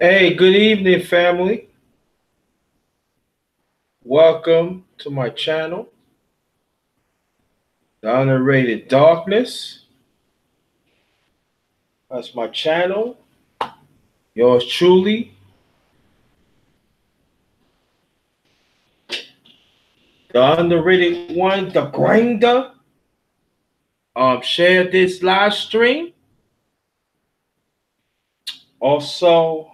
Hey, good evening, family. Welcome to my channel, The Underrated Darkness. That's my channel. Yours truly, the underrated one, the grinder. Share this live stream. Also,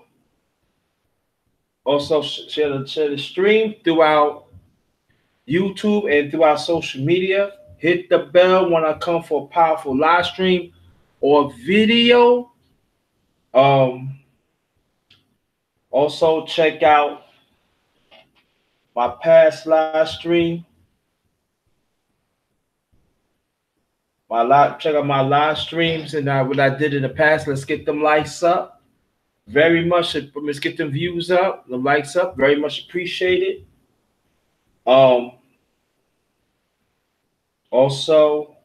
share the stream throughout YouTube and throughout social media. Hit the bell when I come for a powerful live stream or video. Um, Also check out my past live stream. Check out my live streams and what I did in the past. Let's get them likes up. Very much. Let's get them views up, the likes up. Very much appreciated. Um. Also,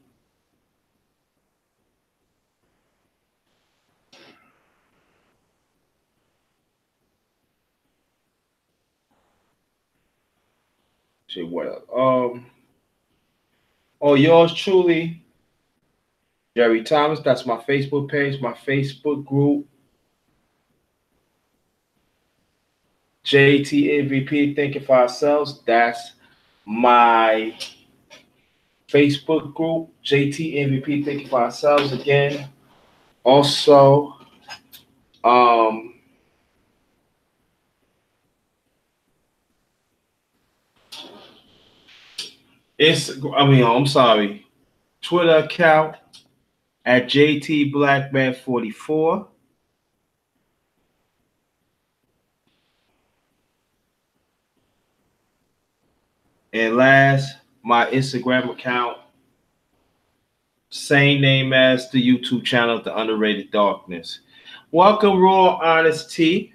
see what else? Oh, yours truly, Jerry Thomas. That's my Facebook page, my Facebook group. JT MVP Thinking for Ourselves. That's my Facebook group, JT MVP Thinking for Ourselves again. Also, um, I'm sorry, Twitter account at JT Blackman 44. And last, my Instagram account, same name as the YouTube channel, The Underrated Darkness. Welcome, Raw Honest T.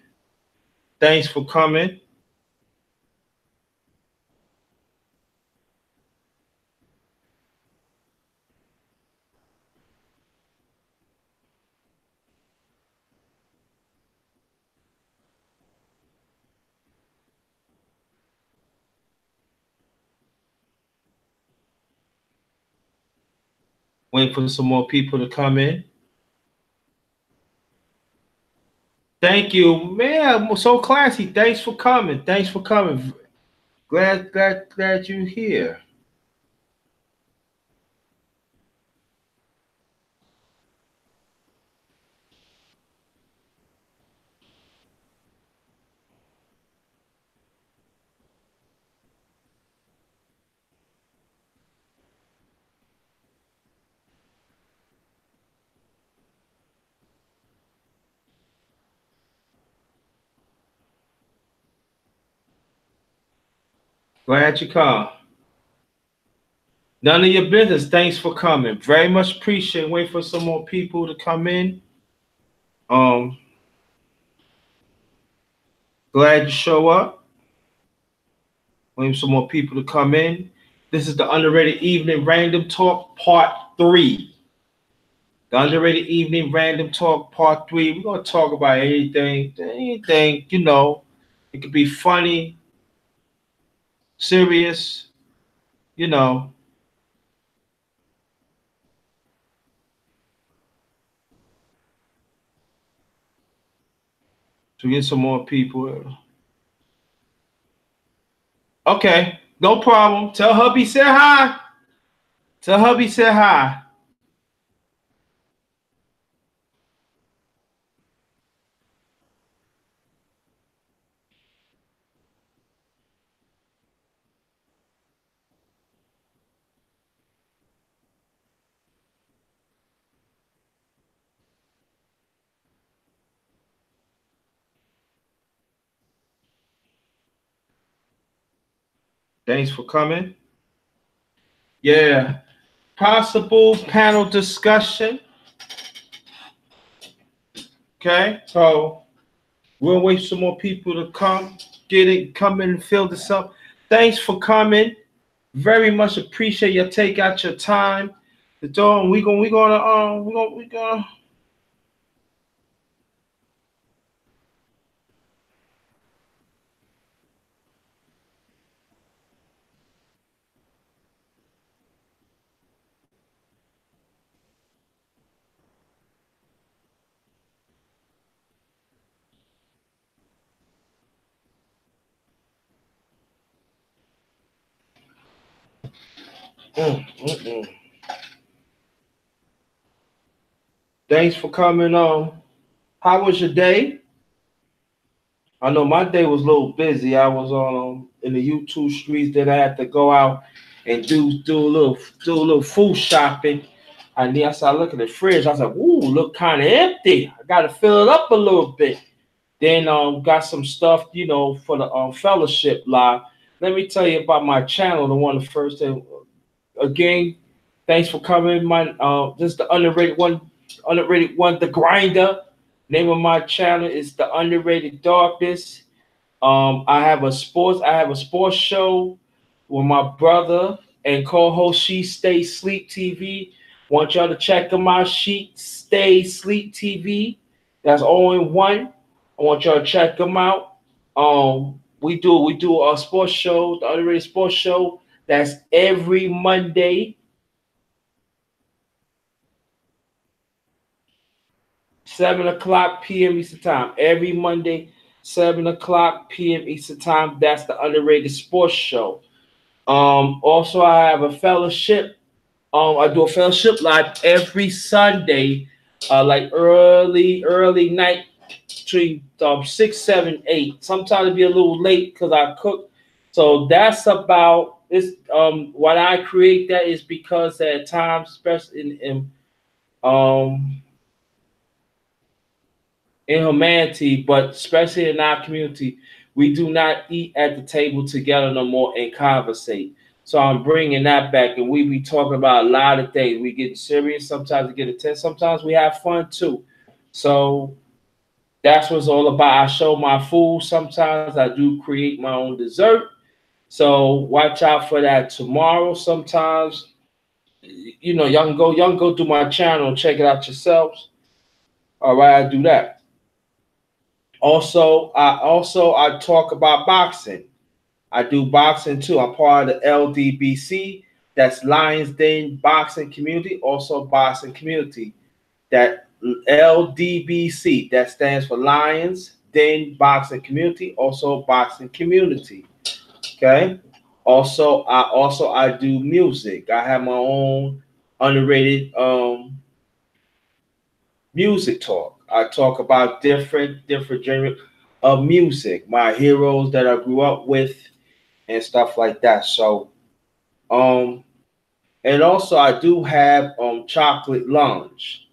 Thanks for coming. Waiting for some more people to come in. Thank you, man. So classy. Thanks for coming. Thanks for coming. Glad you're here. Glad you come. None of your business. Thanks for coming. Very much appreciate. Wait for some more people to come in. Glad you show up. Waiting for some more people to come in. This is the Underrated Evening Random Talk Part 3. The Underrated Evening Random Talk Part 3. We're going to talk about anything, you know. It could be funny, serious, you know. To get some more people. Okay, no problem. Tell hubby say hi. Tell hubby say hi. Thanks for coming. Yeah. Possible panel discussion. Okay, so we'll wait for some more people to come. Come in and fill this up. Thanks for coming. Very much appreciate you. Take out your time. The door. And we're gonna Mm. Thanks for coming on. How was your day? I know my day was a little busy. I was in the YouTube streets. Then I had to go out and do a little food shopping. And then I started looking at the fridge. I was like, "Ooh, look kind of empty. I got to fill it up a little bit." Then got some stuff, for the fellowship live. Let me tell you about my channel. The one the first thing again. Thanks for coming. My this is the underrated one, the grinder. Name of my channel is the Underrated Darkness. I have a sports show with my brother and co-host She Stay Sleep TV. Want y'all to check them out. She Stay Sleep TV. That's all in one. I want y'all to check them out. We do a sports show, the Underrated Sports Show. That's every Monday, 7 o'clock p.m. Eastern Time. Every Monday, 7 o'clock p.m. Eastern Time. That's the Underrated Sports Show. Also, I have a fellowship. I do a fellowship live every Sunday, like early night between 6, 7, 8. Sometimes it be a little late because I cook. So that's about this. What I create that is because at times, especially um in humanity, but especially in our community, we do not eat at the table together no more and conversate. So I'm bringing that back, and we be talking about a lot of things. We get serious, sometimes we get intense, sometimes we have fun too. So that's what it's all about. I show my food. Sometimes I do create my own dessert. So watch out for that tomorrow. Sometimes, y'all can go to my channel and check it out yourselves. All right, I do that. Also I talk about boxing. I do boxing too. I'm part of the LDBC. That's Lions Den Boxing Community. Also boxing community. That LDBC. That stands for Lions Den Boxing Community. Also boxing community. Okay. Also I do music. I have my own underrated music talk. I talk about different genres of music, my heroes that I grew up with, and stuff like that. So, um, and also I do have chocolate lunch.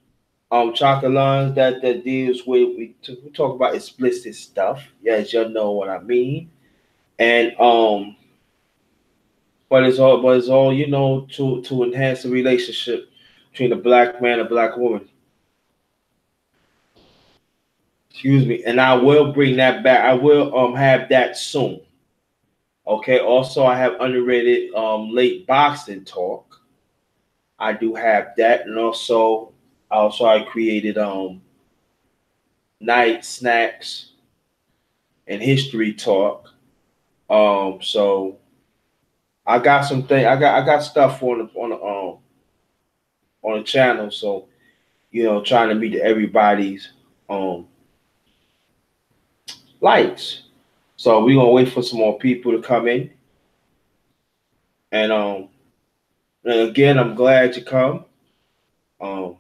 Chocolate lunch that deals with we talk about explicit stuff. Yes, you know what I mean. And but it's all to enhance the relationship between a black man and a black woman. Excuse me, and I will bring that back. I will have that soon. Okay. Also, I have underrated late boxing talk. I do have that, and also I created night snacks and history talk. So I got some thing. I got stuff on the channel. So trying to meet everybody's um likes. So we're gonna wait for some more people to come in, and again, I'm glad you come. Um,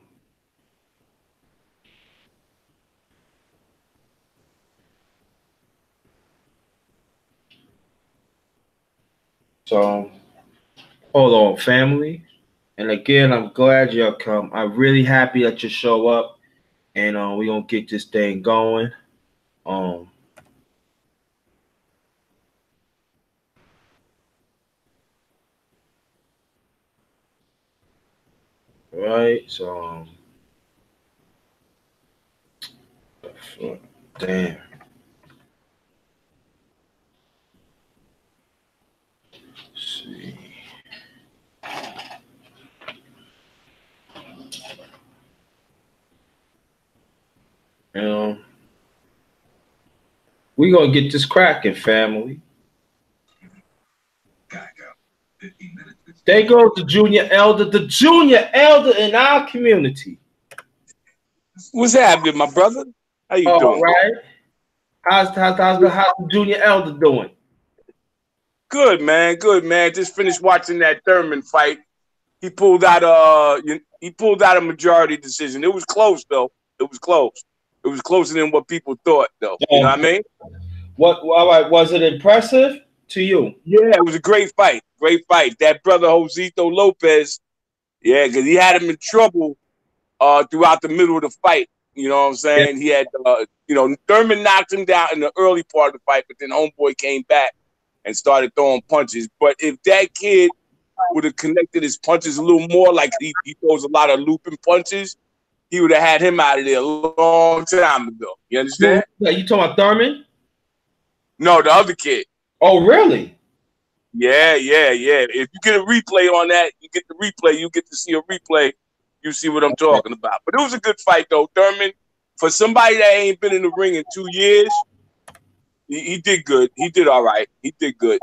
so hold on, family. And again, I'm glad you come. I'm really happy that you show up, and we're gonna get this thing going. Um, right. So damn. Let's see. Um, we're gonna get this cracking, family. There goes the junior elder in our community. What's happening, my brother? How you All doing? right. How's the junior elder doing? Good, man. Good, man. Just finished watching that Thurman fight. he pulled out a majority decision. It was close though. It was close. It was closer than what people thought though. You know what I mean? What? All right. Was it impressive to you? Yeah, it was a great fight. Great fight. That brother Josito Lopez, yeah, because he had him in trouble throughout the middle of the fight. You know what I'm Yeah. saying? He had, Thurman knocked him down in the early part of the fight, but then Homeboy came back and started throwing punches. But if that kid would have connected his punches a little more, like he throws a lot of looping punches, he would have had him out of there a long time ago. You understand? You talking about Thurman? No, the other kid. Oh, really? Yeah. If you get a replay on that, you get the replay. You get to see a replay. You see what I'm talking about. But it was a good fight, though. Thurman, for somebody that ain't been in the ring in 2 years, he did good. He did all right. He did good.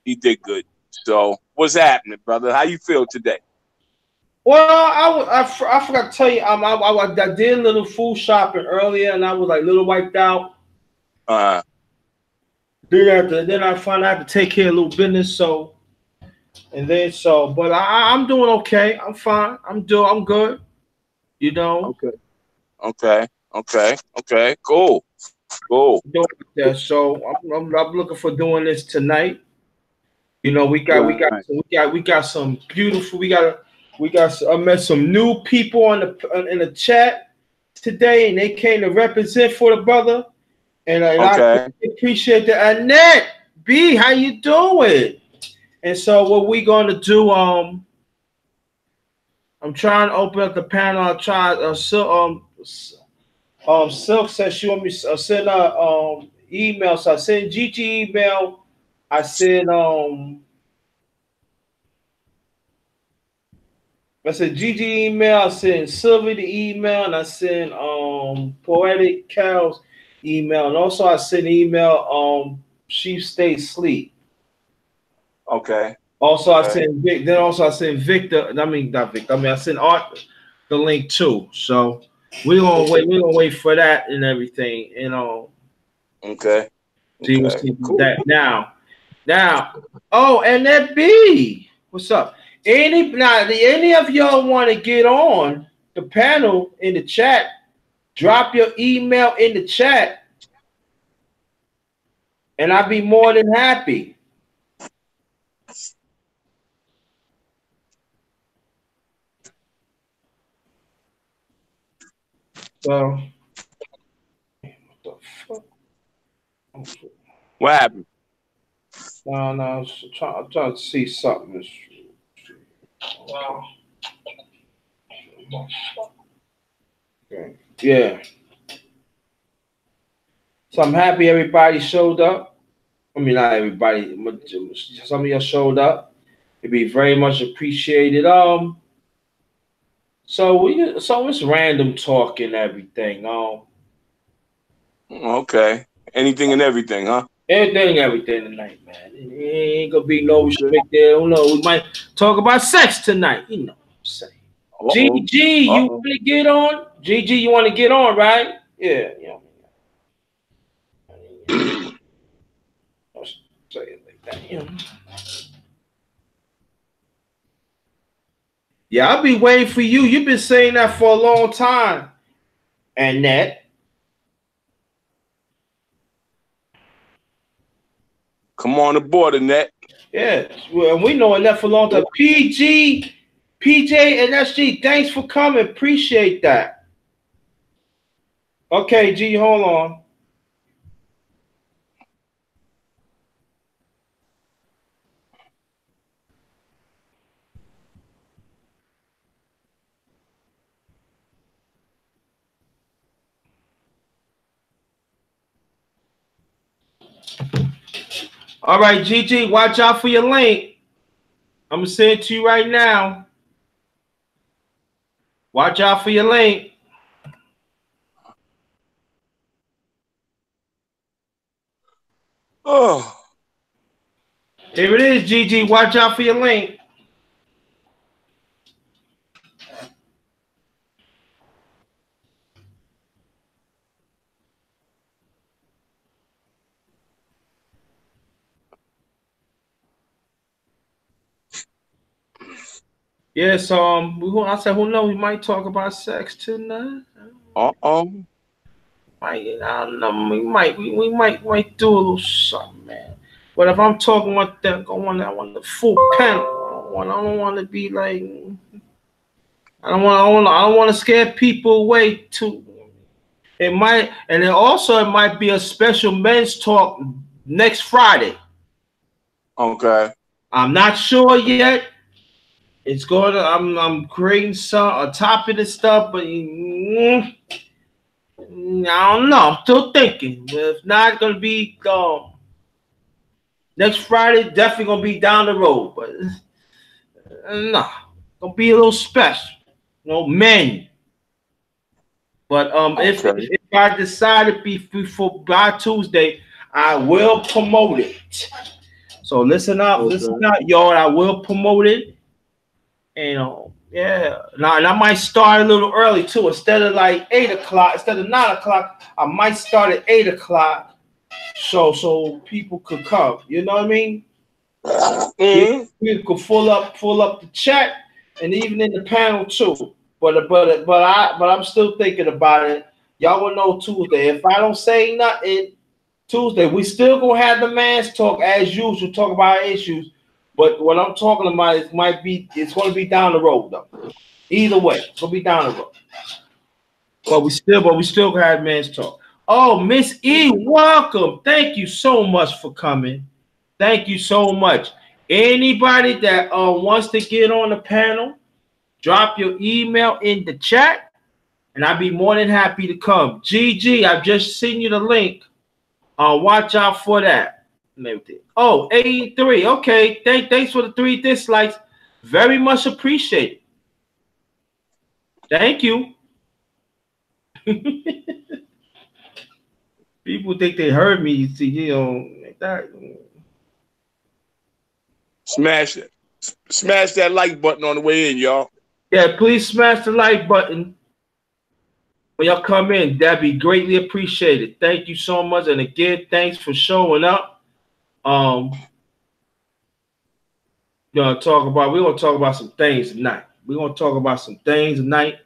He did good. So, what's happening, brother? How you feel today? Well, I forgot to tell you, I did a little food shopping earlier, and I was like a little wiped out. Then I found I had to take care of a little business, but I'm doing okay. I'm fine. I'm good. You know. Okay. Cool. Yeah, so I'm looking for doing this tonight. You know, we got some beautiful. I met some new people in the chat today, and they came to represent for the brother. And I appreciate that. Annette B, how you doing? And so what we gonna do? I'm trying to open up the panel. I try. Silk says she want me to send her email. So I send Gigi email. I send Gigi email. I send Sylvie the email, and I send Poetic Carol's email, and also I send email She Stay Sleep. Okay. Also I send Vic. Then also I send Victor. I mean not Victor. I send Art the link too. So we're gonna wait. We're gonna wait for that and everything. Okay. See what's cool. That now. Oh, and that B. What's up? Any of y'all want to get on the panel in the chat? Drop your email in the chat, and I'd be more than happy. So, what the fuck? What happened? No, I'm trying to see something. Wow. Okay. Yeah. So I'm happy everybody showed up. I mean, not everybody. Some of y'all showed up. It'd be very much appreciated. So it's random talk and everything. Okay. Anything and everything, huh? Everything tonight, man. It ain't gonna be no restricted. Oh no, we might talk about sex tonight. You know what I'm saying? GG, you want to get on? GG, you want to get on, right? Yeah. Say it like that. Yeah, I'll be waiting for you. You've been saying that for a long time, Annette. Come on aboard, Annette. Yeah, well, we know Annette for a long time. PG, PJ, and SG, thanks for coming. Appreciate that. Okay, G, hold on. All right, GG, watch out for your link. I'm gonna send it to you right now. Watch out for your link. Oh. Here it is, GG. Watch out for your link. Yes, I said, who knows? We might talk about sex tonight. Uh-oh. Might, I don't know. We might do a little something, man. But if I'm talking about that, I want the full panel. I don't want to be like. I don't want to scare people away too. It might, and then also it might be a special men's talk next Friday. Okay. I'm not sure yet. It's going to. I'm creating some a topic and stuff, but I don't know. I'm still thinking. If not, gonna be next Friday. Definitely gonna be down the road, but no, gonna be a little special. Men. But Okay. if I decide to be before by Tuesday, I will promote it. So listen Okay. up, y'all. I will promote it. And yeah. Now and I might start a little early too. Instead of like 8 o'clock, instead of 9 o'clock, I might start at 8 o'clock. So people could come. You know what I mean? Mm-hmm. We could full up the chat and even in the panel too. But I'm still thinking about it. Y'all will know Tuesday. If I don't say nothing Tuesday, we still gonna have the man's talk as usual, talk about issues. But what I'm talking about is it's gonna be down the road though. Either way, it's gonna be down the road. But we still gonna have men's talk. Oh, Miss E, welcome. Thank you so much for coming. Thank you so much. Anybody that wants to get on the panel, drop your email in the chat, and I'd be more than happy to come. GG, I've just seen you the link. Watch out for that. Oh, 83. Okay. Thanks for the 3 dislikes. Very much appreciated. Thank you. People think they heard me. See, like that. Smash it. Smash that like button on the way in, y'all. Yeah, please smash the like button when y'all come in. That'd be greatly appreciated. Thank you so much. And again, thanks for showing up. We're gonna talk about some things tonight. We're gonna talk about some things tonight.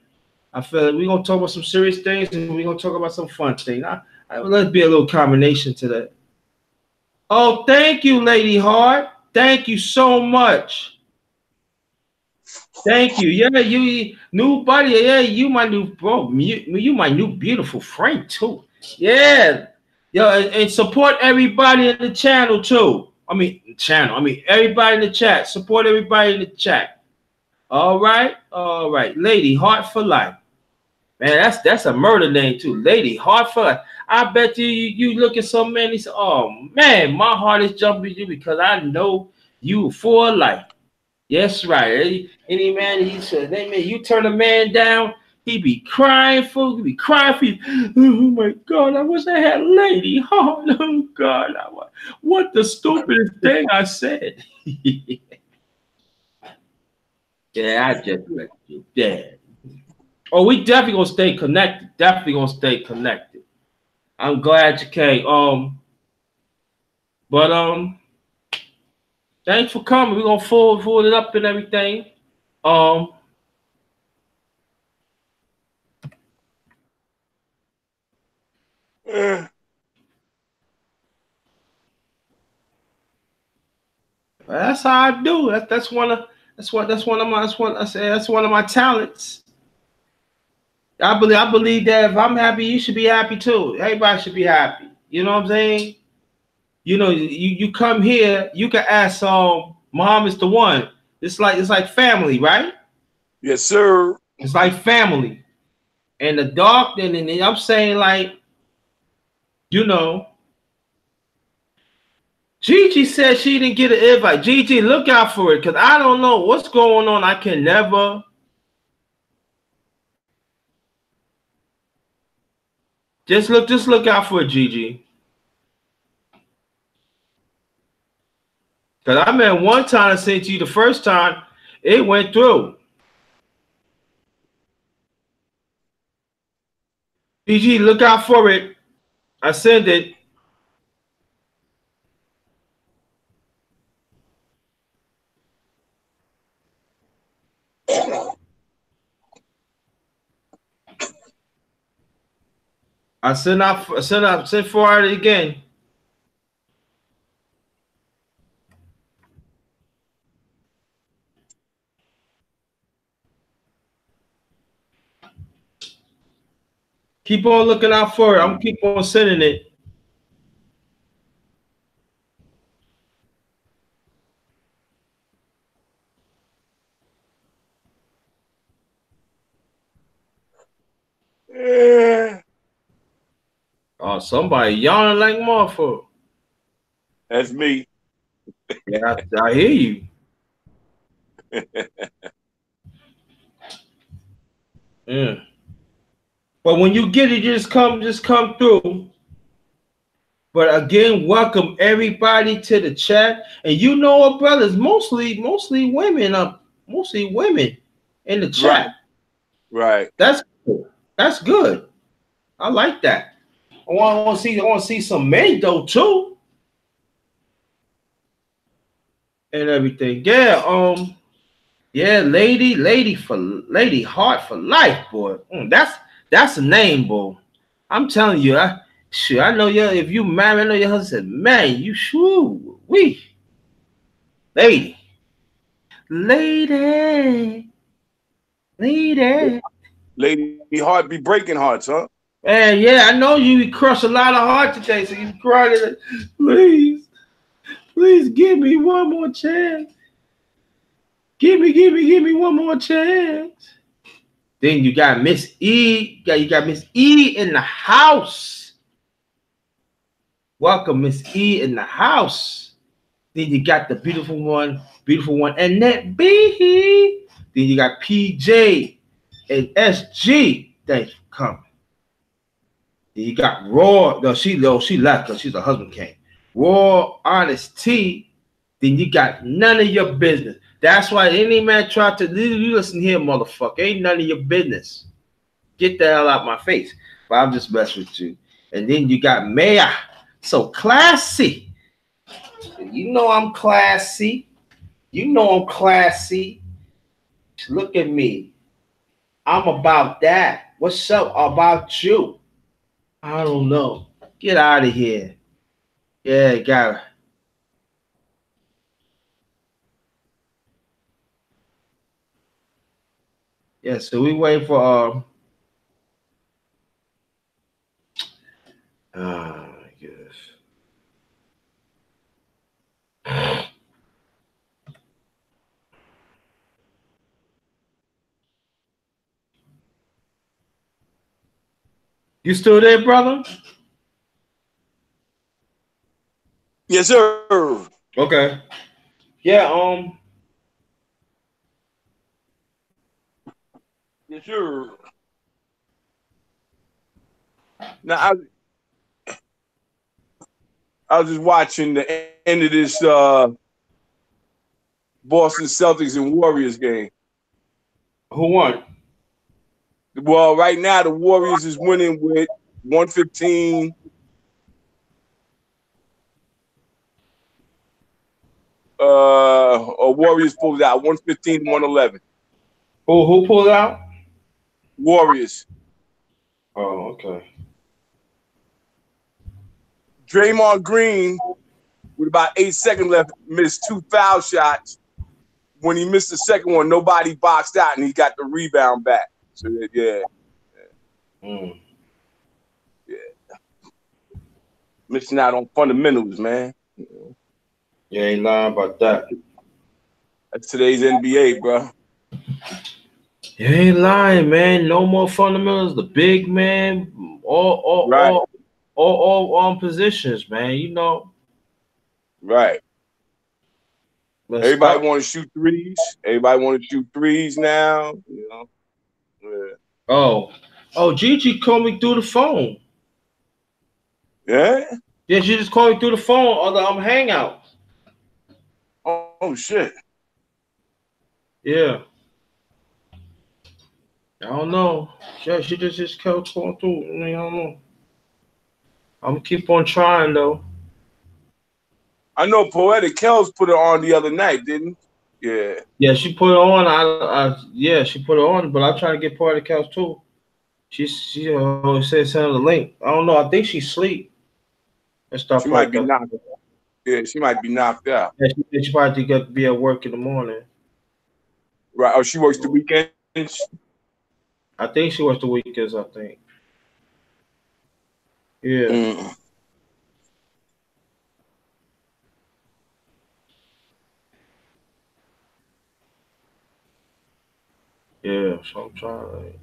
I feel like we're gonna talk about some serious things and we're gonna talk about some fun things. Let's be a little combination to that. Oh, thank you, Lady Hart. Thank you so much. Thank you. Yeah, you new buddy. Yeah, you my new bro. You my new beautiful friend too. Yeah. Yo, and support everybody in the channel too. Everybody in the chat. Support everybody in the chat. All right. Lady Heart for Life. Man, that's a murder name too. Lady Heart for Life. I bet you look at so many. Oh man, my heart is jumping you because I know you for life. Yes, right. Any man, he said, hey man, you turn a man down, he be crying for you. Oh my God, I wish I had Lady Heart. Oh God, what the stupidest thing I said. Yeah, I just let you dead. Oh, we definitely gonna stay connected. Definitely gonna stay connected. I'm glad you came. But thanks for coming. We're gonna fold it up and everything. Um, Eh. that's how I do. That's one of my talents. I believe that if I'm happy, you should be happy too. Everybody should be happy. You know what I'm saying? You come here, you can ask Mom is the one. It's like family, right? Yes, sir. It's like family. And the dog, and I'm saying like, you know, Gigi said she didn't get an invite. Gigi, look out for it, because I don't know what's going on. I can never. Just look out for it, Gigi. Because I mean, one time I sent you the first time, it went through. Gigi, look out for it. I sent it. send for it again. Keep on looking out for it. I'm gonna keep on sending it. Yeah. Oh, somebody yawning like motherfucker. That's me. Yeah, I hear you. Yeah. But when you get it, just come through. But again, welcome everybody to the chat. And you know what, brothers, mostly women mostly women in the Right. chat. Right. That's good. That's good. I like that. I want to see some men though too. And everything. Yeah, yeah, lady heart for life, boy. That's a name, boy. I'm telling you, I know you. If you married, I know your husband said, "Man, you sure we lady, lady, lady." Lady heart be breaking hearts, huh? Man, yeah, I know you crushed a lot of heart today, so you crying. Please, please give me one more chance. Give me one more chance. Then you got Miss E. You got Miss E in the house. Welcome, Miss E in the house. Then you got the beautiful one, Annette B. Then you got PJ and SG. Thanks for coming. Then you got Raw. No, she left because she's a husband came. Raw Honest T. Then you got none of your business. That's why any man try to you listen here, motherfucker. Ain't none of your business. Get the hell out my face. But I'm just messing with you. And then you got Maya. So classy. You know I'm classy. You know I'm classy. Look at me. I'm about that. What's up about you? I don't know. Get out of here. Yeah, got it. Yeah, so we wait for oh my goodness. You still there, brother? Yes, sir. Okay. Yeah, Yes, sir. Now I was just watching the end of this Boston Celtics and Warriors game. who won? Well, right now the Warriors is winning with 115. Or Warriors pulled out 115 111. Who pulled out? Warriors. Oh, okay. Draymond Green, with about 8 seconds left, missed 2 foul shots. When he missed the second one, nobody boxed out, and he got the rebound back. So yeah. Mm. Yeah. Missing out on fundamentals, man. You ain't lying about that. That's today's NBA, bro. You ain't lying, man. No more fundamentals. The big man, Right. all positions, man. You know. Right. Let's Everybody stop. want to shoot threes. Everybody want to shoot threes now. You know. Yeah. Gigi called me through the phone. Yeah. Yeah, she just called me through the phone on the Hangout. Oh shit. Yeah. I don't know. Yeah, she just kept calling through. I don't know. I'm gonna keep on trying though. I know Poetic Kells put it on the other night, didn't he? Yeah. Yeah, she put it on. Yeah, she put it on, but I'm trying to get part of the couch too. She always said send her the link. I don't know. I think she sleep and She stuff might like be that. knocked. Yeah, she might be knocked out. Yeah, she probably got to be at work in the morning. Right. Oh, she works the weekends. I think she works the weekends. I think. Yeah. Mm. Yeah. So I'm trying.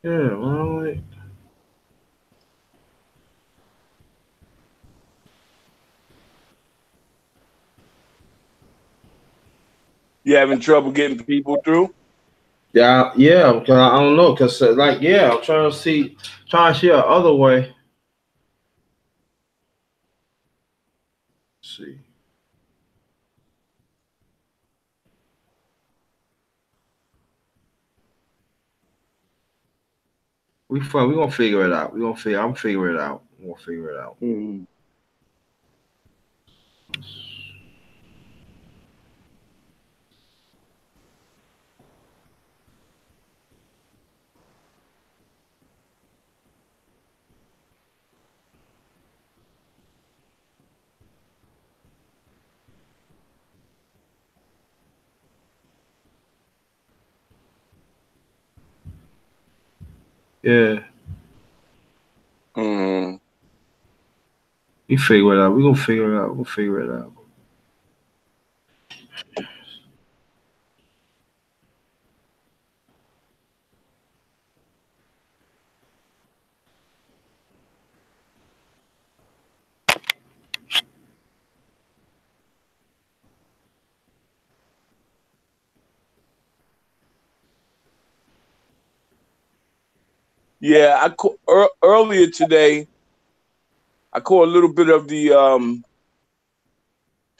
Yeah. Well, like, You having trouble getting people through? yeah. Yeah. Cause I don't know. Cause like yeah, I'm trying to see a other way. Let's see. We fun. We gonna figure it out. We gonna figure. I'm figure it out. We're gonna figure it out. Mm. Yeah. Mm. We figure it out. We gonna figure it out. We'll figure it out. Yeah, earlier today. I caught a little bit of the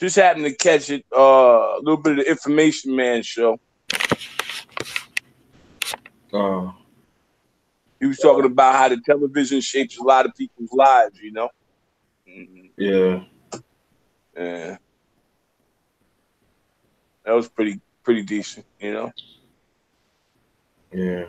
just happened to catch it a little bit of the Information Man show. Uh. He was talking about how the television shapes a lot of people's lives. Mhm. Yeah. Yeah, that was pretty decent. Yeah. Man.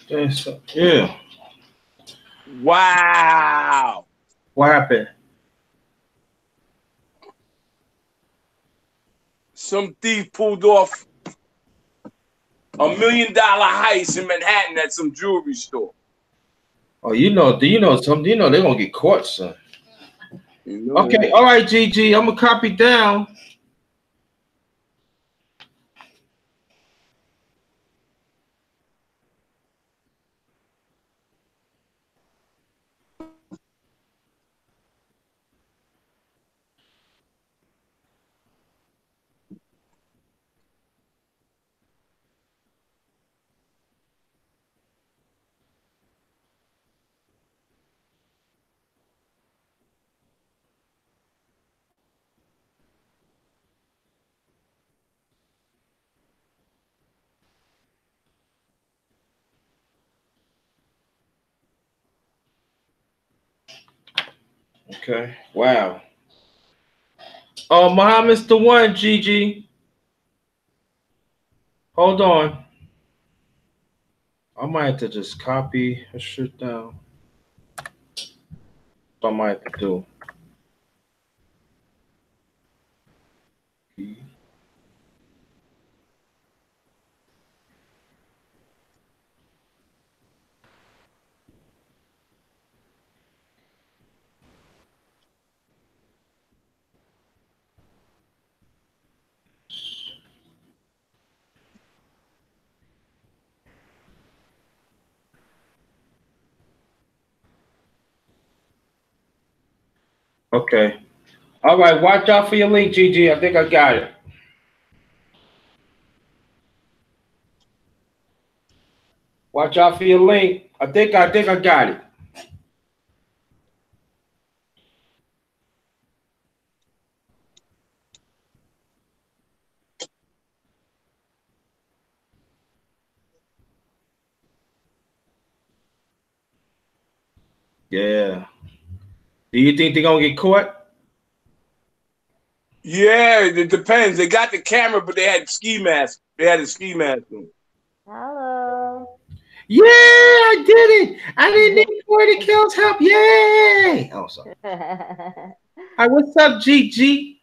Yeah. Wow. What happened? Some thief pulled off $1 million heist in Manhattan at some jewelry store. Oh, you know, do you know something? You know they're gonna get caught, son. You know Okay, that. all right, GG. I'm gonna copy down. Okay. Wow. Oh, Muhammad's the one, GG. Hold on. I might have to just copy a shit down. I might have to do. Okay. All right. Watch out for your link, GG. I think I got it. Watch out for your link. I think I got it. Yeah. Do you think they're gonna get caught? Yeah, it depends. They got the camera, but they had ski masks. They had a ski mask on. Hello. Yeah, I did it. I didn't need 40 kills help. Yay! Oh, sorry. Hi, what's up, GG?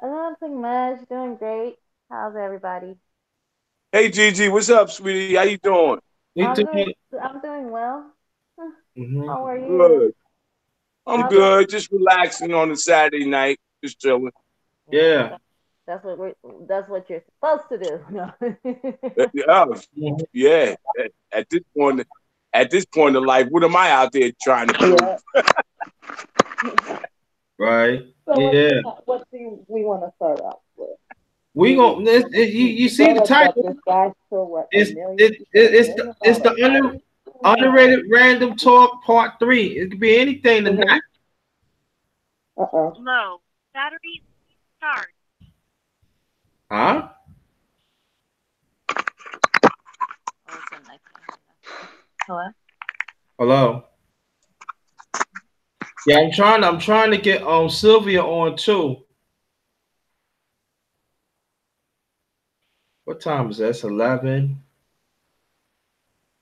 Nothing much. Doing great. How's everybody? Hey, Gigi, what's up, sweetie? How you doing? We doing? I'm doing well. Mm-hmm. How are you? Good. I'm How's it? good. Just relaxing on a Saturday night. Just chilling. Yeah, Yeah. that's what that's what you're supposed to do. No. Oh, Mhm. yeah. At this point, at this point in life, what am I out there trying to prove? Yeah. Right. So Yeah. what do we want to start off with? We You gonna you you see told the us that title? this guy stole what It's he stole a million it's the dollar watch. underrated random talk part three. It could be anything Mm-hmm. tonight. Uh-oh. Low. Battery charge. Huh? Hello. Hello. Yeah, I'm trying to get Sylvia on too. What time is that? It's 11.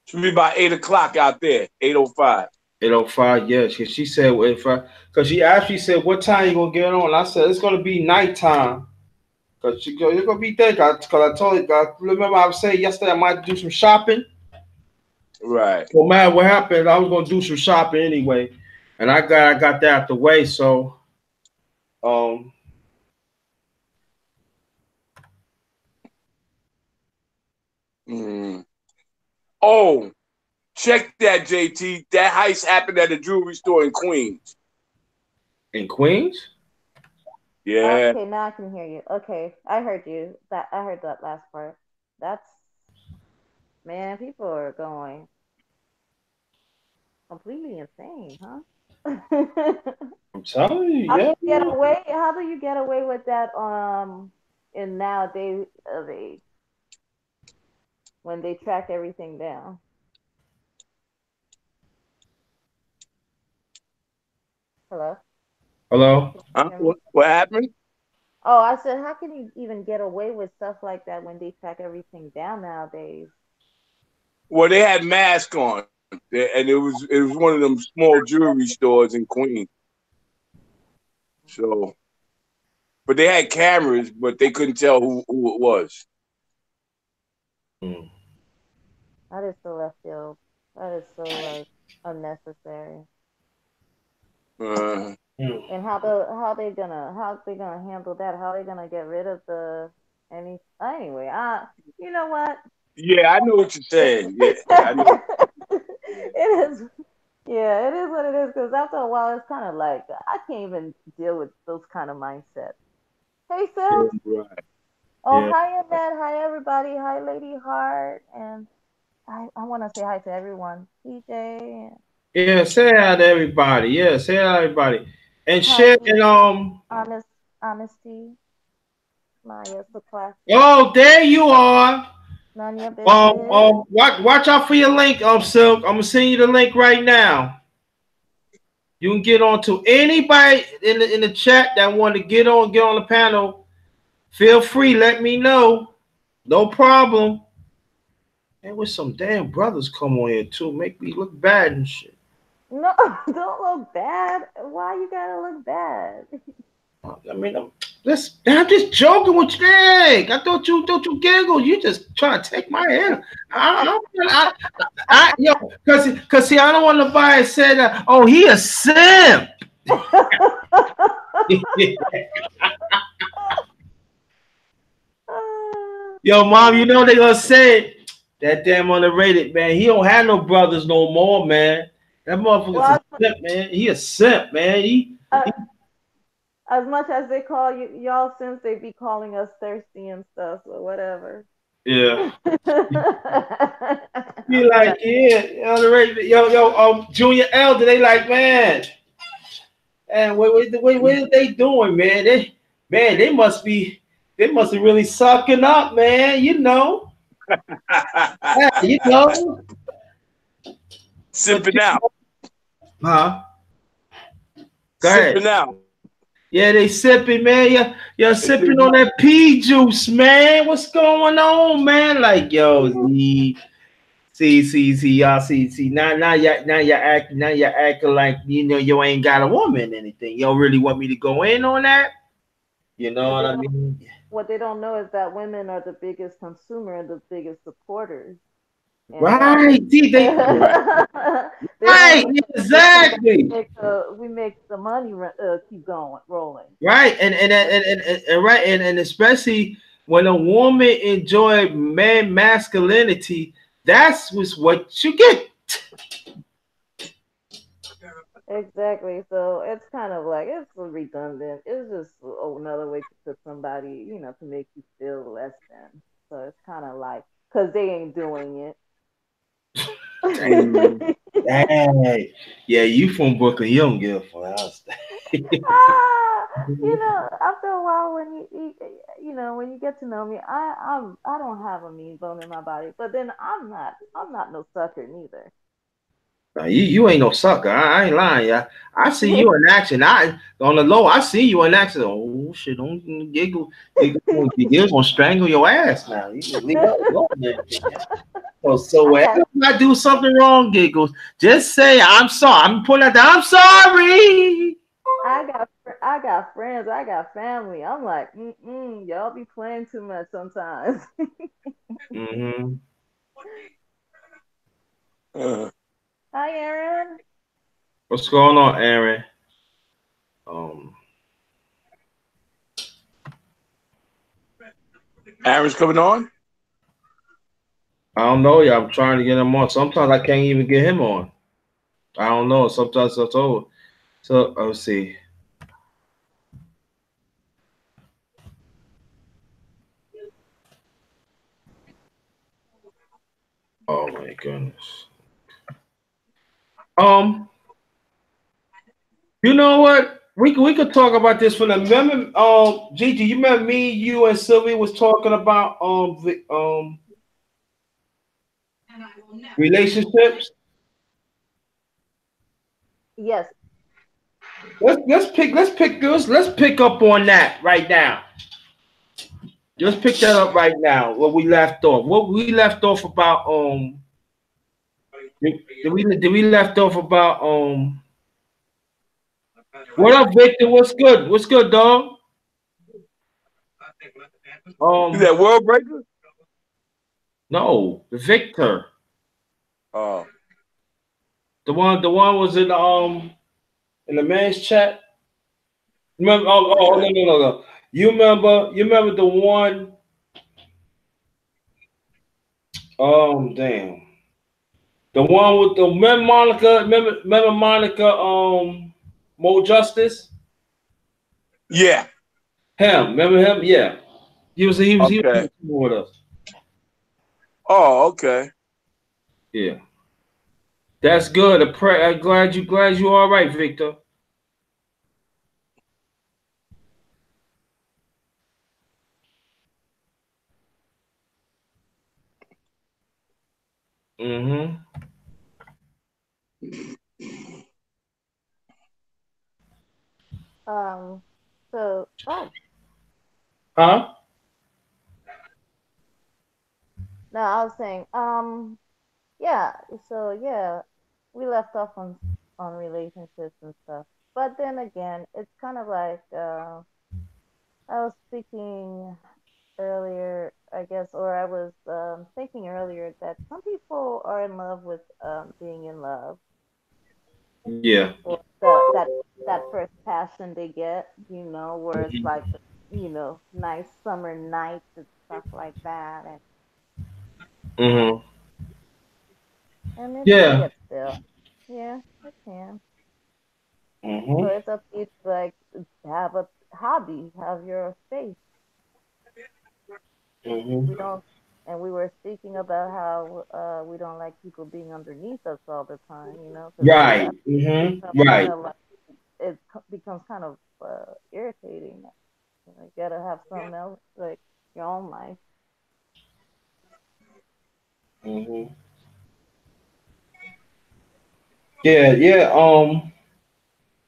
Should be about 8 o'clock out there. 8:05. 8:05. Yeah, she said if I because she actually said what time you gonna get on. I said it's gonna be nighttime. Cause it's gonna be there. Cause I told you. Remember I was saying yesterday I might do some shopping. Right. No matter what happened, I was gonna do some shopping anyway, and I got that out the way. So um Mm. Oh, check that, JT. That heist happened at a jewelry store in Queens. in Queens. Yeah. Okay, now I can hear you. Okay, I heard you. That I heard that last part. That's man, people are going completely insane, huh? I'm telling you, How do yeah. you get away? How do you get away with that? In nowadays of age, when they track everything down. Hello, Hello. can you Huh? hear me? What happened? Oh, I said, how can you even get away with stuff like that when they track everything down nowadays? Well, they had masks on, and it was one of them small jewelry stores in Queens. So, but they had cameras, but they couldn't tell who it was. Mm. That is so left field. That is so like unnecessary. Uh, Mm. And how they gonna handle that? How they gonna get rid of the any anyway? You know what? yeah, I know what you're saying. Yeah, I know. It is. Yeah, it is what it is. Because after a while, it's kind of like I can't even deal with those kind of mindsets. Hey, Yeah. Silk. Right. Oh, Yeah. hi, Annette. Hi, everybody. Hi, Lady Heart. And I want to say hi to everyone. PJ. Yeah. Say hi to everybody. Yeah. Say hi to everybody. And Hi, share and Honest, Honesty. Maya's the classic. Oh, there you are. None of your business. Watch out for your link, Silk. I'm gonna send you the link right now. You can get on to anybody in the chat that want to get on the panel. Feel free, let me know. No problem. And with some damn brothers come on here too, make me look bad and shit. No, don't look bad. Why you gotta look bad? I mean, I'm just joking with you. Dang. I thought you giggled. You just trying to take my head. Yo, cause see, I don't want nobody to say that. Oh, he a simp. Yo, mom, you know they gonna say that damn underrated man. He don't have no brothers no more, man. That motherfucker's a Well, simp, man. He a simp, man. uh, as much as they call you y'all since they be calling us thirsty and stuff, so whatever. Yeah. Be I'm like, yeah, underrated. Yo, Junior Elder, they like, man. And what are they doing, man? They must be really sucking up, man. You know. Yeah, you know. But Sipping out. huh? Go ahead. Sipping out. Yeah, they sipping, man. Yeah, you're They say, sipping on that pea juice, man. What's going on, man? Like, yo, y'all see. Now you're acting like you ain't got a woman, anything. You don't really want me to go in on that. You know What what they I don't mean? what they don't know is that women are the biggest consumer and the biggest supporters, and Right. See, they don't right, know that they come back exactly. and we make the money keep going rolling. Right. And right, and especially when a woman enjoy man masculinity, that's what you get. Exactly. So it's kind of like it's redundant. It's just another way to put somebody, to make you feel less than. So it's kind of like because they ain't doing mm, it. Hey, yeah, you from Brooklyn, you don't give a fuck. Ah, after a while, when when you get to know me, I don't have a mean bone in my body, but then I'm not no sucker neither. Nah, you ain't no sucker. I ain't lying, yeah. I see you in action. I on the low. I see you in action. Oh shit! Don't giggle. You're gonna strangle your ass now. You can leave that alone. Man. So I whenever got I do something wrong, giggles, just say I'm sorry. I'm putting that down. I'm sorry. I got friends, I got family. I'm like, y'all be playing too much sometimes. Mm-hmm. uh, Hi, Aaron. What's going on, Aaron? Um, Aaron's coming on. I don't know. Yeah, I'm trying to get him on. Sometimes I can't even get him on. I don't know. Sometimes it's over. So let's see. Oh my goodness. Um, you know what? We could talk about this for the remember. Gigi, you remember me, you, and Sylvia was talking about relationships. Yes. Let's pick up on that right now. Let's pick that up right now. What we left off. What we left off about Did we left off about what up, Victor? What's good? What's good, dog? Is Um that World Breaker? no, Victor. Oh, The one was in the man's chat. Remember okay. no. You remember the one damn. The one with the remember Monica, remember Monica Mo Justice? Yeah. Him, remember him? Yeah. He was Okay. with us. Oh, okay. Yeah. That's good. I'm glad you all right, Victor. Mm-hmm. Um. So, oh Huh? no, I was saying, yeah. So yeah, we left off on relationships and stuff. But then again, it's kind of like I was speaking earlier, I guess, or I was thinking earlier that some people are in love with being in love, Yeah. or that first passion they get, where it's like, nice summer nights and stuff like that, Mm-hmm. and it can Yeah. get stale. Yeah, it can. So Mm-hmm. it's up to you to like have a hobby, have your space. We Mm-hmm. don't, and we were speaking about how we don't like people being underneath us all the time, because Right. that becomes Mm-hmm. kind Right. of like becomes kind of irritating. You gotta have something else, like your own life. Mm-hmm. Yeah, yeah.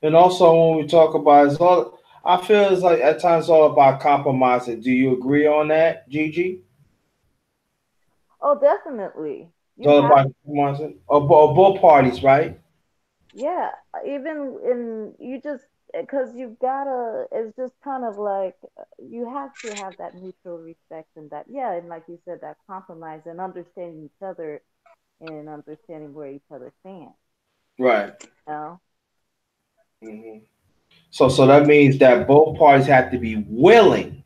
And also when we talk about it's all I feel it's like at times all about compromising. Do you agree on that, Gigi? Oh, definitely. It's You all have, about compromising. Or both parties, right? yeah. Even in you just because you gotta. It's just kind of like you have to have that mutual respect and that, yeah, and like you said, that compromise and understanding each other and understanding where each other stand. Right. You know, Hmm. So that means that both parties have to be willing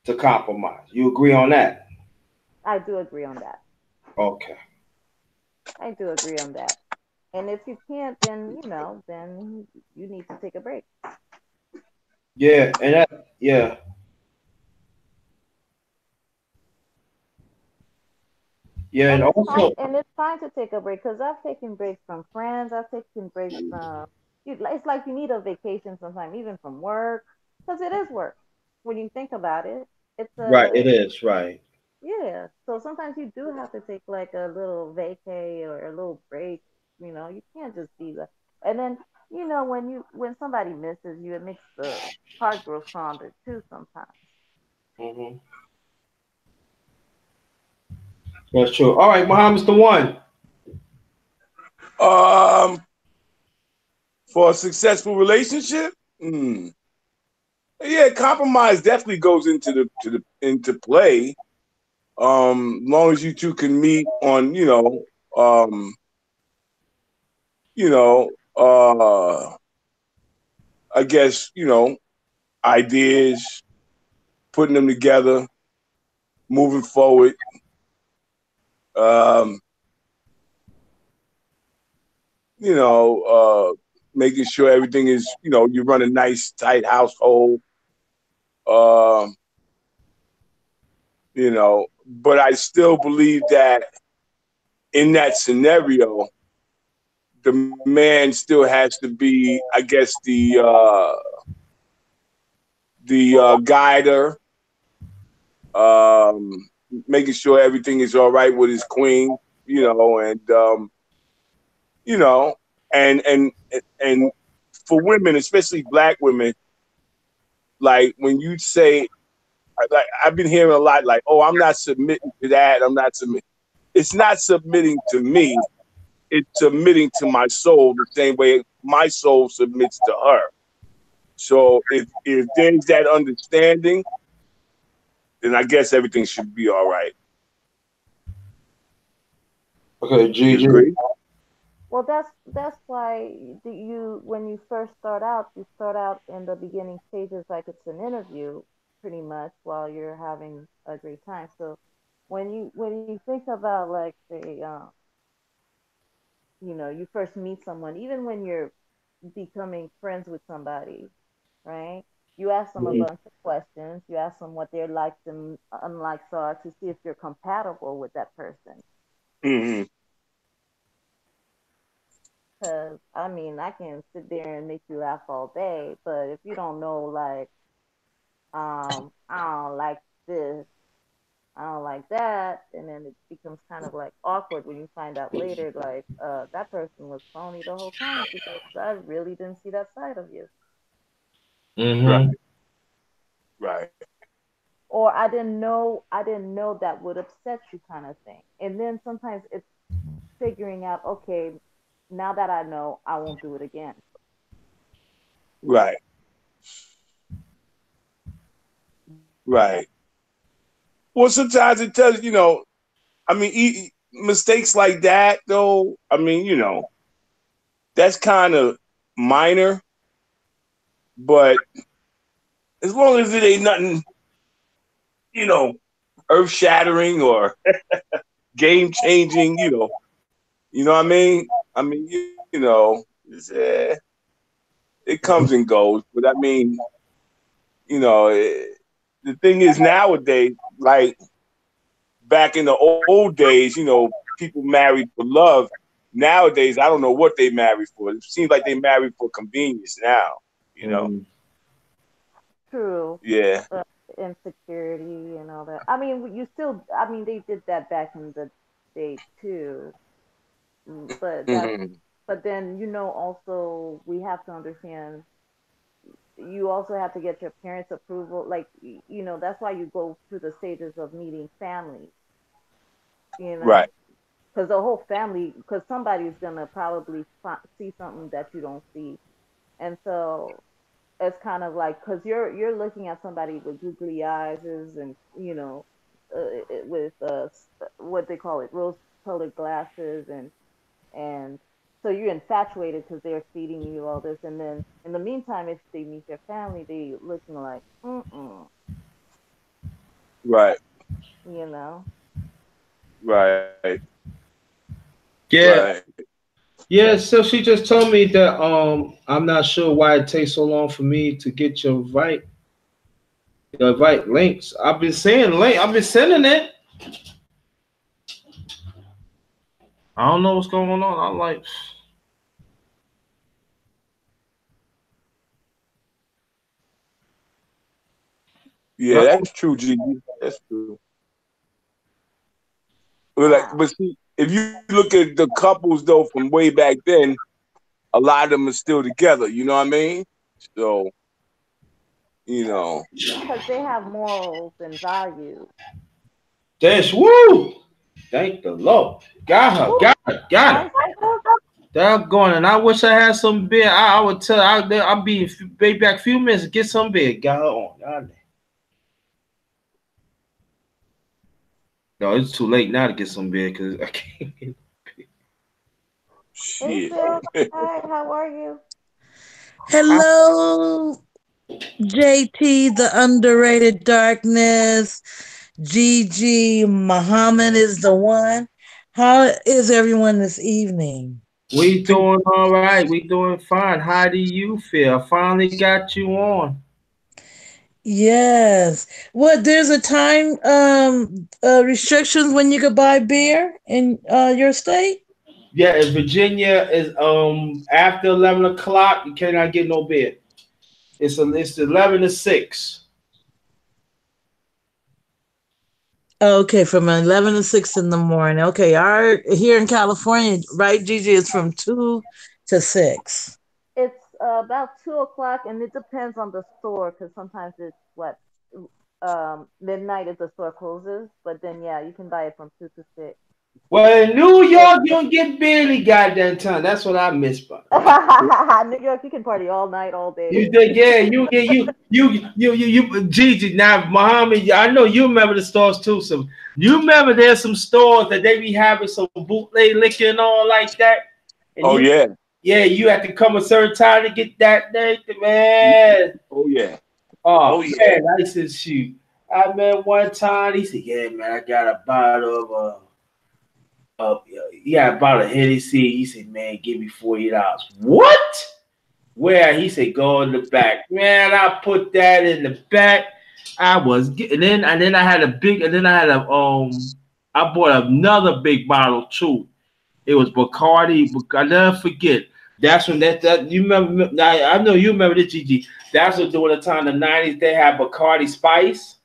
to compromise. You agree on that? I do agree on that. Okay. I do agree on that. And if you can't, then then you need to take a break. Yeah, and that yeah. Yeah, and also And it's fine to take a break because I've taken breaks from friends. I've taken breaks from. It's like you need a vacation sometimes, even from work, because it is work. When you think about it, it's right, a it is, right. yeah. So sometimes you do have to take like a little vacay or a little break. You can't just be like. And then when somebody misses you, it makes the heart grow fonder too sometimes. Hmm. That's true. All right, Muhammad's the one. Um, for a successful relationship, yeah, compromise definitely goes into play. Long as you two can meet on, um, you know, I guess, ideas, putting them together, moving forward. Um, you know, making sure everything is, you run a nice, tight household. Um, but I still believe that in that scenario, the man still has to be, I guess, the guider, um, making sure everything is all right with his queen, and you know, and for women, especially black women, like when you say, like I've been hearing a lot, like, "Oh, I'm not submitting to that. I'm not submitting." It's not submitting to me. it's submitting to my soul the same way my soul submits to her. So if there's that understanding, then I guess everything should be all right. Okay, You Gigi. agree? Well, that's why you when you first start out, you start out in the beginning stages like it's an interview, pretty much, while you're having a great time. So when you think about like say you first meet someone, even when you're becoming friends with somebody, right? You ask them a Mhm. bunch of questions. You ask them what their likes and unlikes are to see if you're compatible with that person. Hmm. Because I mean, I can sit there and make you laugh all day, but if you don't know, like, I don't like this, I don't like that, and then it becomes kind of like awkward when you find out later, like, that person was phony the whole time because I really didn't see that side of you, Right, Mm-hmm. right, or I didn't know that would upset you, kind of thing. And then sometimes it's figuring out, okay, now that I know, I won't do it again. right, right. Well, sometimes it tells I mean, mistakes like that, though. I mean, that's kind of minor, but as long as it ain't nothing, you know, earth shattering or game changing, you know what I mean? I mean, it comes and goes, but I mean, you know, the thing is nowadays, like back in the old days, people married for love. Nowadays, I don't know what they marry for. It seems like they marry for convenience now. You know? Mm. True. Yeah. uh, Insecurity and all that. I mean, I mean, they did that back in the day too. But Hmm. but then, also we have to understand, you also have to get your parents' approval. Like, that's why you go through the stages of meeting family, you Right. know, because the whole family, because somebody's gonna probably see something that you don't see. And so it's kind of like, because you're looking at somebody with googly eyes and with what they call it, rose colored glasses, and so you're infatuated because they're feeding you all this, and then in the meantime, if they meet your family, they looking like Right. you know. Right. Right. Yeah, yeah. So she just told me that I'm not sure why it takes so long for me to get your invite links. I've been saying link. I've been sending it. I don't know what's going on. I'm like, Yeah, uh, that's true, Gigi. That's true. Wow. But see, if you look at the couples though from way back then, a lot of them are still together. You know what I mean? So, you know, Because they have morals and values. that's woo. Thank the Lord. Got her. Woo, Got her. Got her. bicycle. Doggone, and I wish I had some beer. I would tell. I'll be back a few minutes. Get some beer. Got her on. No, it's too late now to get some beer because I can't. Hey shit. Phil, hi, how are you? Hello, JT, the underrated darkness. Gigi, Muhammad is the one. How is everyone this evening? We doing all right. We doing fine. How do you feel? I finally got you on. Yes. What, there's a time restrictions when you could buy beer in your state? Yeah, in Virginia is after 11 o'clock. You cannot get no beer. It's 11 to 6. Okay, from 11 to 6 in the morning. Okay, our here in California, right, Gigi, is from 2 to 6. It's about 2 o'clock, and it depends on the store because sometimes it's what midnight if the store closes. But then yeah, you can buy it from 2 to 6. Well, in New York, you don't get barely goddamn time. That's what I miss about it. New York, you can party all night, all You day. did, yeah, Gigi. Now, Muhammad, I know you remember the stores too. So you remember there's some stores that they be having some bootleg liquor and all like that, and Oh you, yeah. yeah, you have to come a certain time to get that thing, man. Oh yeah. Oh Oh yeah. man, I said, shoot. I met one time. He said, "Yeah, man, I got a bottle of yeah, about a Hennessy." He said, "Man, give me $40." What? Where? He said, "Go in the back." Man, I put that in the back. I was getting and then I had a big, and then I had I bought another big bottle too. It was Bacardi. I never forget. That's when that you remember. I know you remember this, Gigi. That's what during the time the 90s they had Bacardi Spice.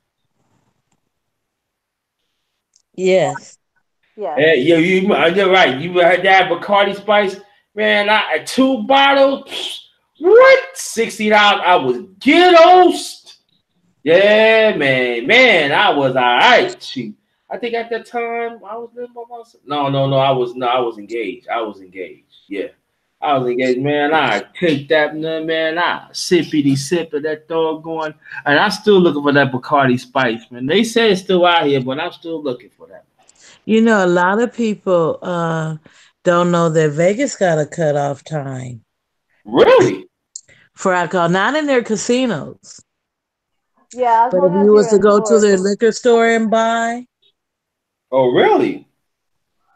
Yes. Yes. Yeah, you're right. You had that Bacardi Spice, man. I two bottles. What? $60. I was ghettos. Yeah, man. I was all right. Shoot. I think at that time I was living by myself. No. I was engaged. I was engaged. Yeah. I was engaged, man. I take that, man. I sippity sip of that dog going, and I'm still looking for that Bacardi Spice, man. They say it's still out here, but I'm still looking for that. You know, a lot of people don't know that Vegas got a cutoff time Really? for alcohol, not in their casinos, Yeah, as but if long as you was you're to go to indoors. their liquor store and buy, Oh, really?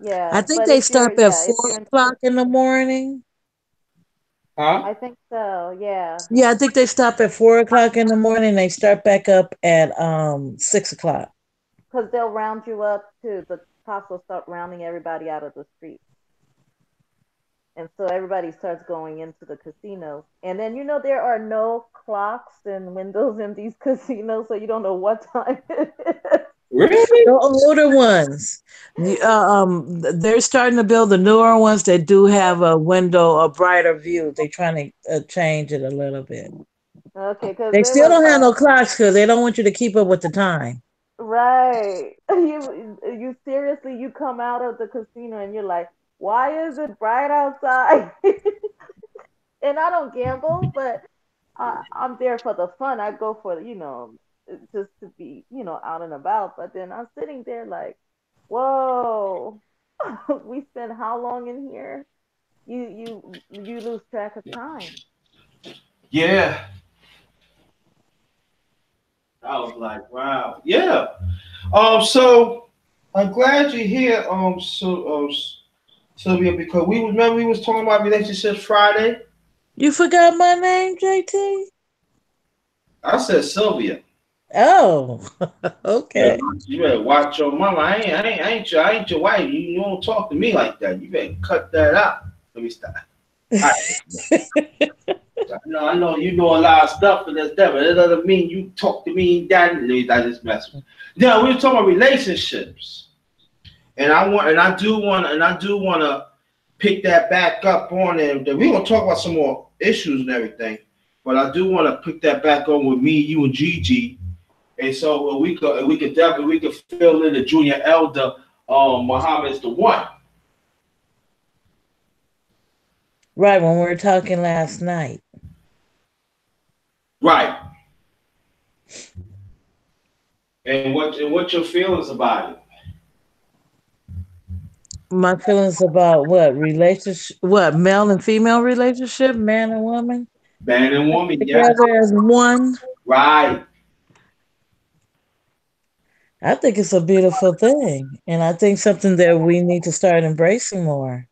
I Yeah, think but they if you're, start at yeah, if four you're in, o'clock in the morning. Huh? I think so. Yeah, Yeah, I think they stop at 4 o'clock in the morning. They start back up at 6 o'clock. because they'll round you up to the cops will start rounding everybody out of the street, and so everybody starts going into the casinos. And then there are no clocks and windows in these casinos, so you don't know what time it is. Really? The older ones, they're starting to build the newer ones that do have a window, a brighter view. They're trying to change it a little bit. Okay, because They it still was don't have no clocks because they don't want you to keep up with the time. right. You seriously you come out of the casino and you're like, why is it bright outside? And I don't gamble, but I'm there for the fun. I go for just to be out and about. But then I'm sitting there like, whoa, we spent how long in here? You lose track of time. Yeah. I was like, wow. Yeah. So I'm glad you're here, Sylvia, because we was talking about relationships Friday. You forgot my name, JT? I said Sylvia. Oh, Yeah, okay. you better watch your mama. I ain't your wife. You don't talk to me like that. You better cut that out. Let me stop. All right. I know you know a lot of stuff, but that's that. But it doesn't mean you talk to me that. I just mess with you. Yeah, we were talking about relationships, and I do want to pick that back up on it. We're gonna talk about some more issues and everything, but I do want to pick that back on with me, you, and Gigi, and so we could fill in the junior elder. Muhammad's the one, Right, when we were talking last night. right? And what your feelings about it? My feelings about what relationship, what male and female relationship, man and woman Man and woman, yes, together as one. right. I think it's a beautiful thing, and I think something that we need to start embracing more.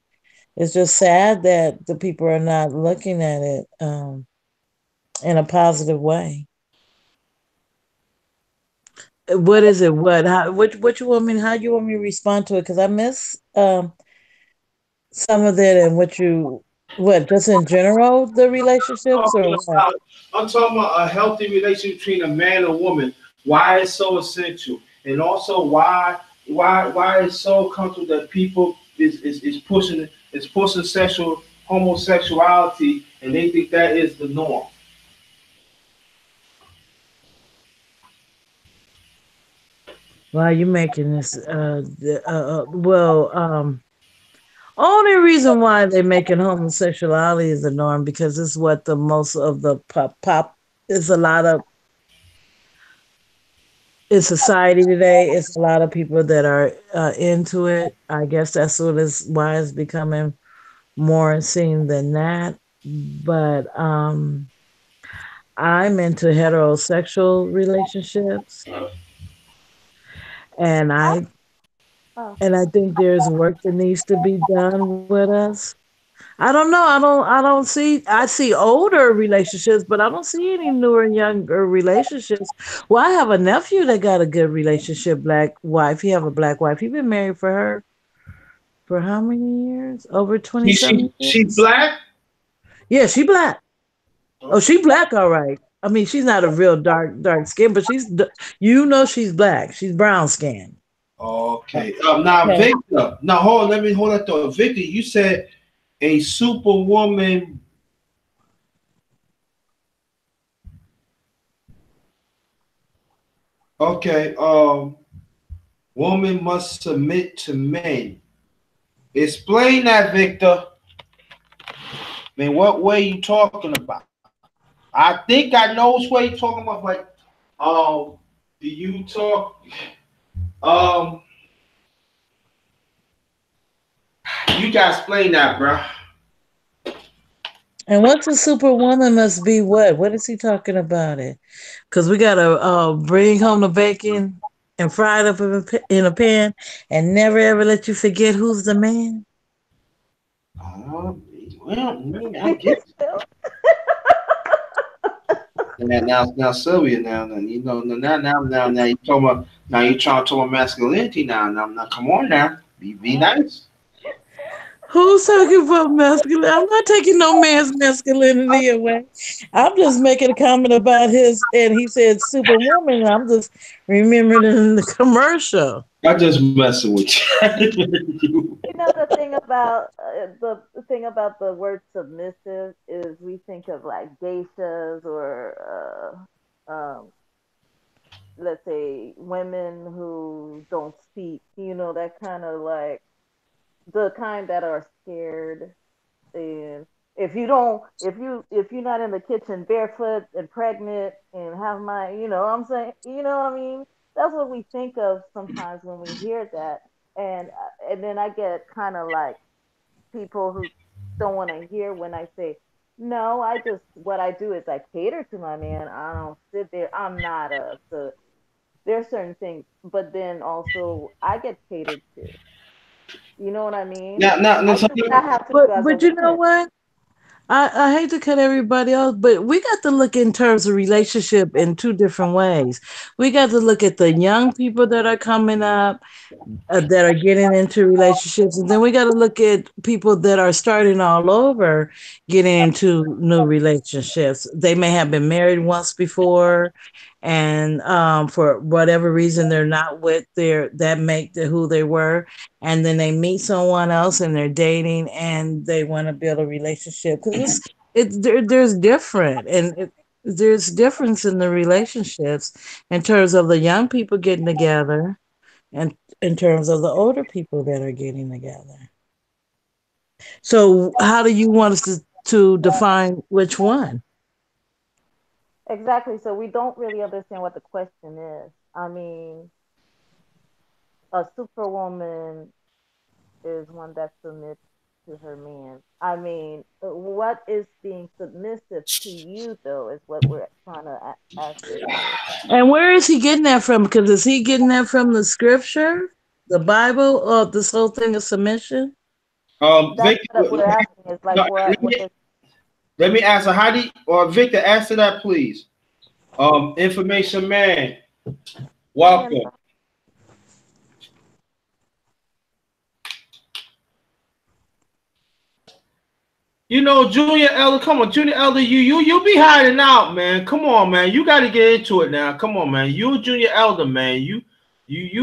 It's just sad that the people are not looking at it in a positive way. What is it? What? How? What you want me? How you want me to respond to it? Because I miss some of that and what you what just in general the relationships or what? I'm talking about a healthy relationship between a man and woman. Why it's so essential, and also why it's so comfortable that people is pushing sexual homosexuality, and they think that is the norm. Why are you making this? Only reason why they're making homosexuality is the norm because it's what the most of the pop is a lot of in society today. It's a lot of people that are into it. I guess that's what is why it's becoming more seen than that. But I'm into heterosexual relationships, and I, I oh, and I think there's work that needs to be done with us. I don't know. I don't see. I see older relationships, but I don't see any newer and younger relationships. Well, I have a nephew that got a good relationship. Black wife. He have a black wife. He been married for her for how many years? Over 20 She some she years. black. Yeah, she black. Oh, Okay. she black. All right. I mean, she's not a real dark skin, but she's black. She's brown skin. Okay. Now Okay. Victor. Now hold on. Let me hold that thought. Victor, you said a superwoman. Okay. Woman must submit to men. Explain that, Victor. I mean, what way you talking about? I think I know which way you talking about. Like, um, do you talk? Um, you gotta explain that, bro. And what's a superwoman must be what? What is he talking about it? Because we gotta bring home the bacon and fry it up in a pan, and never ever let you forget who's the man. Uh, well, I guess. still, Now, Sylvia, now, now, you talking about, now you trying to talk about masculinity now, come on now, be nice. Who's talking about masculinity? I'm not taking no man's masculinity away. I'm just making a comment about his, and he said superwoman. And I'm just remembering the commercial. I just messing with you. the thing about the thing about the word submissive is we think of like geishas or let's say women who don't speak. That kind of like the kind that are scared. And if you're not in the kitchen barefoot and pregnant and have my, what I'm saying, what I mean? That's what we think of sometimes when we hear that. And then I get kind of like people who don't want to hear when I say, no, what I do is I cater to my man. I don't sit there. I'm not there's certain things, but then also I get catered to. You know what I mean? Now, I so, do what I have to do as a But you know woman. what? I hate to cut everybody off, but we got to look in terms of relationship in two different ways. We got to look at the young people that are coming up that are getting into relationships. And then we got to look at people that are starting all over, getting into new relationships. They may have been married once before, and for whatever reason, they're not with their that mate who they were. And then they meet someone else and they're dating and they want to build a relationship because there's different there's difference in the relationships in terms of the young people getting together and in terms of the older people that are getting together. So how do you want us to define which one? Exactly. So we don't really understand what the question is. I mean, a superwoman is one that submits to her man. I mean, what is being submissive to you, though, is what we're trying to ascertain. And where is he getting that from? Because is he getting that from the scripture, the Bible, or this whole thing of submission? That's what Victor, we're asking is like, no, what is let me answer. How do you, or Victor, answer that, please. Information man, man? welcome. Junior Elder, come on, Junior Elder, you be hiding out, man. Come on, man. You got to get into it now. Come on, man. You Junior Elder, man. You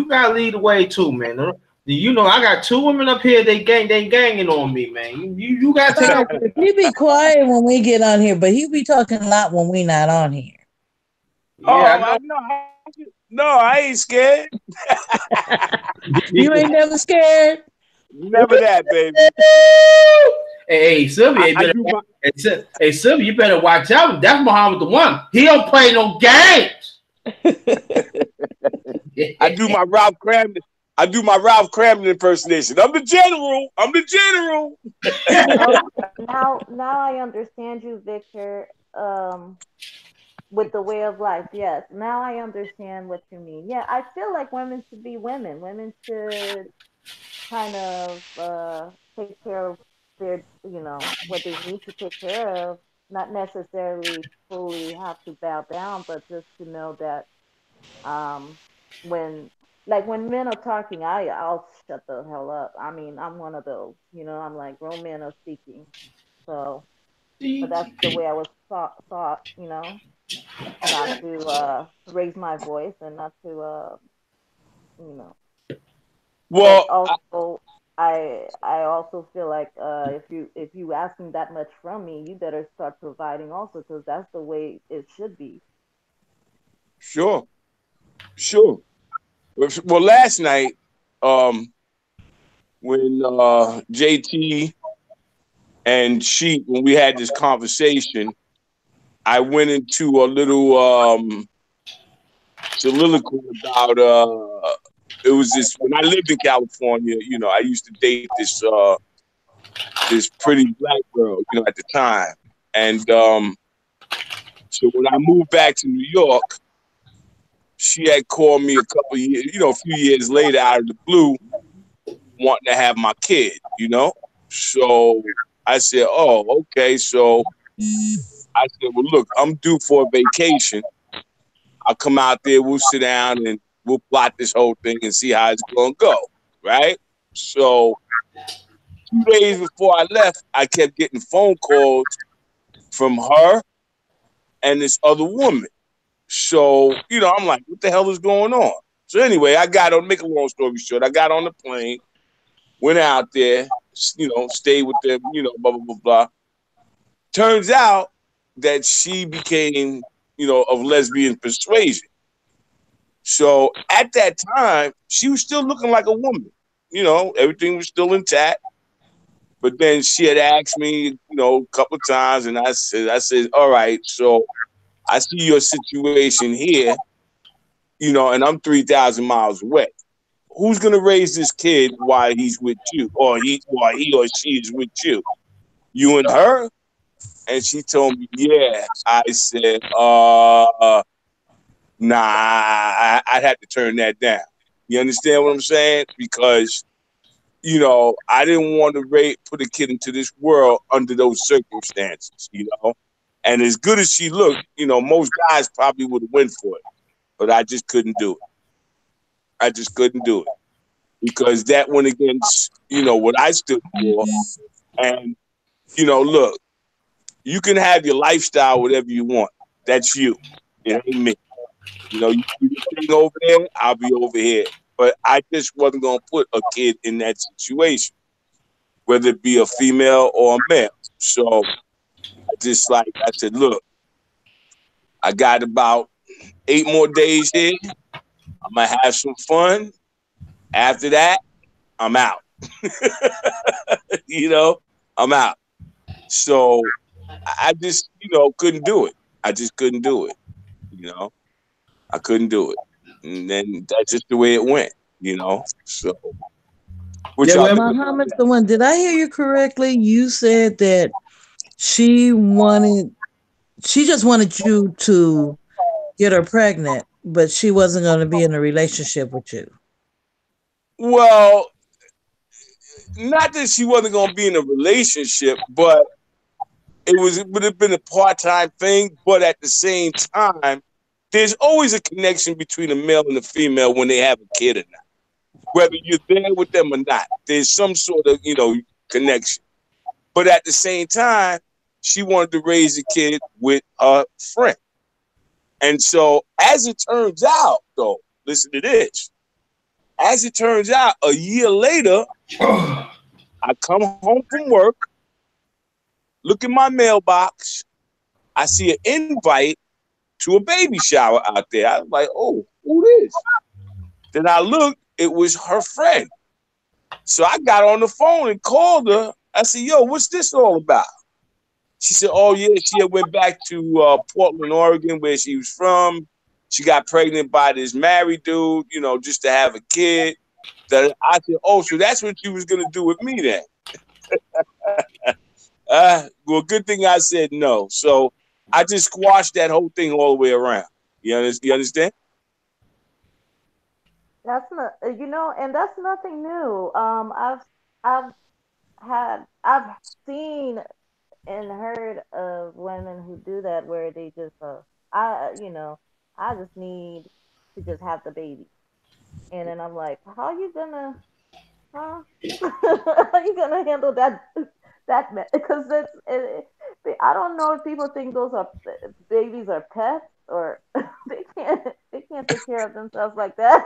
got to lead the way too, man. I got two women up here. They ganging on me, man. You got to take out. He be quiet when we get on here, but he be talking a lot when we not on here. Yeah, I Oh, know. I know. No, I ain't scared. You ain't never scared? Never that, baby. Hey, Sylvia, you I better, do my hey, Sylvia, you better watch out. That's Muhammad the one. He don't play no games. I do my Ralph Cramden. I do my Ralph Cramden impersonation. I'm the general. I'm the general. Oh, now I understand you, Victor. With the way of life, yes. Now I understand what you mean. Yeah, I feel like women should be women. Women should kind of take care of their, what they need to take care of. Not necessarily fully have to bow down, but just to know that um, when when men are talking, I'll shut the hell up. I mean, I'm one of those. I'm like grown men are speaking. So, but that's the way I was thought. Not to raise my voice and not to you know. But Well, also, I also feel like if you asking that much from me, you better start providing also because that's the way it should be. sure, sure. Well, last night, um, when JT and she, when we had this conversation, I went into a little soliloquy about it was this when I lived in California. I used to date this pretty black girl, at the time, and so when I moved back to New York, she had called me a couple years, a few years later, out of the blue, wanting to have my kid. So I said, "Oh, okay." So I said, "Well, look, I'm due for a vacation. I'll come out there. We'll sit down and we'll plot this whole thing and see how it's gonna go." Right. So 2 days before I left, I kept getting phone calls from her and this other woman. So, I'm like, what the hell is going on? So anyway, make a long story short, I got on the plane, went out there, stayed with them, blah, blah, blah, blah. Turns out that she became, of lesbian persuasion. So at that time, she was still looking like a woman. Everything was still intact. But then she had asked me, a couple of times, and I said, all right, so I see your situation here, and I'm 3,000 miles away. Who's gonna raise this kid while he's with you, or he or she is with you? You and her? And she told me, yeah. I said, nah, I'd have to turn that down. You understand what I'm saying? Because I didn't want to put a kid into this world under those circumstances. And as good as she looked, most guys probably would have went for it, but I just couldn't do it. I just couldn't do it because that went against, what I stood for. And, look, you can have your lifestyle, whatever you want. That's you. It ain't me. You do your thing over there, I'll be over here. But I just wasn't going to put a kid in that situation, whether it be a female or a male. So I said, look, I got about 8 more days here. I'm going to have some fun. After that, I'm out. I'm out. So I just, couldn't do it. I just couldn't do it. I couldn't do it. And then that's just the way it went. So, what Yeah, y'all well, think about Muhammad, that? the one, did I hear you correctly? You said that she wanted, she just wanted you to get her pregnant, but she wasn't going to be in a relationship with you. Well, not that she wasn't going to be in a relationship, but it would have been a part-time thing. But at the same time, there's always a connection between a male and a female when they have a kid or not. Whether you're there with them or not, there's some sort of, connection. But at the same time, she wanted to raise a kid with a friend. And so, as it turns out, though, listen to this. As it turns out, a year later, I come home from work, look in my mailbox, I see an invite to a baby shower out there. I was like, oh, Who this? Then I looked, it was her friend. So I got on the phone and called her. I said, yo, what's this all about? She said, oh, yeah, she had went back to Portland, Oregon, where she was from. She got pregnant by this married dude, you know, just to have a kid. That I said, oh, so that's what you was going to do with me then? Well, good thing I said no. So I just squashed that whole thing all the way around. You understand? That's not, and that's nothing new. I've I've seen and heard of women who do that where they just, I just need to just have the baby, and then I'm like, how are you gonna, huh? How are you gonna handle because I don't know if people think those are babies are pets or they can't take care of themselves like that.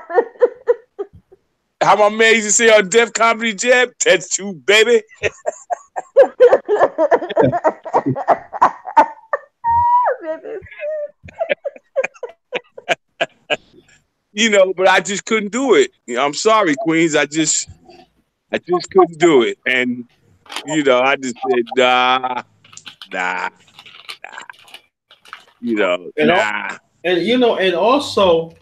How my man used to say on Def Comedy Jam, that's too, baby. Baby. You know, but I just couldn't do it. You know, I'm sorry, Queens. I just couldn't do it. And, you know, I just said, nah, And nah. and also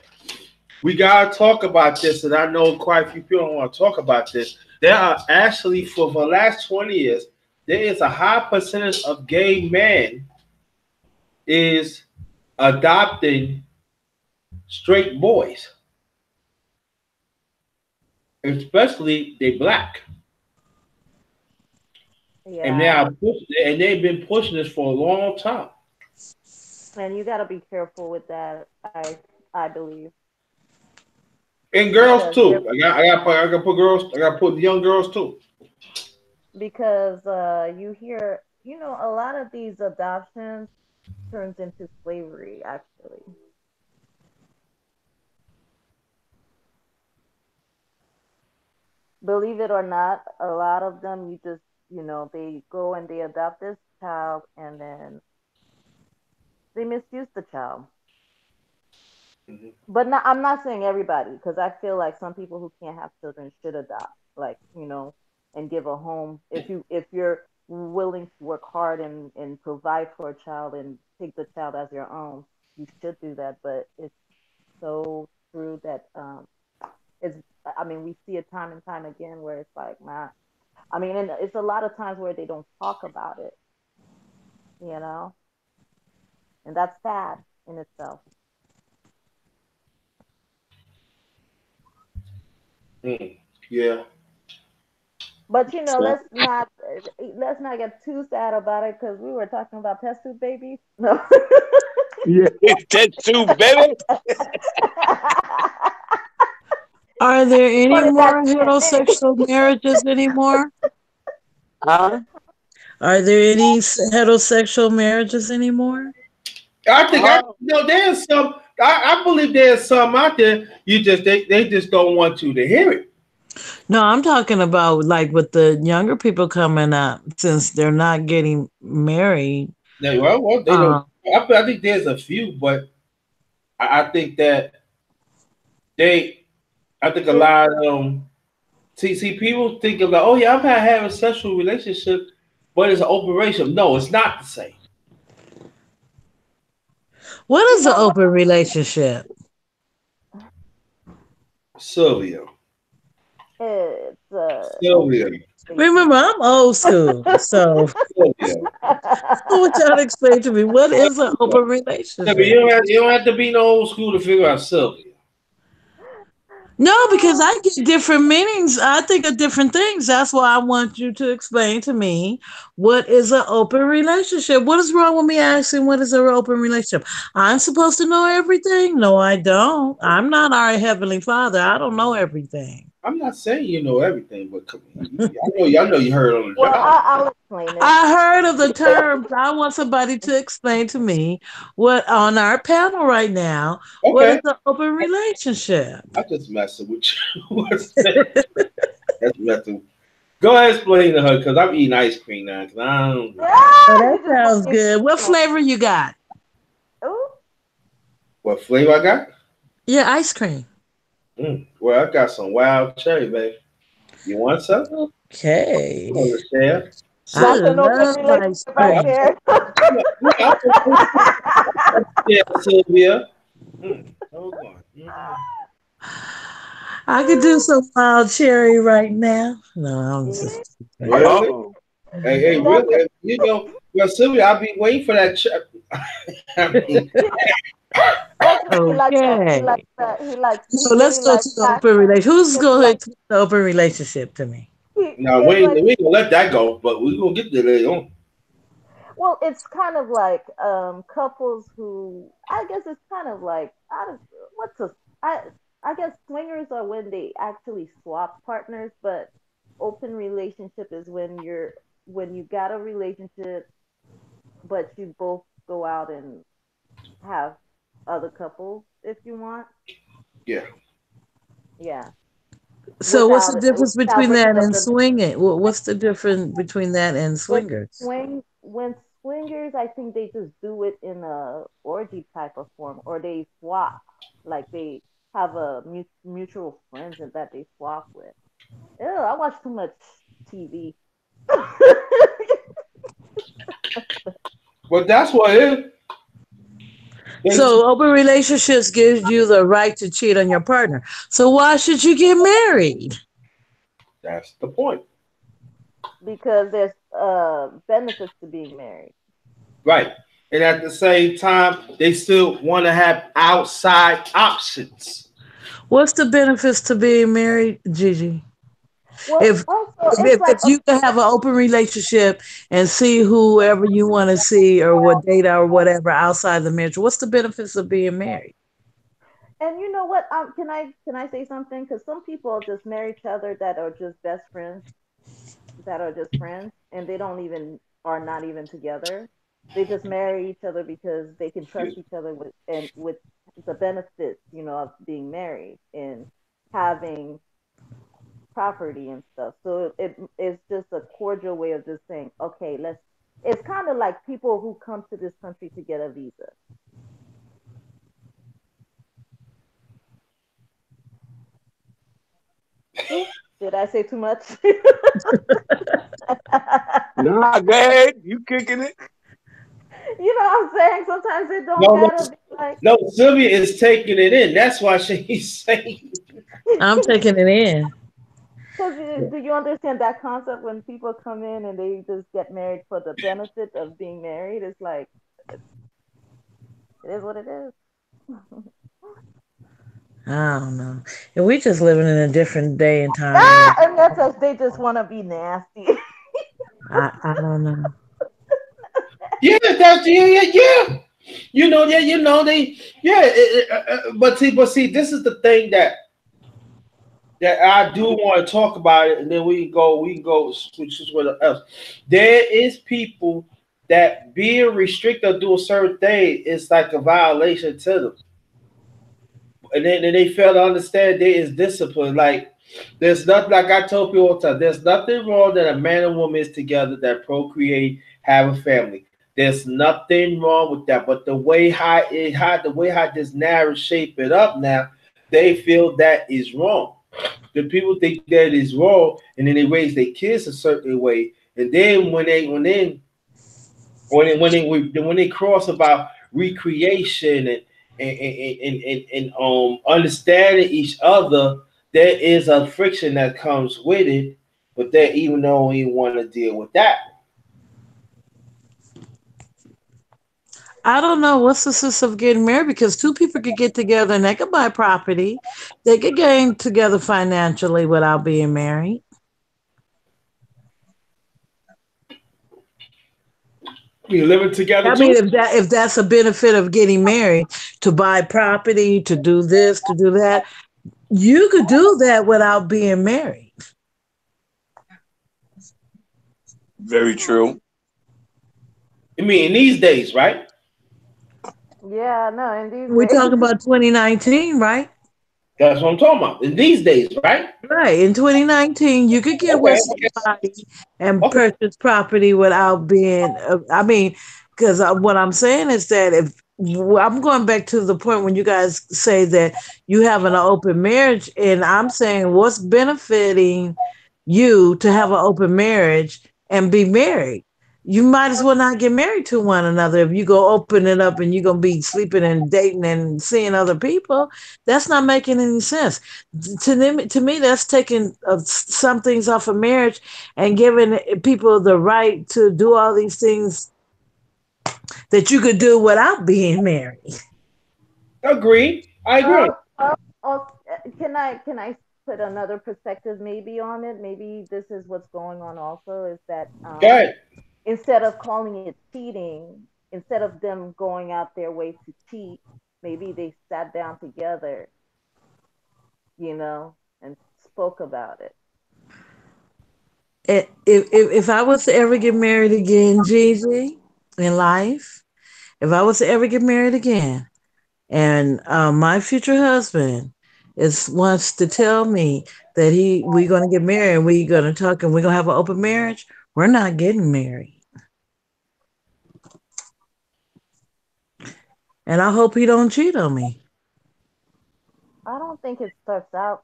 we gotta talk about this, and I know quite a few people don't want to talk about this. There are actually for the last 20 years, there is a high percentage of gay men is adopting straight boys, especially they black, and they Yeah, are and they've been pushing this for a long time. and you got to be careful with that. I believe And girls because too. I got put girls. I got to put young girls too. you hear, a lot of these adoptions turns into slavery. Actually, believe it or not, a lot of them you just, they go and they adopt this child and then they misuse the child. Mhm. But not, I'm not saying everybody because I feel like some people who can't have children should adopt, like, and give a home. If you're willing to work hard and provide for a child and take the child as your own, you should do that. But it's so true that it's. I mean, we see it time and time again where it's like, nah. I mean, and it's a lot of times where they don't talk about it, you know, and that's sad in itself. Mm. Yeah. But So, let's not get too sad about it because we were talking about test tube babies. No. yeah, that's too, baby. Are there any What did that more say? heterosexual marriages anymore? Huh? Are there any heterosexual marriages anymore? I think Huh? there's some. I believe there's some out there. They just don't want you to hear it. No, I'm talking about like with the younger people coming up since they're not getting married. They don't. Um, I think there's a few, but I think that they. I think a It's lot of them. See, people think of like, oh yeah, I've had having a sexual relationship, but it's an open relationship. No, it's not the same. what you is an know open relationship? Sylvia, it's Sylvia, open spaces. Remember, I'm old school, so Sylvia. I want y'all to explain to me what is an open Sylvia, relationship. you don't have to be no old school to figure out Sylvia. No, because Oh, I get different meanings. I think of different things. That's why I want you to explain to me what is an open relationship. What is wrong with me asking what is an open relationship? I'm supposed to know everything? No, I don't. I'm not our heavenly Father. I don't know everything. I'm not saying you know everything, but come on, I know you heard it on the well, job. I'll explain it. I heard of the terms. I want somebody to explain to me what on our panel right now. What is Okay, an open relationship? I'm just messing with you. What's that? That's messing. Go ahead, explain to her because I'm eating ice cream now. Cause I don't know Oh, Ah, that you just want sounds me good. What to. flavor you got? Ooh, what flavor I got. Yeah, ice cream. Well, I got some wild cherry, baby. You want some? Okay. You want to share? I That's Sylvia, an open love ice relationship right yeah, cream. there. yeah, yeah, Sylvia. Hold on. I could do some wild cherry right now. No, I'm Yeah, just Really? Uh-oh. Hey, that's really? You know, well, Sylvia, I'll be waiting for that. I mean, that's what he likes. That he okay. likes that. He likes. He So let's really go likes to the open passion relationship. Who's because he going to likes. explain the open relationship to me? no, It's like, we ain't gonna let that go, but we gonna get there later on. well, it's kind of like couples who I guess it's kind of like I don't, what's a I I guess swingers are when they actually swap partners, but open relationship is when you got a relationship but you both go out and have other couples if you want. Yeah. Yeah, So what's the difference without between bringing that up and the swinging? What's the difference between that and with swingers? when swingers, I think they just do it in a orgy type of form, or they swap, like they have a mutual friends and that they swap with. Ew, I watch too much TV. But that's what it is. So open relationships gives you the right to cheat on your partner. So why should you get married? That's the point. Because there's benefits to being married. Right. And at the same time, they still want to have outside options. What's the benefits to being married, Gigi? Well, If also it's if like you can have an open relationship and see whoever you want to see or what data or whatever outside the marriage, what's the benefits of being married? and you know what? Can I say something? Because some people just marry each other that are just best friends, that are just friends, and they don't even are not even together. They just marry each other because they can trust Excuse me. each other with the benefits, of being married and having property and stuff. So it's just a cordial way of just saying, okay, let's. It's kind of like people who come to this country to get a visa. Oops, did I say too much? Nah, go ahead. You kicking it. What I'm saying? Sometimes it don't No, no, gotta be like, no. Sylvia is taking it in. That's why she's saying. I'm taking it in. because do you understand that concept when people come in and they just get married for the benefit of being married? It's like it is what it is. I don't know. And we just living in a different day and time. And that's us. They just want to be nasty. I don't know. Yeah, that's yeah. They yeah. But see, this is the thing that I do want to talk about it, and then we can go switch to what else. There is people that being restricted or do a certain thing is like a violation to them, and then they fail to understand there is discipline. Like there's nothing like I told people all the time. There's nothing wrong that a man and woman is together that procreate, have a family. There's nothing wrong with that. But the way how this narrative shape it up now, they feel that is wrong. The people think that is wrong, and then they raise their kids a certain way, and then when they cross about recreation and understanding each other, there is a friction that comes with it, but they even don't even want to deal with that. I don't know what's the sense of getting married because two people could get together and they could buy property. They could gain together financially without being married. We living together I mean, too. if that's a benefit of getting married, to buy property, to do this, to do that, you could do that without being married. Very true. I mean, in these days, right? Yeah, no, in these We're talking days. about 2019, right? That's what I'm talking about. In these days, right? Right. In 2019, you could get with Okay, okay, somebody and okay. purchase property without being, I mean, because what I'm saying is that if I'm going back to the point when you guys say that you have an open marriage, and I'm saying what's benefiting you to have an open marriage and be married. You might as well not get married to one another if you go open it up and you're gonna be sleeping and dating and seeing other people. That's not making any sense. To me, that's taking some things off of marriage and giving people the right to do all these things that you could do without being married. Agree. I agree. Um, oh, can I put another perspective maybe on it? Maybe this is what's going on also is that Good. instead of calling it cheating, instead of them going out their way to cheat, maybe they sat down together, and spoke about it. If I was to ever get married again, Gigi, in life, if I was to ever get married again, and my future husband is wants to tell me that we're gonna get married and we're gonna talk and we're gonna have an open marriage, we're not getting married. And I hope he don't cheat on me. I don't think it starts out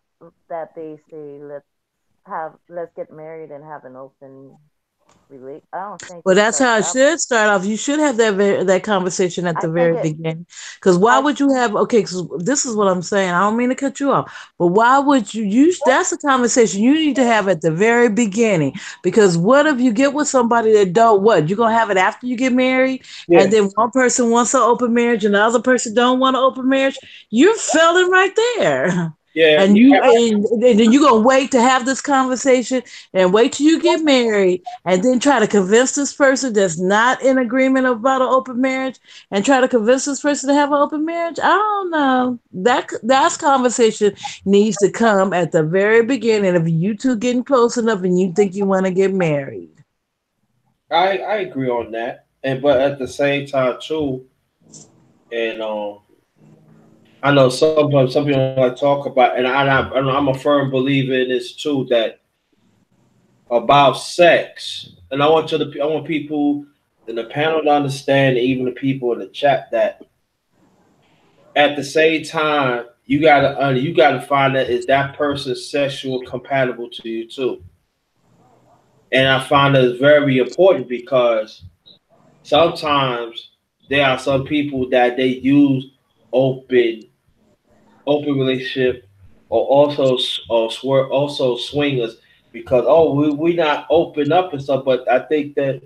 that they say let's get married and have an open relate. I don't think Well, it that's starts how it out. should start off. You should have that conversation at I the think very it. beginning. Because why I would you have? Okay, because this is what I'm saying. I don't mean to cut you off, but why would you? That's a conversation you need to have at the very beginning. Because what if you get with somebody that don't what? You're gonna have it after you get married, and Yeah. then one person wants an open marriage and the other person don't want an open marriage. You're failing right there. Yeah. And and then you're gonna wait to have this conversation and wait till you get married and then try to convince this person that's not in agreement about an open marriage and try to convince this person to have an open marriage. I don't know. That conversation needs to come at the very beginning of you two getting close enough and you think you want to get married. I agree on that. And but at the same time too, and I know sometimes some people like talk about, I'm a firm believer in this too, that about sex, and I want people in the panel to understand, even the people in the chat, that at the same time you gotta find that is that person sexual compatible to you too, and I find that it's very important because sometimes there are some people that they use open open relationship or also or swear also swingers because we not open up and stuff. But I think that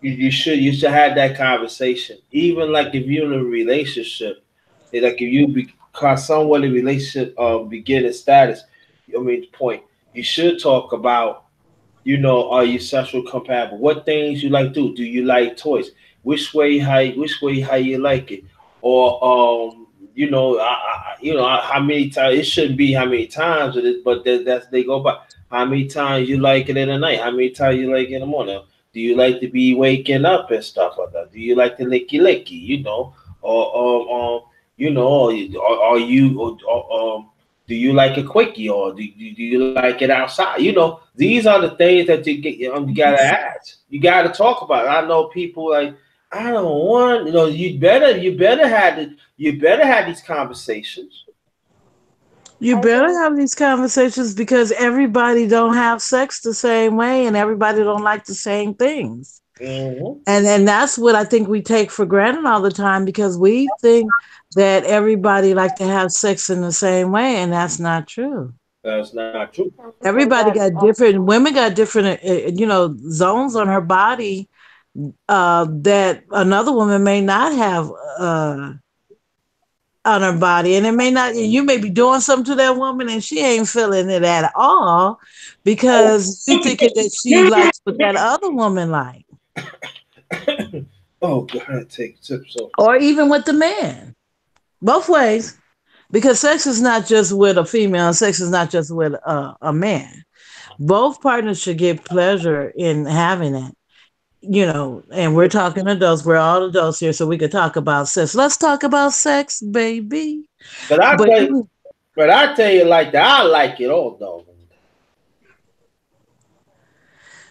you should have that conversation. Even like if you're in a relationship, like if you because someone in relationship beginning status, I mean point, you should talk about, are you sexual compatible? What things you like to do? Do you like toys? Which way how you like it? Or how many times it shouldn't be how many times it is, but that's they go by. How many times you like it in the night? How many times you like it in the morning? Do you like to be waking up and stuff like that? Do you like to licky licky? Or are you do you like a quickie or do you like it outside? These are the things that you gotta ask. You gotta talk about it. I know people like I don't want you better have these conversations. You I better think have these conversations because everybody don't have sex the same way and everybody don't like the same things. Hmm. And that's what I think we take for granted all the time because we think that everybody like to have sex in the same way, and that's not true. That's not true. say Everybody that. got different. Women got different, zones on her body that another woman may not have on her body, and it may not. You may be doing something to that woman, and she ain't feeling it at all because you thinking that she likes what that other woman like, Oh, go ahead, take tips off. or even with the man. Both ways. Because sex is not just with a female, and sex is not just with a man. Both partners should get pleasure in having it, and we're talking adults. We're all adults here, so we could talk about sex. Let's talk about sex, baby. But I But tell you, but I tell you like that. I like it all though.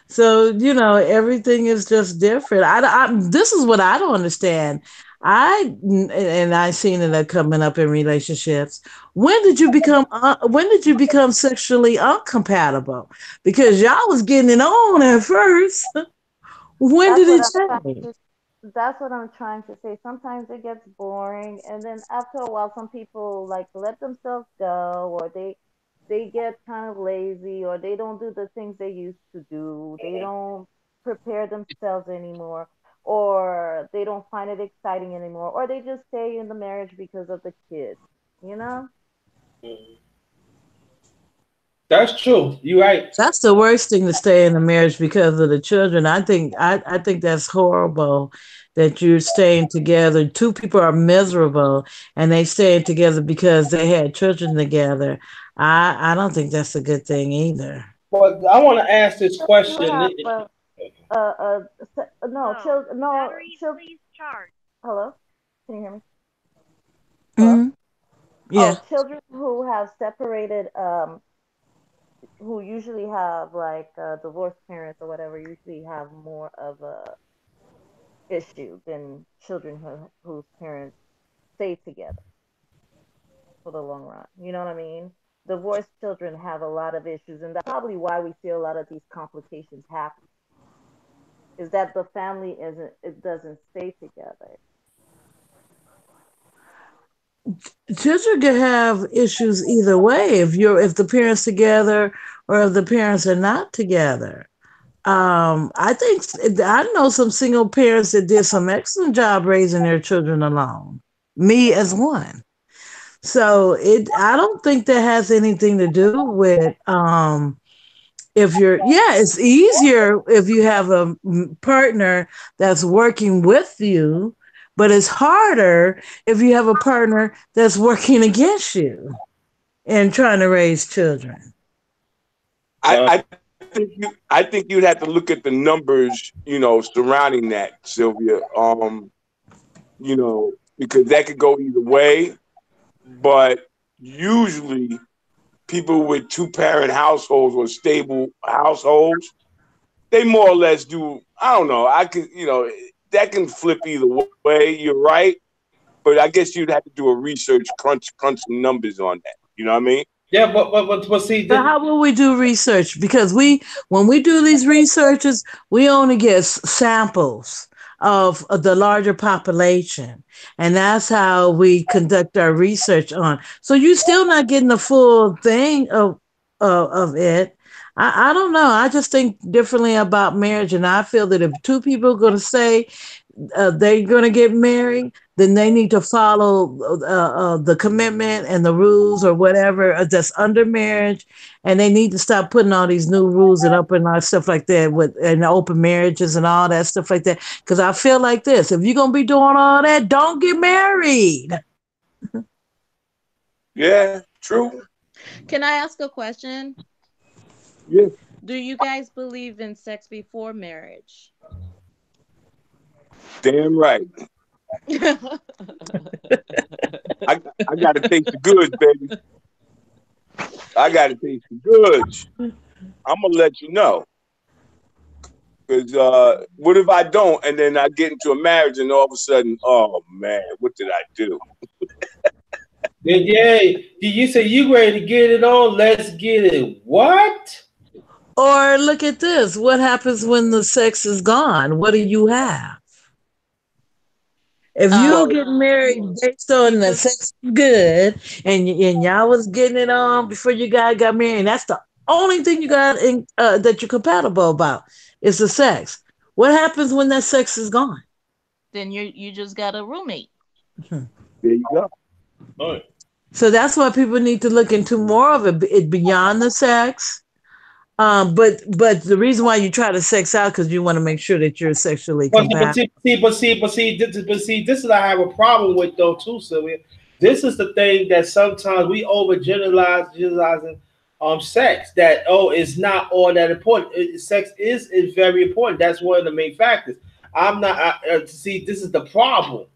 so, everything is just different. This is what I don't understand. And I seen it coming up in relationships. When did you become sexually incompatible? Because y'all was getting it on at first. When That's did what it I'm trying change? to that's what I'm trying to say. Sometimes it gets boring, and then after a while some people like let themselves go, or they get kind of lazy, or they don't do the things they used to do. They don't prepare themselves anymore, or they don't find it exciting anymore, or they just stay in the marriage because of the kids, you know? That's true. You right. That's the worst thing to stay in a marriage because of the children. I think that's horrible that you're staying together. Two people are miserable and they staying together because they had children together. I don't think that's a good thing either. But I want to ask this You question. have no Hello. children, no Battery, children. please charge. Hello, can you hear me? Hello. Hmm. Yeah. Oh, children who have separated, who usually have like divorced parents or whatever, usually have more of a issue than children whose parents stay together for the long run. You know what I mean? Divorced children have a lot of issues, and that's probably why we see a lot of these complications happen. Is that the family isn't it doesn't stay together? Children can have issues either way if the parents together or if the parents are not together. I think I know some single parents that did some excellent job raising their children alone. Me as one. So I don't think that has anything to do with if it's easier if you have a partner that's working with you, but it's harder if you have a partner that's working against you and trying to raise children. Uh, I think you'd have to look at the numbers, surrounding that, Sylvia. Because that could go either way, but usually people with two-parent households or stable households, they more or less do. I don't know. That can flip either way. You're right, but I guess you'd have to do a research crunch some numbers on that. You know what I mean? yeah, but see, But how will we do research? Because when we do these researches, we only get samples of the larger population, and that's how we conduct our research on. So you're still not getting the full thing of it. I don't know. I just think differently about marriage, and I feel that if two people are going to say they're going to get married, then they need to follow the commitment and the rules or whatever that's under marriage, and they need to stop putting all these new rules and up and all stuff like that with and open marriages and all that stuff like that. Because I feel like this: if you're gonna be doing all that, don't get married. Yeah, true. Can I ask a question? Yeah, Do you guys believe in sex before marriage? damn right. I got to taste the goods, baby. I got to taste the goods. I'm gonna let you know. Cause what if I don't, and then I get into a marriage, and all of a sudden, oh man, what did I do? yeah, you say you ready to get it on? Let's get it. What? Or look at this: what happens when the sex is gone? What do you have? If you um, get married based you on the just sex was good and y'all was getting it on before you guys got married, and that's the only thing you got that you're compatible about is the sex. What happens when that sex is gone? then you just got a roommate. Mhm. There you go. All right. So that's why people need to look into more of it beyond the sex. But the reason why you try to sex out because you want to make sure that you're sexually compatible. This is I have a problem with though too, Sylvia. This is the thing that sometimes we generalizing sex. That it's not all that important. Sex is very important. That's one of the main factors. I'm not see. This is the problem.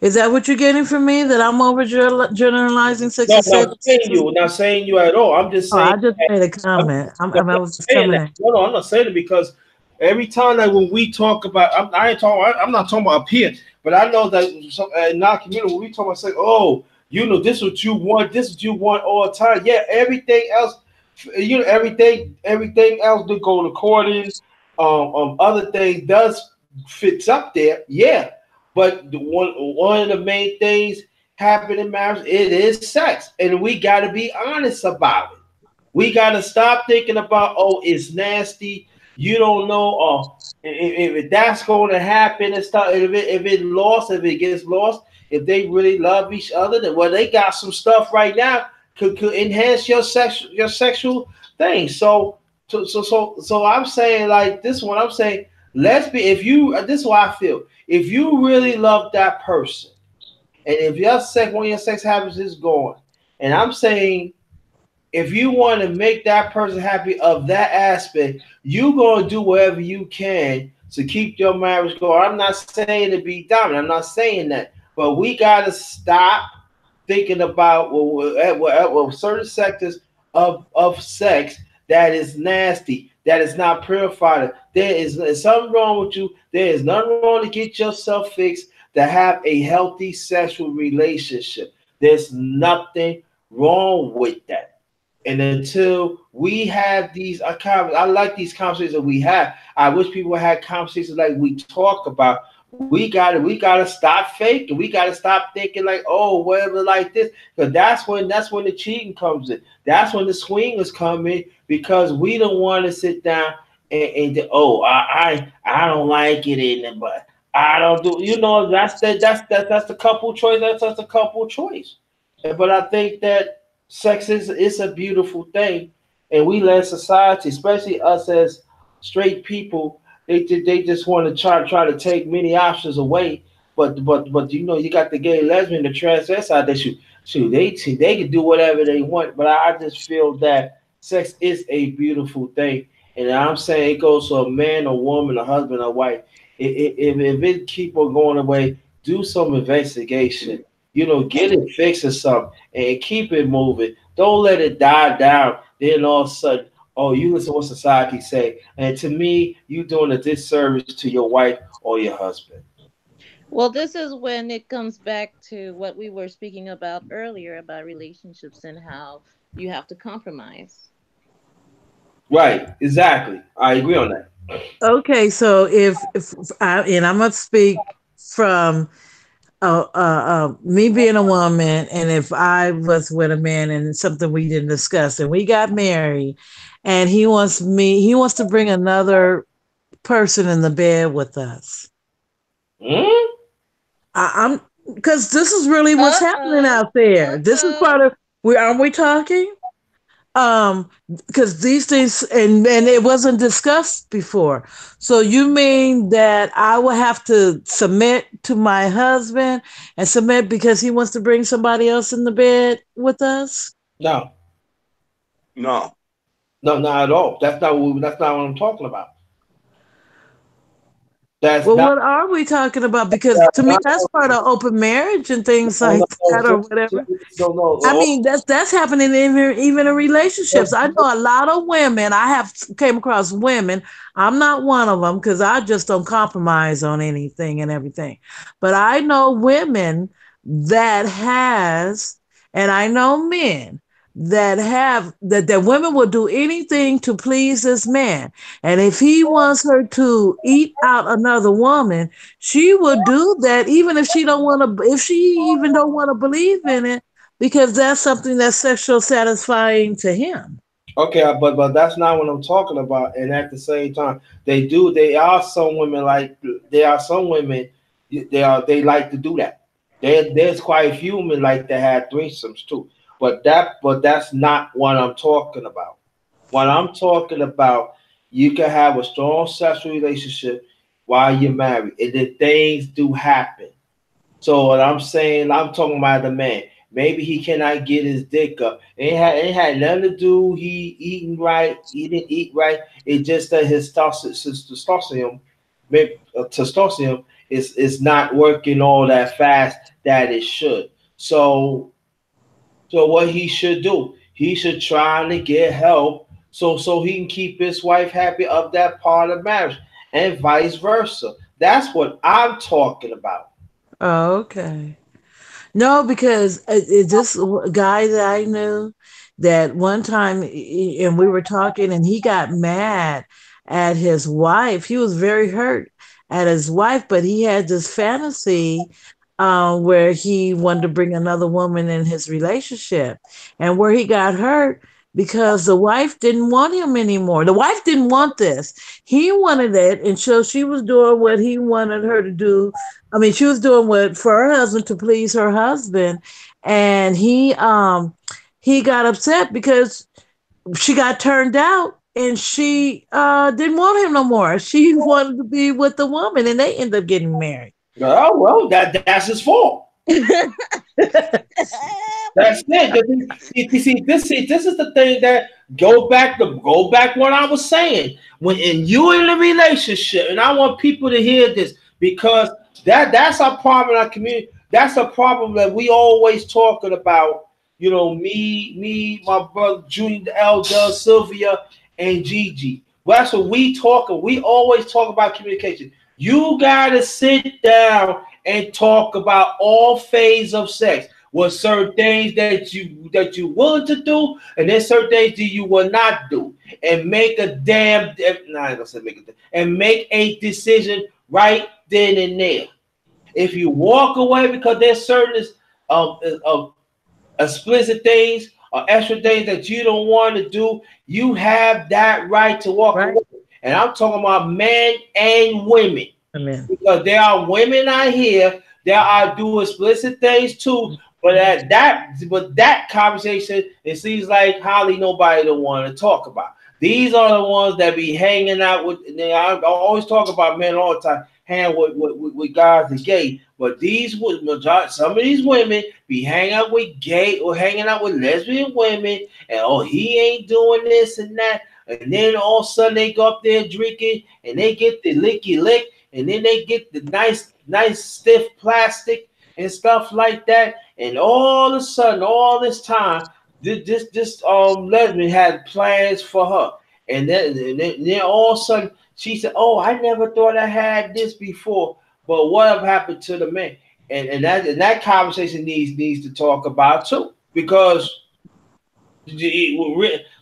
Is that what you're getting from me? That I'm over generalizing sex No, and sex? not saying you at all. I'm just Oh, saying I just that. made a I'm, comment. no, I'm I not was just saying coming that. at. No, I'm not saying it because Every time that when we talk about, I ain't talking. I'm not talking about up here, but I know that some, in our community when we talk about say, oh, this what you want, this what you want all the time. Yeah, everything else, everything else to go according. Other things does fits up there. Yeah, but one of the main things happen in marriage, it is sex, and we got to be honest about it. We got to stop thinking about, oh, it's nasty. You don't know, if that's going to happen and stuff. If it gets lost, if they really love each other, then well, they got some stuff right now could enhance your sexual thing. So I'm saying like this one. I'm saying let's be. If you, this is what I feel. If you really love that person, and if one of your sex habits is gone, and I'm saying if you want to make that person happy of that aspect, you gonna do whatever you can to keep your marriage going. I'm not saying to be dominant. I'm not saying that, but we gotta stop thinking about certain sectors of sex that is nasty, that is not purified. There's something wrong with you. There is nothing wrong to get yourself fixed to have a healthy sexual relationship. There's nothing wrong with that. And until we have I like these conversations that we have. I wish people had conversations like we talk about. We gotta stop faking. We gotta stop thinking like, oh, whatever, like this, because that's when the cheating comes in. That's when the swingers come in because we don't want to sit down and oh, I don't like it in there, but I don't do. That's the couple choice. That's the couple choice. But I think that sex is a beautiful thing, and we let society, especially us as straight people, they just want to try to take many options away. But you got the gay, lesbian, the transvestite. They can do whatever they want. But I just feel that sex is a beautiful thing, and I'm saying it goes to a man, a woman, a husband, a wife. If it keep on going away, do some investigation. Get it fixed or something and keep it moving. Don't let it die down. Then all of a sudden, oh, you listen to what society say, and to me, you doing a disservice to your wife or your husband. Well, this is when it comes back to what we were speaking about earlier about relationships and how you have to compromise. Right? Exactly. I agree on that. Okay, so if I and I'm gonna speak from me being a woman, and if I was with a man and something we didn't discuss, and we got married, and he wants to bring another person in the bed with us. Hmm? I'm because this is really what's Uh happening oh. out there. Uh This is oh. part of we aren't we talking? Because these things and it wasn't discussed before. So you mean that I will have to submit to my husband and submit because he wants to bring somebody else in the bed with us? No, No. no, not at all. That's not what I'm talking about. That's Well, not. what are we talking about? Because That's to me, not. that's part of open marriage and things No, like no, that, or whatever. no, no, I no. mean, that's happening even in relationships. I know a lot of women. I have came across women. I'm not one of them because I just don't compromise on anything and everything. But I know women that has, and I know men that have that women will do anything to please this man. And if he wants her to eat out another woman, she will do that even if she don't want to. If she even don't want to believe in it because that's something that's sexual satisfying to him. Okay, but that's not what I'm talking about. And at the same time, they do. They are some women like there are some women. They like to do that. There's quite a few women like to have threesomes too. But that's not what I'm talking about. What I'm talking about, you can have a strong sexual relationship while you're married, and then things do happen. So what I'm saying, I'm talking about the man. Maybe he cannot get his dick up. It had nothing to do. He eating right. He didn't eat right. It's just that his testosterone is not working all that fast that it should. So what he should do? He should try to get help so he can keep his wife happy of that part of marriage, and vice versa. That's what I'm talking about. Oh, okay. No, because this guy that I knew that one time, and we were talking, and he got mad at his wife. He was very hurt at his wife, but he had this fantasy where he wanted to bring another woman in his relationship, and where he got hurt because the wife didn't want him anymore. The wife didn't want this. He wanted it, and so she was doing what he wanted her to do. I mean, she was doing what for her husband to please her husband, and he got upset because she got turned out, and she didn't want him no more. She wanted to be with the woman, and they ended up getting married. Oh well, that's his fault. That's it. This is the thing that go back what I was saying. When in you in a relationship, and I want people to hear this because that's our problem in our community. That's a problem that we always talking about. You know, my brother Junior, the elder, Sylvia, and Gigi. Well, that's what we talking. We always talk about communication. You gotta sit down and talk about all phase of sex. What certain things that you willing to do, and then certain things that you will not do, and make a damn. No, I ain't gonna say make and make a decision right then and there. If you walk away because there's certain of explicit things or extra things that you don't want to do, you have that right to walk Right? away. And I'm talking about men and women Amen. because there are women out here that are doing explicit things too. But that conversation, it seems like hardly nobody don't want to talk about. These are the ones that be hanging out with. I always talk about men all the time, hang with guys that gay. But some of these women be hanging out with gay or hanging out with lesbian women, and oh, he ain't doing this and that. And then all of a sudden they go up there drinking, and they get the licky lick, and then they get the nice stiff plastic and stuff like that. And all of a sudden, all this time, this lesbian had plans for her. And then all of a sudden she said, "Oh, I never thought I had this before." But what have happened to the man? And that conversation needs to talk about too, because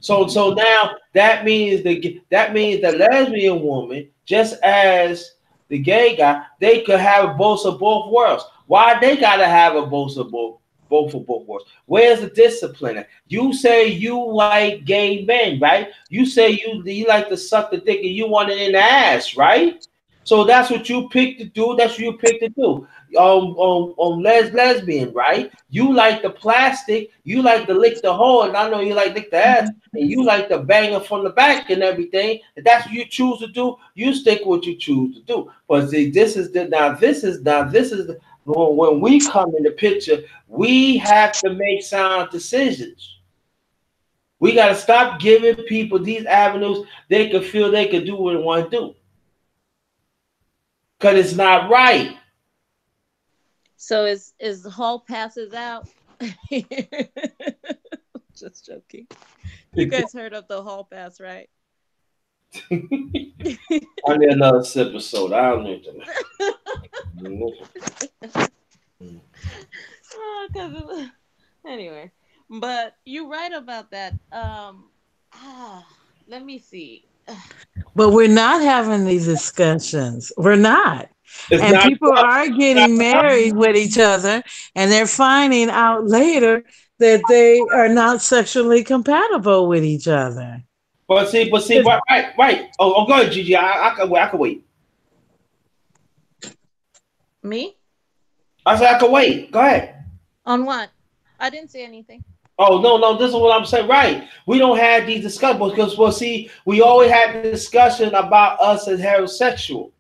so now that means the lesbian woman, just as the gay guy, they could have both of both worlds. Why they gotta have a both of both worlds? Where's the discipline at? You say you like gay men, right? You say you like to suck the dick and you want it in the ass, right? So that's what you pick to do. That's what you pick to do. Lesbian, right? You like the plastic. You like to lick the hole, and I know you like to lick the ass, and you like the banger from the back and everything. If that's what you choose to do, you stick with what you choose to do. But see, this is when we come in the picture, we have to make sound decisions. We got to stop giving people these avenues they could feel they could do what they want to do because it's not right. So is the hall passes out? Just joking. You guys heard of the hall pass, right? I need another sip of soda. I don't need to. Oh, 'cause anyway, but you're right about that. Let me see. But we're not having these discussions. We're not. It's And not. people are getting married with each other, and they're finding out later that they are not sexually compatible with each other. But see, right. Oh, go ahead, Gigi. I can wait. I can wait. Me? I said I can wait. Go ahead. On what? I didn't say anything. Oh no, this is what I'm saying. Right. We don't have these discussions because see, we always had the discussion about us as heterosexual.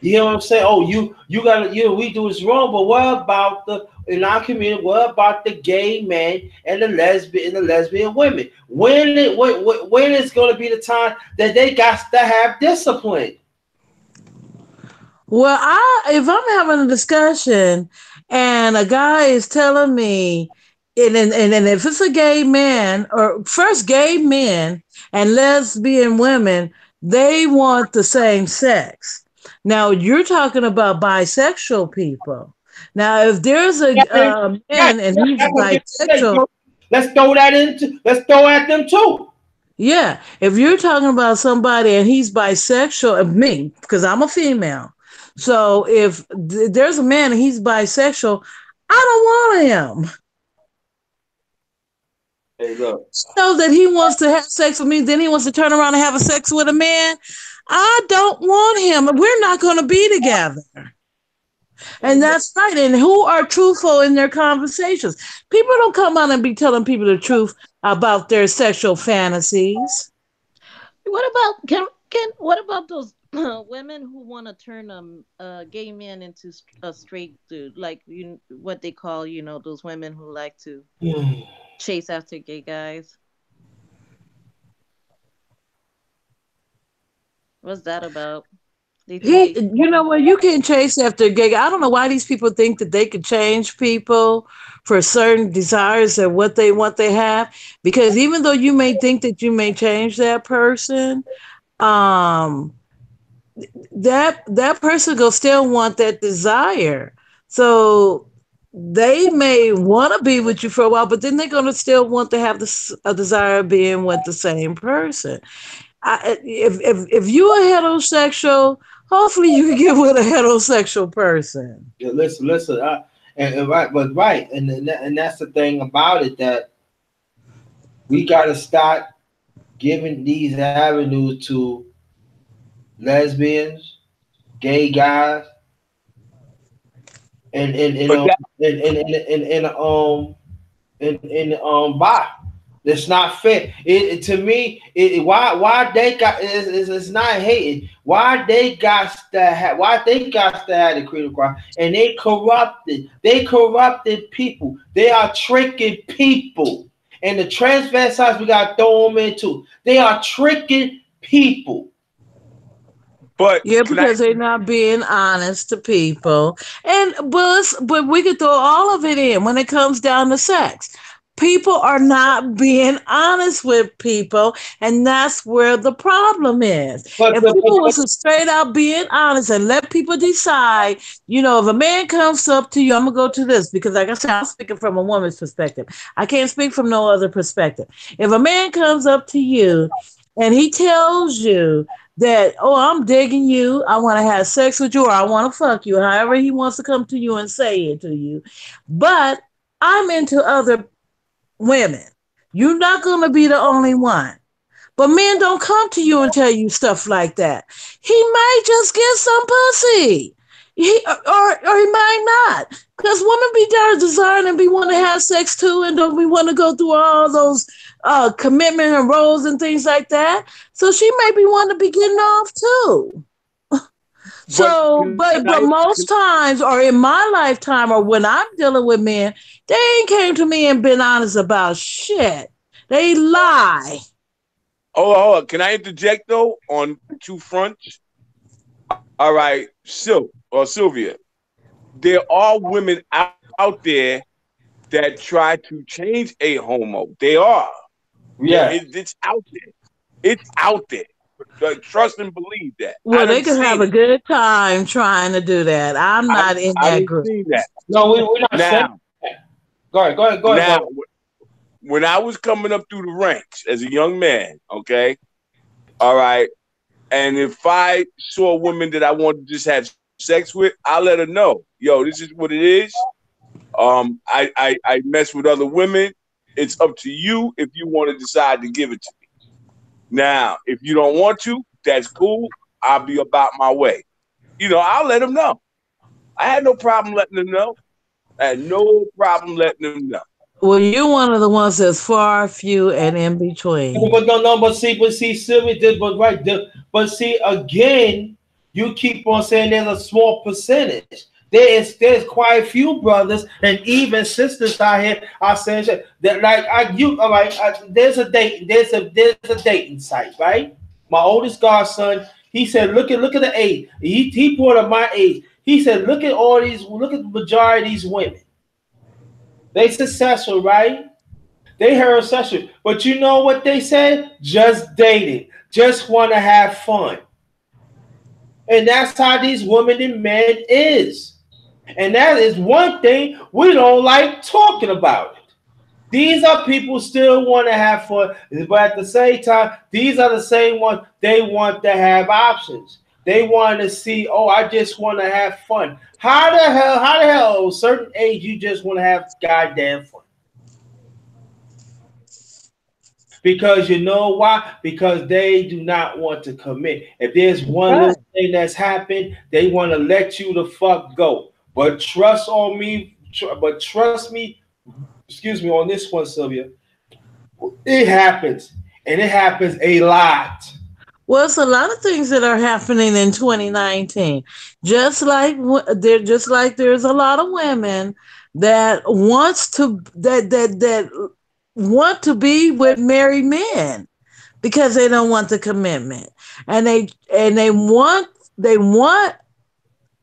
You hear what I'm saying? Oh, you gotta we do this wrong, but what about the in our community? What about the gay men and the lesbian women? When is going to be the time that they got to have discipline? Well, if I'm having a discussion and a guy is telling me and if it's a gay man or first gay men and lesbian women, they want the same sex. Now you're talking about bisexual people. Now, if there's a Right. man and That's he's what I'm getting to say, bisexual, Joe. Let's throw that into. Let's throw at them too. yeah, if you're talking about somebody and he's bisexual, me, because I'm a female. So if there's a man and he's bisexual, I don't want him. Hey, look. Know that he wants to have sex with me, then he wants to turn around and have a sex with a man. I don't want him. We're not going to be together. And that's right. And who are truthful in their conversations? People don't come out and be telling people the truth about their sexual fantasies. What about can what about those women who want to turn a gay man into a straight dude, like what they call those women who like to chase after gay guys? What's that about? They think they You know what? You can't chase after a gay guy. I don't know why these people think that they could change people for certain desires or what they want they have. Because even though you may think that you may change that person, um, that person will still want that desire. So they may want to be with you for a while, but then they're going to still want to have a desire of being with the same person. If you are heterosexual, hopefully you can get with a heterosexual person. Yeah, listen. And right, but right, and that's the thing about it that we got to start giving these avenues to lesbians, gay guys, and But that, why? It's not fair. To me, why they got it's not hating. Why they got to have the creative cry and they corrupted people. They are tricking people. And the transvestites we got to throw them into. They are tricking people. but Yeah, can I? because they're not being honest to people. And but we could throw all of it in when it comes down to sex. People are not being honest with people, and that's where the problem is. But, If people was to straight out being honest and let people decide, if a man comes up to you, I'm gonna go to this because, like I said, I'm speaking from a woman's perspective. I can't speak from no other perspective. If a man comes up to you and he tells you that, oh, I'm digging you, I want to have sex with you, or I want to fuck you, however he wants to come to you and say it to you, but I'm into other women. You're not going to be the only one. But men don't come to you and tell you stuff like that. He might just get some pussy. Or he might not. Because women be there desiring and be want to have sex too, and don't we want to go through all those commitment and roles and things like that. So she may be wanting to be getting off too. But So, can but I? most Can, times, or in my lifetime, or when I'm dealing with men, they ain't came to me and been honest about shit. They lie. hold on. Can I interject though on two fronts? All right, Sylvia. There are women out there that try to change a homo. They are. yeah, It's out there. It's out there. Trust and believe that. I Well, they done could have seen a it. good time trying to do that. I'm not in I that done group. seen that. no, we're not saying Now, that. Go ahead, now, brother. when I was coming up through the ranks as a young man, okay, all right, and if I saw a woman that I wanted to just have sex with, I let her know, yo, this is what it is. I mess with other women. It's up to you if you want to decide to give it to me. Now, if you don't want to, that's cool. I'll be about my way. I'll let them know. I had no problem letting them know. I had no problem letting them know. Well, you're one of the ones that's far, few, and in between. But no, but see, Sylvia did, but right, but see, again, you keep on saying there's a small percentage. There's quite a few brothers and even sisters out here are saying shit that like all right. There's a dating site, right? My oldest godson, he said, look at the age. He brought up my age. He said, look at the majority of these women. They successful, right? They heard successful. But you know what they said? Just dating. Just want to have fun. And that's how these women and men is. And that is one thing we don't like talking about it. These are people still want to have fun, but at the same time, these are the same ones they want to have options. They want to see, oh, I just want to have fun. How the hell, at a certain age, you just want to have goddamn fun? Because you know why? Because they do not want to commit. If there's one Right. little thing that's happened, they want to let you the fuck go. But trust on me, but trust me, excuse me, on this one, Sylvia, it happens. And it happens a lot. Well, it's a lot of things that are happening in 2019. Just like there's a lot of women that want to be with married men because they don't want the commitment, and they want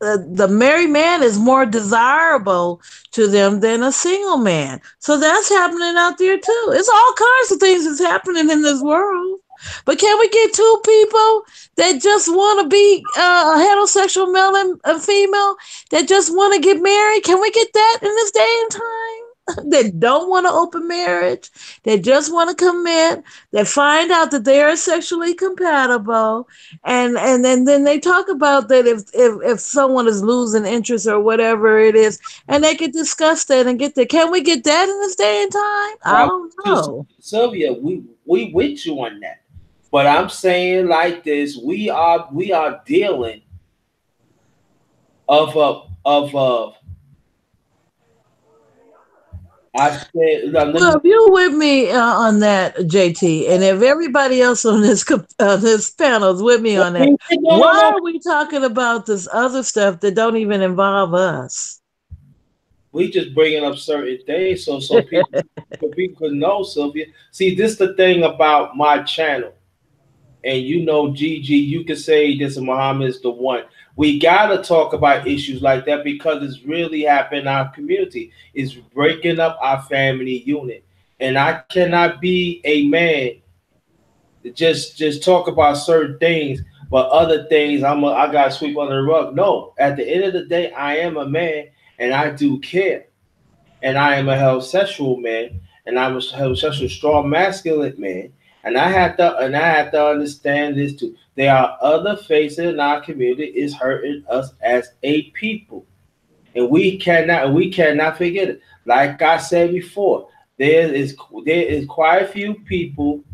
the married man is more desirable to them than a single man. So that's happening out there too. It's all kinds of things that's happening in this world. But can we get two people that just want to be a heterosexual male and female that just want to get married? Can we get that in this day and time? That don't want to open marriage, that just want to commit, that find out that they are sexually compatible, and then they talk about that if someone is losing interest or whatever it is, and they can discuss that and get that. Can we get that in this day and time? I Now, don't know. Sylvia, we with you on that. But I'm saying like this, we are dealing of I said let Well, me if you with me on that, JT, and if everybody else on this panel is with me on that, no why no. are we talking about this other stuff that don't even involve us? We just bringing up certain things so people could know, Sylvia. See, this the thing about my channel. And you know, Gigi, you could say this Muhammad is the one. We gotta talk about issues like that because it's really happening in our community. It's breaking up our family unit. And I cannot be a man to just talk about certain things, but other things I gotta sweep under the rug. No, at the end of the day, I am a man and I do care, and I am a heterosexual man, and I'm a heterosexual strong masculine man, and I have to understand this too. There are other faces in our community is hurting us as a people, and we cannot forget it. Like I said before, there is quite a few people.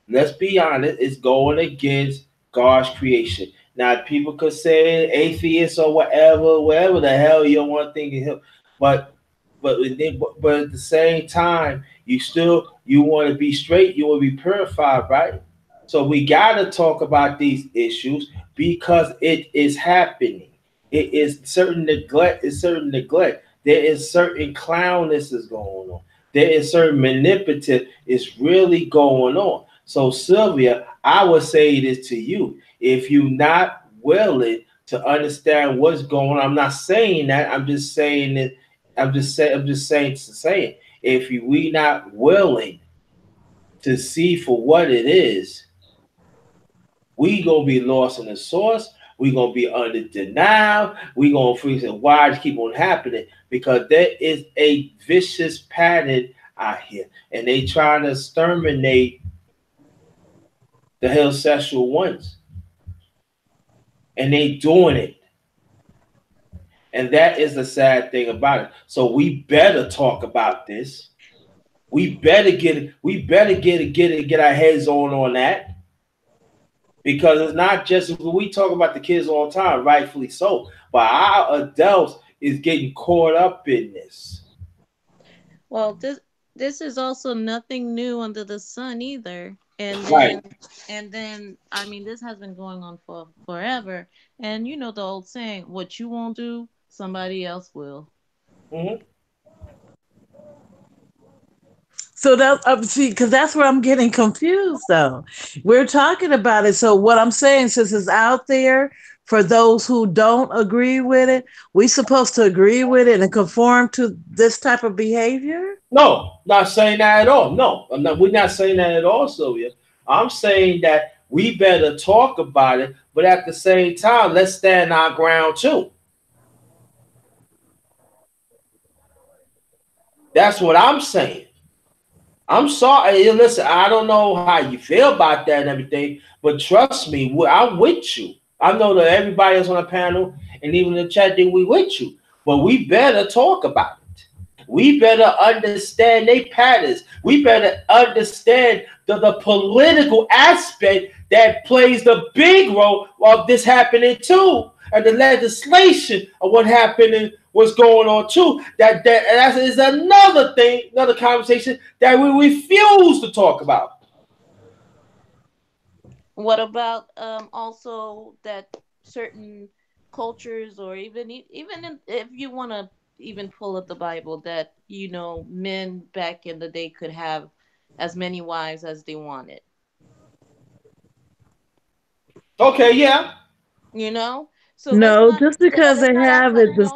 Let's be honest, is going against God's creation. Now, people could say atheists or whatever the hell you want to think of him, but but at the same time, you want to be straight, you want to be purified, right? So we got to talk about these issues because it is happening. It is certain neglect. It's certain neglect. There is certain clownness is going on. There is certain manipulative is really going on. So Sylvia, I would say this to you: if you're not willing to understand what's going on, I'm not saying that. I'm just saying that. I'm just saying to say it. We not willing to see for what it is, we gonna be lost in the source. We gonna be under denial. We gonna freeze and why it keep on happening because there is a vicious pattern out here, and they trying to exterminate the heterosexual ones, and they doing it, and that is the sad thing about it. So we better talk about this. We better get it. We better get our heads on that because it's not just we talk about the kids all the time, rightfully so, but our adults is getting caught up in this. Well, this is also nothing new under the sun either. Right. And then I mean this has been going on for forever. And you know the old saying, what you won't do, somebody else will. Mm-hmm. So that see, because that's where I'm getting confused. Though we're talking about it, so what I'm saying, since it's out there, for those who don't agree with it? We supposed to agree with it and conform to this type of behavior? No, not saying that at all. No, I'm not. We're not saying that at all, Sylvia. I'm saying that we better talk about it, but at the same time, let's stand our ground too. That's what I'm saying. I'm sorry. Hey, listen, I don't know how you feel about that and everything, but trust me, I'm with you. I know that everybody else on the panel and even in the chat, they we with you. But we better talk about it. We better understand their patterns. We better understand the political aspect that plays the big role of this happening too, and the legislation of what happening, what's going on too. That is another thing, another conversation that we refuse to talk about. What about also that certain cultures, or if you want to even pull up the Bible, that men back in the day could have as many wives as they wanted. Okay, yeah. You know, so No, just because they let's not act have like, it does.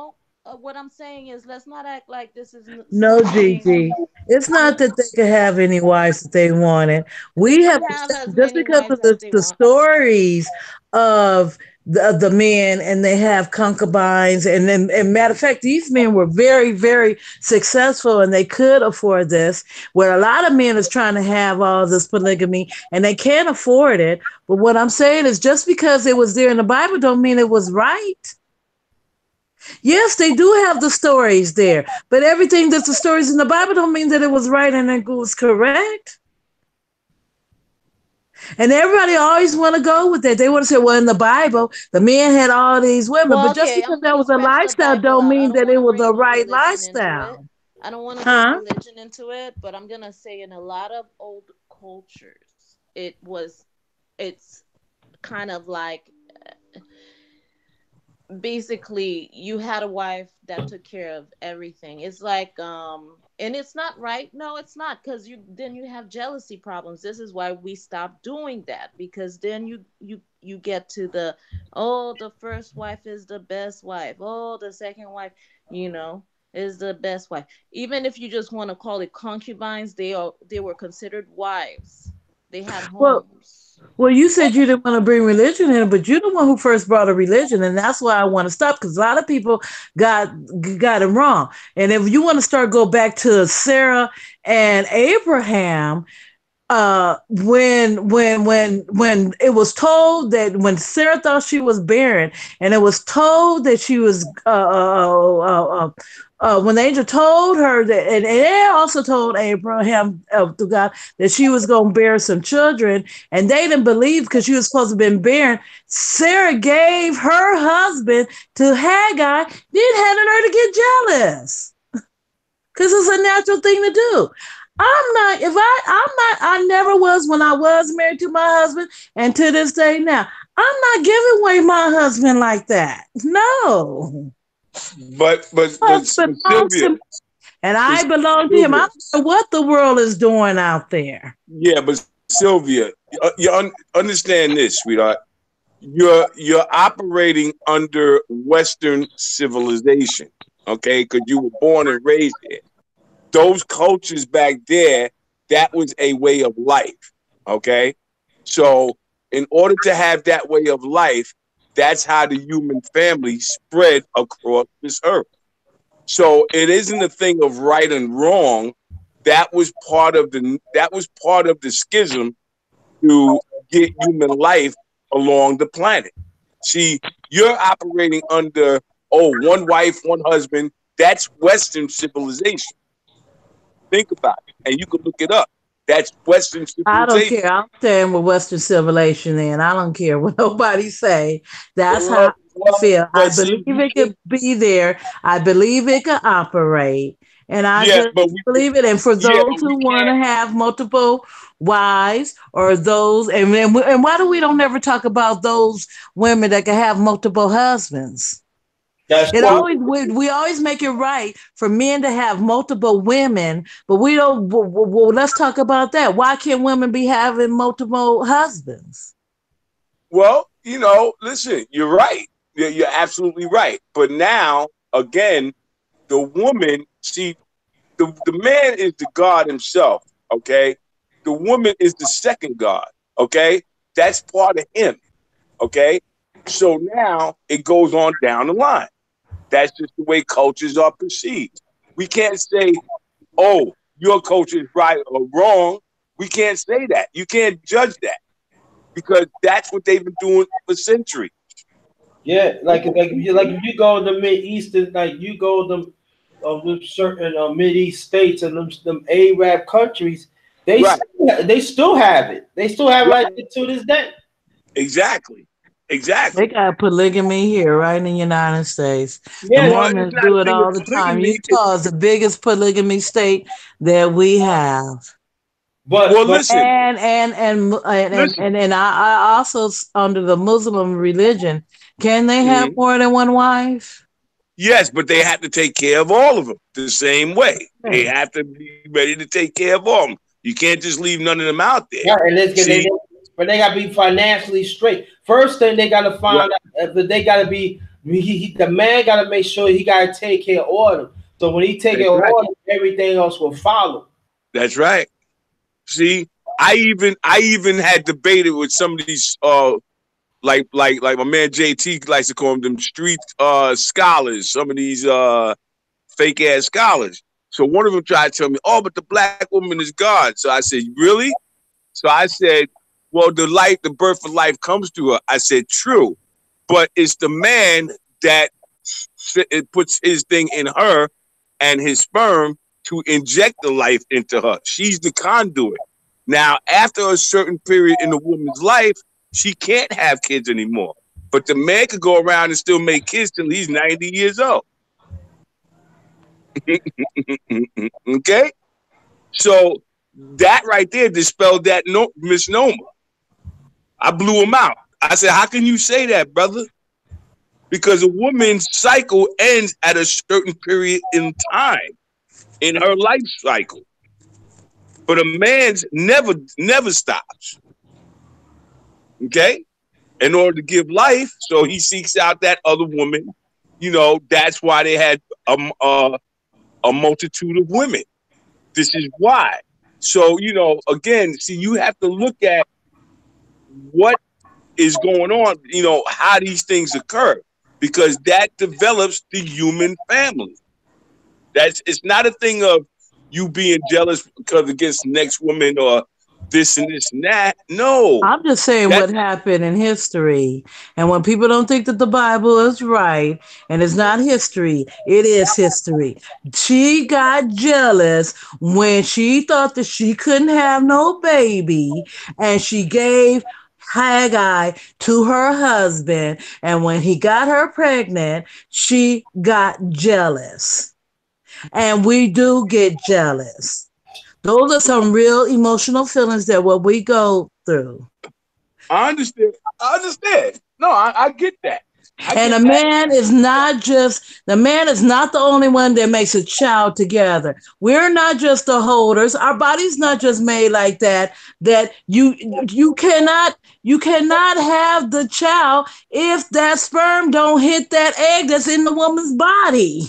what I'm saying is, let's not act like this is No, something. Gigi. It's not that they could have any wives that they wanted. They We could have have as just many because wives of as they the want. stories of the men, and they have concubines, and then, and matter of fact, these men were very, very successful, and they could afford this. Where a lot of men is trying to have all this polygamy, and they can't afford it. But what I'm saying is, just because it was there in the Bible, don't mean it was right. Yes, they do have the stories there, but everything that's the stories in the Bible don't mean that it was right and it was correct. And everybody always want to go with that. They want to say, well, in the Bible, the men had all these women, Well, but just okay, because I'm that gonna was a scratch the lifestyle Bible don't out. I mean don't that want it to was bring a no right religion into it. lifestyle. I don't want to bring Huh? religion into it, but I'm gonna say in a lot of old cultures, it's kind of like, basically you had a wife that took care of everything. It's like, and it's not right. No, it's not, because you have jealousy problems. This is why we stopped doing that, because then you get to the, oh, the first wife is the best wife, oh, the second wife, you know is the best wife. Even if you just want to call it concubines, they were considered wives. They had Well, homes. well, you said you didn't want to bring religion in, but you're the one who first brought a religion, and that's why I want to stop, because a lot of people got got it wrong. And if you want to start, go back to Sarah and Abraham, when it was told that, when Sarah thought she was barren, and it was told that she was when the angel told her that, and it also told Abraham, to God, that she was going to bear some children, and they didn't believe because she was supposed to have been barren. Sarah gave her husband to Haggai, then had her to get jealous because it's a natural thing to do. I never was when I was married to my husband, and to this day now, I'm not giving away my husband like that. No. But Husband belongs Sylvia, to me, and but I belong to him. I Sylvia, don't care what the world is doing out there. yeah, but Sylvia, understand this, sweetheart. You're operating under Western civilization, okay? Because you were born and raised here. Those cultures back there, that was a way of life, okay? So, in order to have that way of life, that's how the human family spread across this earth. So, it isn't a thing of right and wrong. That was part of the schism to get human life along the planet. See, you're operating under, oh, one wife, one husband. That's Western civilization. Think about it, and you can look it up. That's Western I don't civilization. care. I'm staying with Western civilization, and I don't care what nobody say. That's how Well, I feel. I but see, believe it could be there. I believe it could operate, and I yeah, just but we, believe it. And for yeah, those but we who want to can't. have multiple wives, or those, and why do we don't ever talk about those women that can have multiple husbands? That's It true. Well, always we always make it right for men to have multiple women, but we don't. Well, let's talk about that. Why can't women be having multiple husbands? well, listen, you're right. You're absolutely right. But now, again, the woman, see, the man is the God himself, okay? The woman is the second God, okay? That's part of him, okay? So now it goes on down the line. That's just the way cultures are perceived. We can't say, oh, your culture is right or wrong. We can't say that. You can't judge that because that's what they've been doing for centuries. Yeah, if you go to the Mid Eastern, like you go to them certain Mid East states and them Arab countries, Right, they still have it. They still have it like right, that to this day. exactly, They exactly. got polygamy here, right in the United States. The Yeah, Well, it's Mormons not a do it thing of all the time. polygamy. Utah is the biggest polygamy state that we have. Well, but listen, listen. And I also under the Muslim religion, can they have Mhm. more than one wife? Yes, but they have to take care of all of them the same way. They Okay. have to be ready to take care of all of them. You can't just leave none of them out there. yeah, and let's get See, but they gotta be financially straight. First thing they gotta right, find out that they gotta be the man gotta make sure he gotta take care of all of them. So when he take care that's of right. all of them, everything else will follow. That's right. See, I even had debated with some of these like my man JT likes to call them street scholars, some of these fake ass scholars. So one of them tried to tell me, "Oh, but the black woman is God." So I said, "Really?" So I said, "Well, the birth of life comes to her." I said, "True, but it's the man that it puts his thing in her and his sperm to inject the life into her. She's the conduit. Now, after a certain period in the woman's life, she can't have kids anymore. But the man could go around and still make kids till he's 90 years old." Okay? So that right there dispelled that misnomer. I blew him out. I said, "How can you say that, brother?" Because a woman's cycle ends at a certain period in time in her life cycle. But a man's never stops. Okay? In order to give life, so he seeks out that other woman. That's why they had a multitude of women. This is why. So, again, see, you have to look at what is going on, how these things occur, because that develops the human family. It's not a thing of you being jealous because against the next woman or this and this and that. No, I'm just saying that what happened in history. And when people don't think that the Bible is right and it's not history, it is history. She got jealous when she thought that she couldn't have no baby and she gave Haggai to her husband. And when he got her pregnant, she got jealous. And we do get jealous. Those are some real emotional feelings that what we go through. I understand. I understand. No, I get that. I And get that. the man is not the only one that makes a child together. We're not just the holders. Our body's not just made like that, that you cannot have the child if that sperm don't hit that egg that's in the woman's body.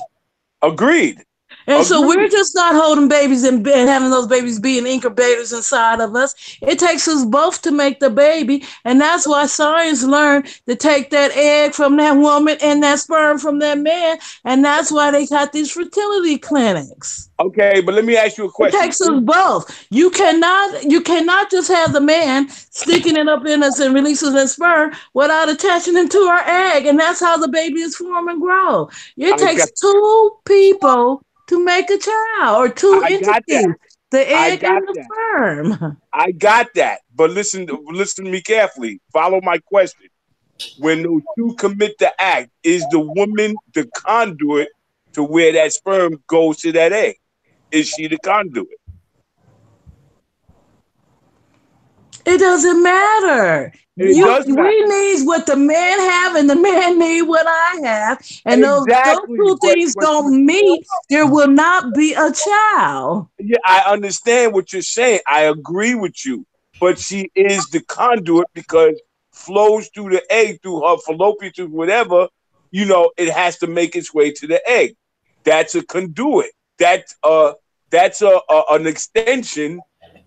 Agreed. And so we're Agreed. just not holding babies and having those babies being incubators inside of us. It takes us both to make the baby. And that's why science learned to take that egg from that woman and that sperm from that man. And that's why they got these fertility clinics. Okay, but let me ask you a It question. takes us both. You cannot just have the man sticking it up in us and releasing the sperm without attaching it to our egg. And that's how the baby is formed and grow. It I got takes two people to make a child or two I got that. entities, the I egg got and the that. sperm. I got that. But listen to me carefully. Follow my question. When those two commit the act, is the woman the conduit to where that sperm goes to that egg? Is she the conduit? It doesn't matter. It does We matter. need what the man have and the man need what I have. And those Exactly. two But things don't meet, there will not be a child. yeah, I understand what you're saying. I agree with you. But she is the conduit because flows through the egg, through her fallopian tube, whatever, it has to make its way to the egg. That's a conduit. That's an extension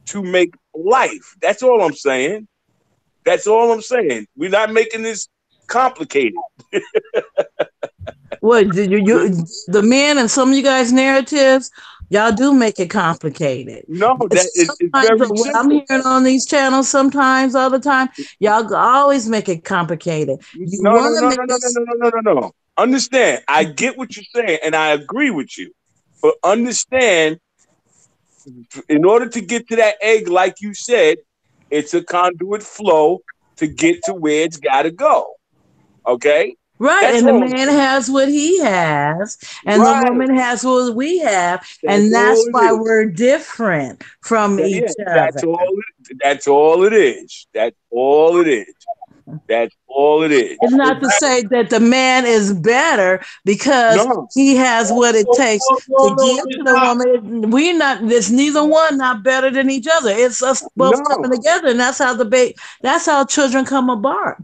to make life. That's all I'm saying. That's all I'm saying. We're not making this complicated. What did the men and some of you guys narratives, y'all do make it complicated. No, that it's Sometimes very what I'm simple. hearing on these channels, sometimes all the time, y'all always make it complicated. You No, no, want to no, make no, no, no, this. no, no, no, no. Understand? I get what you're saying, and I agree with you. But understand, in order to get to that egg, like you said, it's a conduit flow to get to where it's got to go. Okay, Right, that's and the all I'm man saying. has what he has, and the Right. woman has what we have, That's and all that's it why is. we're different from Yeah, each that's other. all. That's all it is. That's all it is. That's all it is. It's not to say that the man is better because No, he has what it takes to No, give to it's the not. woman. We're not. There's neither one not better than each other. It's us both no. coming together, and that's how That's how children come apart.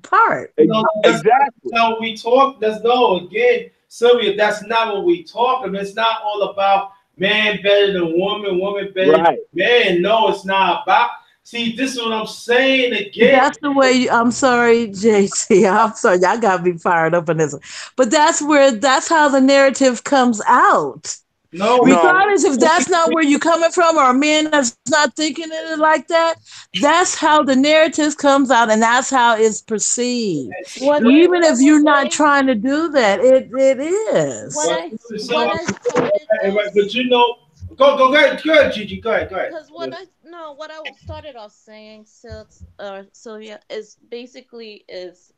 No, that's Exactly. not what we talk. That's no again, Sylvia. That's not what we talk about. It's not all about man better than woman, woman better than Right. man. No, it's not about. See, this is what I'm saying But again. that's the way. I'm sorry, JC. I'm sorry. Y'all got me fired up in this one. But that's how the narrative comes out. No, No. Regardless if that's not where you're coming from or a man that's not thinking it like that, that's how the narrative comes out and that's how it's perceived. What I Even if you're not say, trying to do that, it what is. but, I so, what I started right, off. but go ahead, go ahead, Gigi, go ahead. Because what I started off saying, Sylvia, is basically is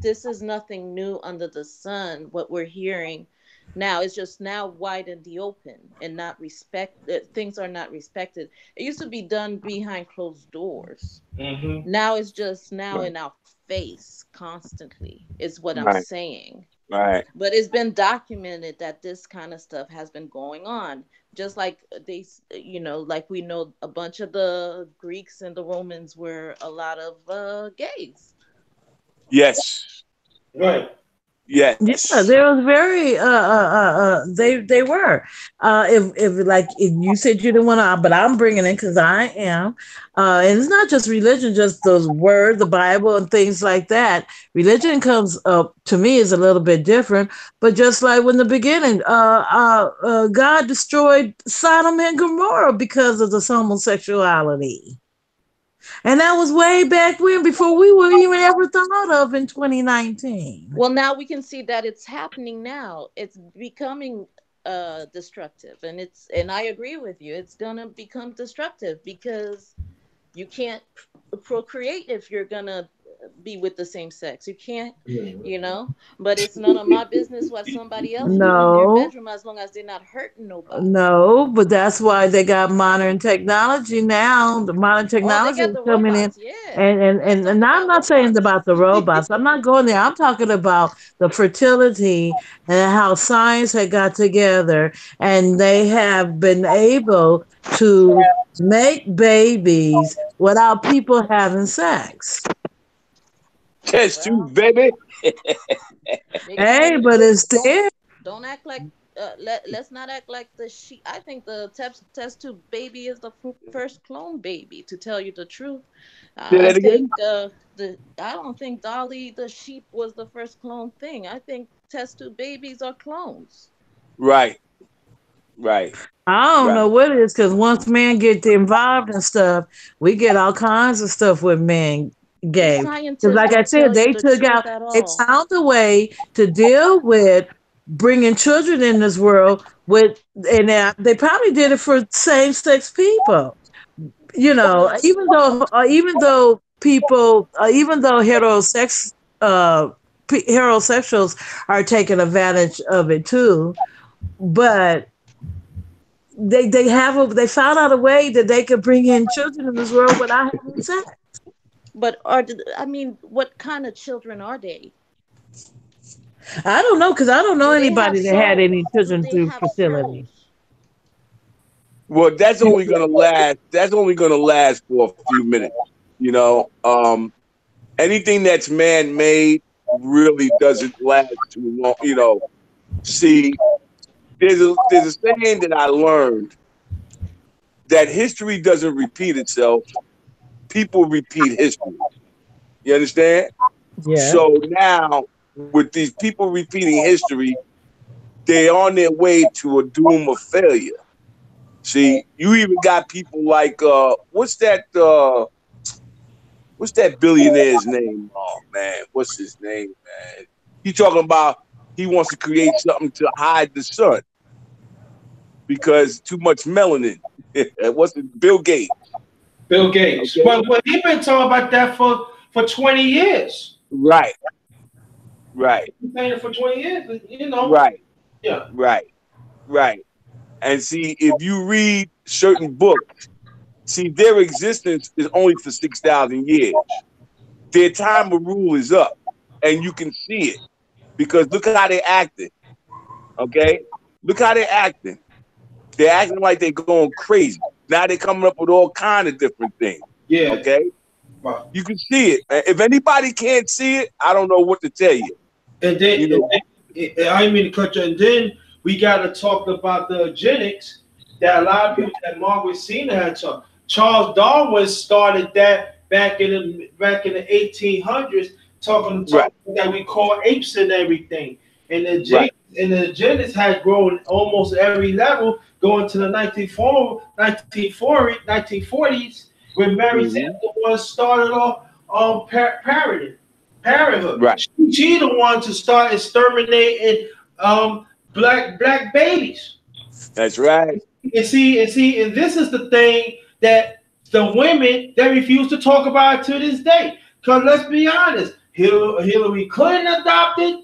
this is nothing new under the sun. What we're hearing now is just now wide in the open and not respect. Things are not respected. It used to be done behind closed doors. Mm-hmm. Now it's just now Right. in our face constantly. Is what I'm Right. saying. Right. But it's been documented that this kind of stuff has been going on, just like like we know a bunch of the Greeks and the Romans were a lot of gays. Yes. Right. Yeah, Yes. they was very they were if like if you said you didn't want to, but I'm bringing it because I am, and it's not just religion, just those words, the Bible, and things like that. Religion comes up to me is a little bit different, but just like when the beginning, God destroyed Sodom and Gomorrah because of this homosexuality. And that was way back when, before we were even ever thought of in 2019. Well, now we can see that it's happening now. It's becoming destructive, and I agree with you. It's gonna become destructive because you can't procreate if you're gonna be with the same sex. You can't, but it's none of my business what somebody else do in their No, bedroom as long as they're not hurting nobody. no, but that's why they got modern technology now. The modern Oh, they technology got is the coming in. robots. Yeah, And, and, let's and, talk and I'm about not saying robots. about the robots. I'm not going there. I'm talking about the fertility and how science had got together and they have been able to make babies without people having sex. Test Well, tube, baby. they Hey, can. but it's Don't there. don't act like let's not act like the sheep. I think the test tube baby is the first clone baby. To tell you the truth, Say I that again. think the I don't think Dolly the sheep was the first clone thing. I think test tube babies are clones. Right. Right. I don't Right. know what it is because once men get involved in stuff, we get all kinds of stuff with men The gay. Because, scientists like I don't said, tell you they the took truth out, at they all. found a way to deal with bringing children in this world with, and they probably did it for same sex people. You know, Yes. even though uh, heterosexuals are taking advantage of it too, but they found out a way that they could bring in children in this world without having sex. But I mean, what kind of children are they? I don't know because I don't know Do they have anybody that had any souls? Do children they through have fertility. souls? Well, that's only gonna last. That's only gonna last for a few minutes. You know. Anything that's man-made really doesn't last too long. See, there's a saying that I learned that history doesn't repeat itself. People repeat history. You understand? Yeah. So now, with these people repeating history, they're on their way to a doom of failure. See, you even got people like what's that billionaire's name? Oh man, what's his name, man? He talking about he wants to create something to hide the sun because too much melanin. What's it? Bill Gates. Bill Gates. Okay. Well, he been talking about that for 20 years. Right. Right. He's saying it for 20 years, Right. Yeah. Right. Right. And see, if you read certain books, see their existence is only for 6,000 years. Their time of rule is up, and you can see it because look how they acting. Okay, look how they're acting. They're acting like they're going crazy. Now they're coming up with all kind of different things. Yeah. Okay, Wow. you can see it. If anybody can't see it, I don't know what to tell you. And then, I didn't mean to cut you. And then we got to talk about the eugenics that a lot of people that Margaret Sanger had talked. Charles Darwin started that back in the 1800s, talking Right. that we call apes and everything. And Right. the eugenics had grown almost every level, going to the 1940s, when Mary Sanders was started off on parenthood. Right. She the one to start exterminating black babies. That's right. And this is the thing that the women they refuse to talk about to this day. Because let's be honest, Hillary Clinton adopted.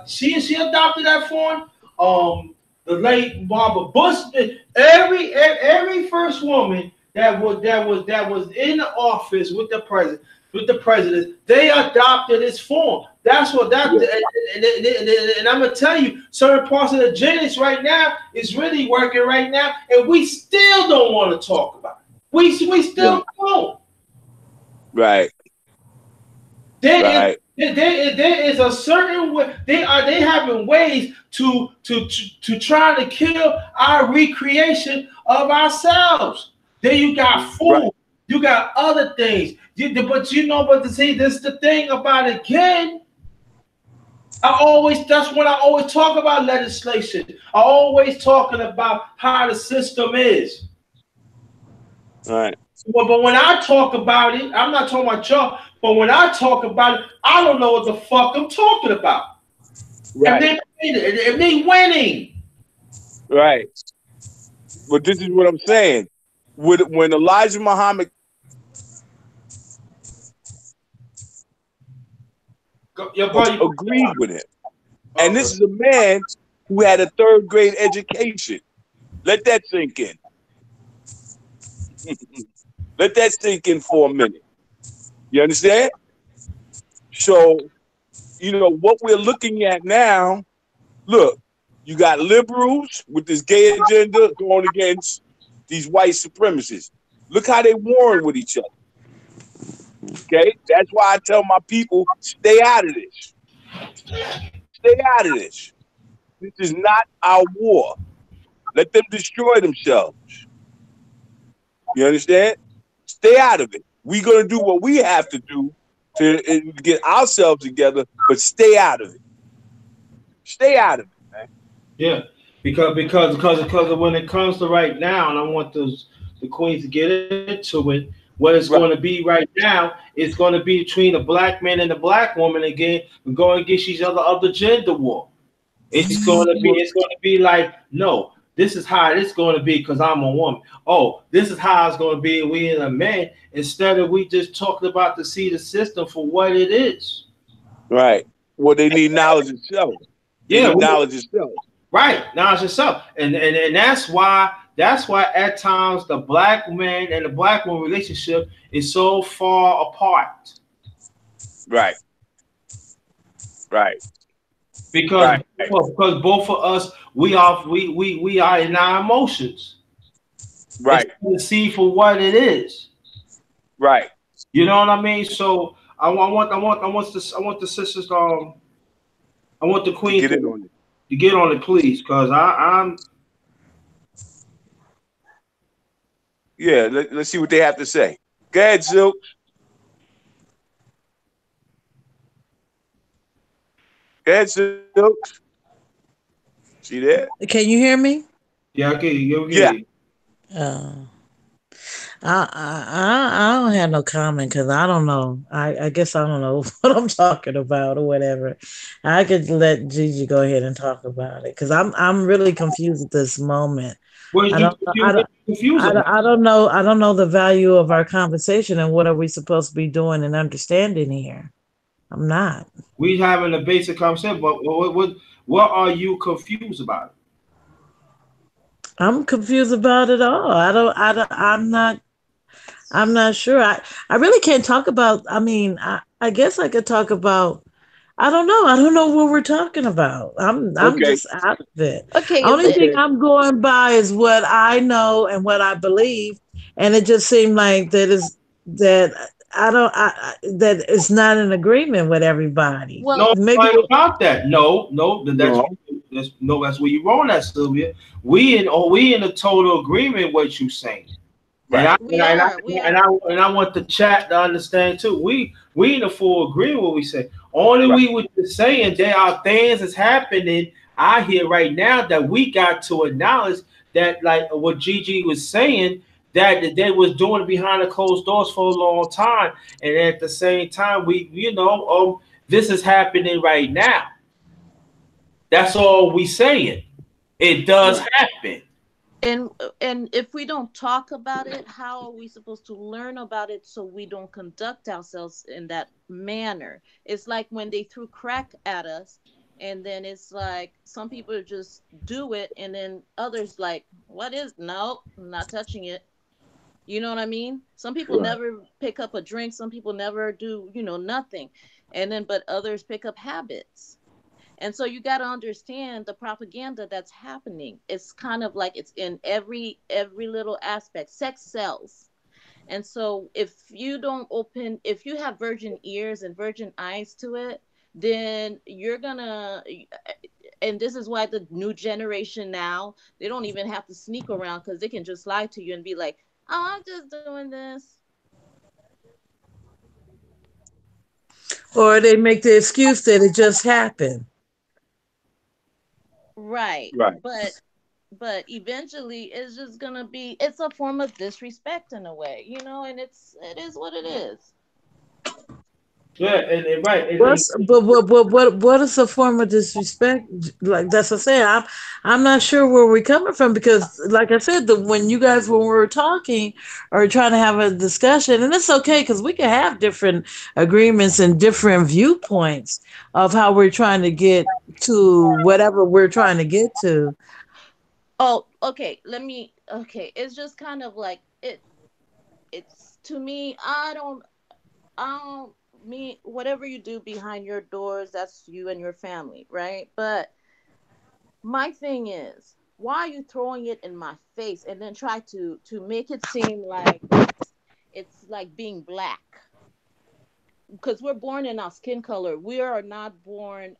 She adopted that form. The late Barbara Bush. Every first woman that was in the office with the president, they adopted this form. That's what that. And I'm gonna tell you, certain parts of the genetics right now is really working right now, and we still don't want to talk about it. We still don't. Right. There is a certain way they having ways to try to kill our recreation of ourselves. Then you got food, Right. you got other things. But to see this the thing about it again. That's when I always talk about legislation. I always talking about how the system is. Right. But when I talk about it, I'm not talking about y'all. But when I talk about it, I don't know what the fuck I'm talking about. Right. And they winning. Right. But this is what I'm saying. When Elijah Muhammad agreed with him, and this is a man who had a third grade education. Let that sink in. Let that sink in for a minute. You understand? So, what we're looking at now, look, you got liberals with this gay agenda going against these white supremacists. Look how they warring with each other. Okay? That's why I tell my people, stay out of this. Stay out of this. This is not our war. Let them destroy themselves. You understand? Stay out of it. We're going to do what we have to do to get ourselves together, but stay out of it. Stay out of it, man. Yeah, because when it comes to right now, and I want the queens to get into it. What it's going to be right now is going to be between the black man and the black woman again. We're going against each other of the gender war. It's going to be like, no, this is how it's going to be because I'm a woman. Oh, this is how it's going to be we and a man. Instead of we just talking about to see the system for what it is. Right. Well, they need knowledge itself. Knowledge itself. Right, knowledge itself, and that's why at times the black man and the black woman relationship is so far apart. Right. Right. Because both of us we are in our emotions. Right. To see for what it is. Right. You know what I mean? So I want the sisters. I want the to queen get in on it. to get on it, please, because I'm. Yeah, let's see what they have to say. Go ahead, Silk. Go ahead, Silk. See there? Can you hear me? Yeah, okay, yeah, Yeah. okay. Uh, I don't have no comment because I don't know. I guess I don't know what I'm talking about or whatever. I could let Gigi go ahead and talk about it because I'm really confused at this moment. What I you don't I confused? What don't. you confused about? I don't know the value of our conversation and what are we supposed to be doing and understanding here. I'm not. We having a basic conversation, but what are you confused about? I'm confused about it all. I'm not sure. I really can't talk about. I mean, I guess I could talk about. I don't know. I don't know what we're talking about. I'm Okay. just out of it. Okay, Only thing Okay. I'm going by is what I know and what I believe, and it just seemed like that I don't that it's not in agreement with everybody. No, well, Maybe I ain't about that. No, no, No. that's no, that's where you wrong at, Sylvia. We in a total agreement with what you saying. And Right. we are. and I want the chat to understand too. We in a full agreement with what we say. Only Right. we were just saying there are things that's happening out here right now that we got to acknowledge that like what Gigi was saying that they was doing behind the closed doors for a long time, and at the same time we this is happening right now. That's all we saying. It does Right. happen. And if we don't talk about it, how are we supposed to learn about it so we don't conduct ourselves in that manner? It's like when they threw crack at us, and then it's like some people just do it, and then others like, what is, no, I'm not touching it. You know what I mean? Some people Right. never pick up a drink, some people never do, nothing. And then but others pick up habits. And so you got to understand the propaganda that's happening. It's kind of like it's in every little aspect. Sex sells. And so if you have virgin ears and virgin eyes to it, then you're gonna, and this is why the new generation now, they don't even have to sneak around because they can just lie to you and be like, oh, I'm just doing this. or they make the excuse that it just happened. Right. Right. But eventually it's just gonna be, it's a form of disrespect in a way, and it is what it is. Yeah, and right. What is a form of disrespect? Like that's what I'm saying. I'm not sure where we're coming from because, like I said, when you guys when we were talking or trying to have a discussion, and it's okay because we can have different agreements and different viewpoints of how we're trying to get to whatever we're trying to get to. Oh, okay, okay, it's just kind of like it's to me, I don't me whatever you do behind your doors, that's you and your family, right? But my thing is, why are you throwing it in my face and then try to make it seem like it's like being black? Because we're born in our skin color. We are not born,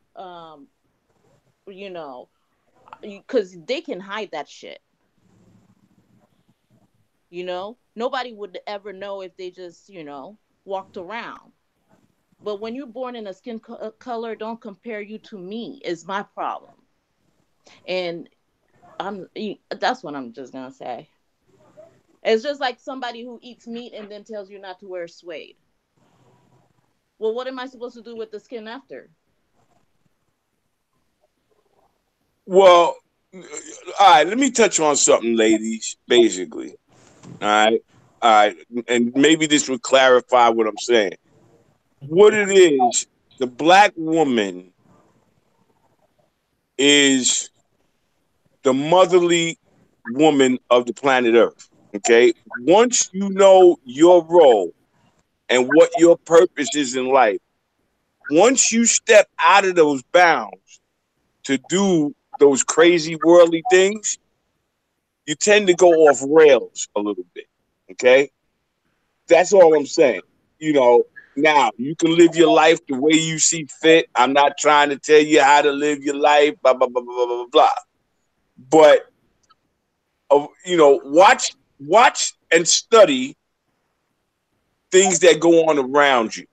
you know, because they can hide that shit. Nobody would ever know if they just, walked around. But when you're born in a color, don't compare you to me is my problem. And that's what I'm just gonna say. It's just like somebody who eats meat and then tells you not to wear suede. Well, what am I supposed to do with the skin after? Well, all right. Let me touch on something, ladies. Basically, all right, all right, and maybe this would clarify what I'm saying. What it is, the black woman is the motherly woman of the planet Earth. Okay. Once you know your role and what your purpose is in life, once you step out of those bounds to do those crazy worldly things, you tend to go off rails a little bit. Okay. That's all I'm saying. You know, Now, you can live your life the way you see fit. I'm not trying to tell you how to live your life, blah, blah, blah, blah, blah, blah, blah. But, watch and study things that go on around you.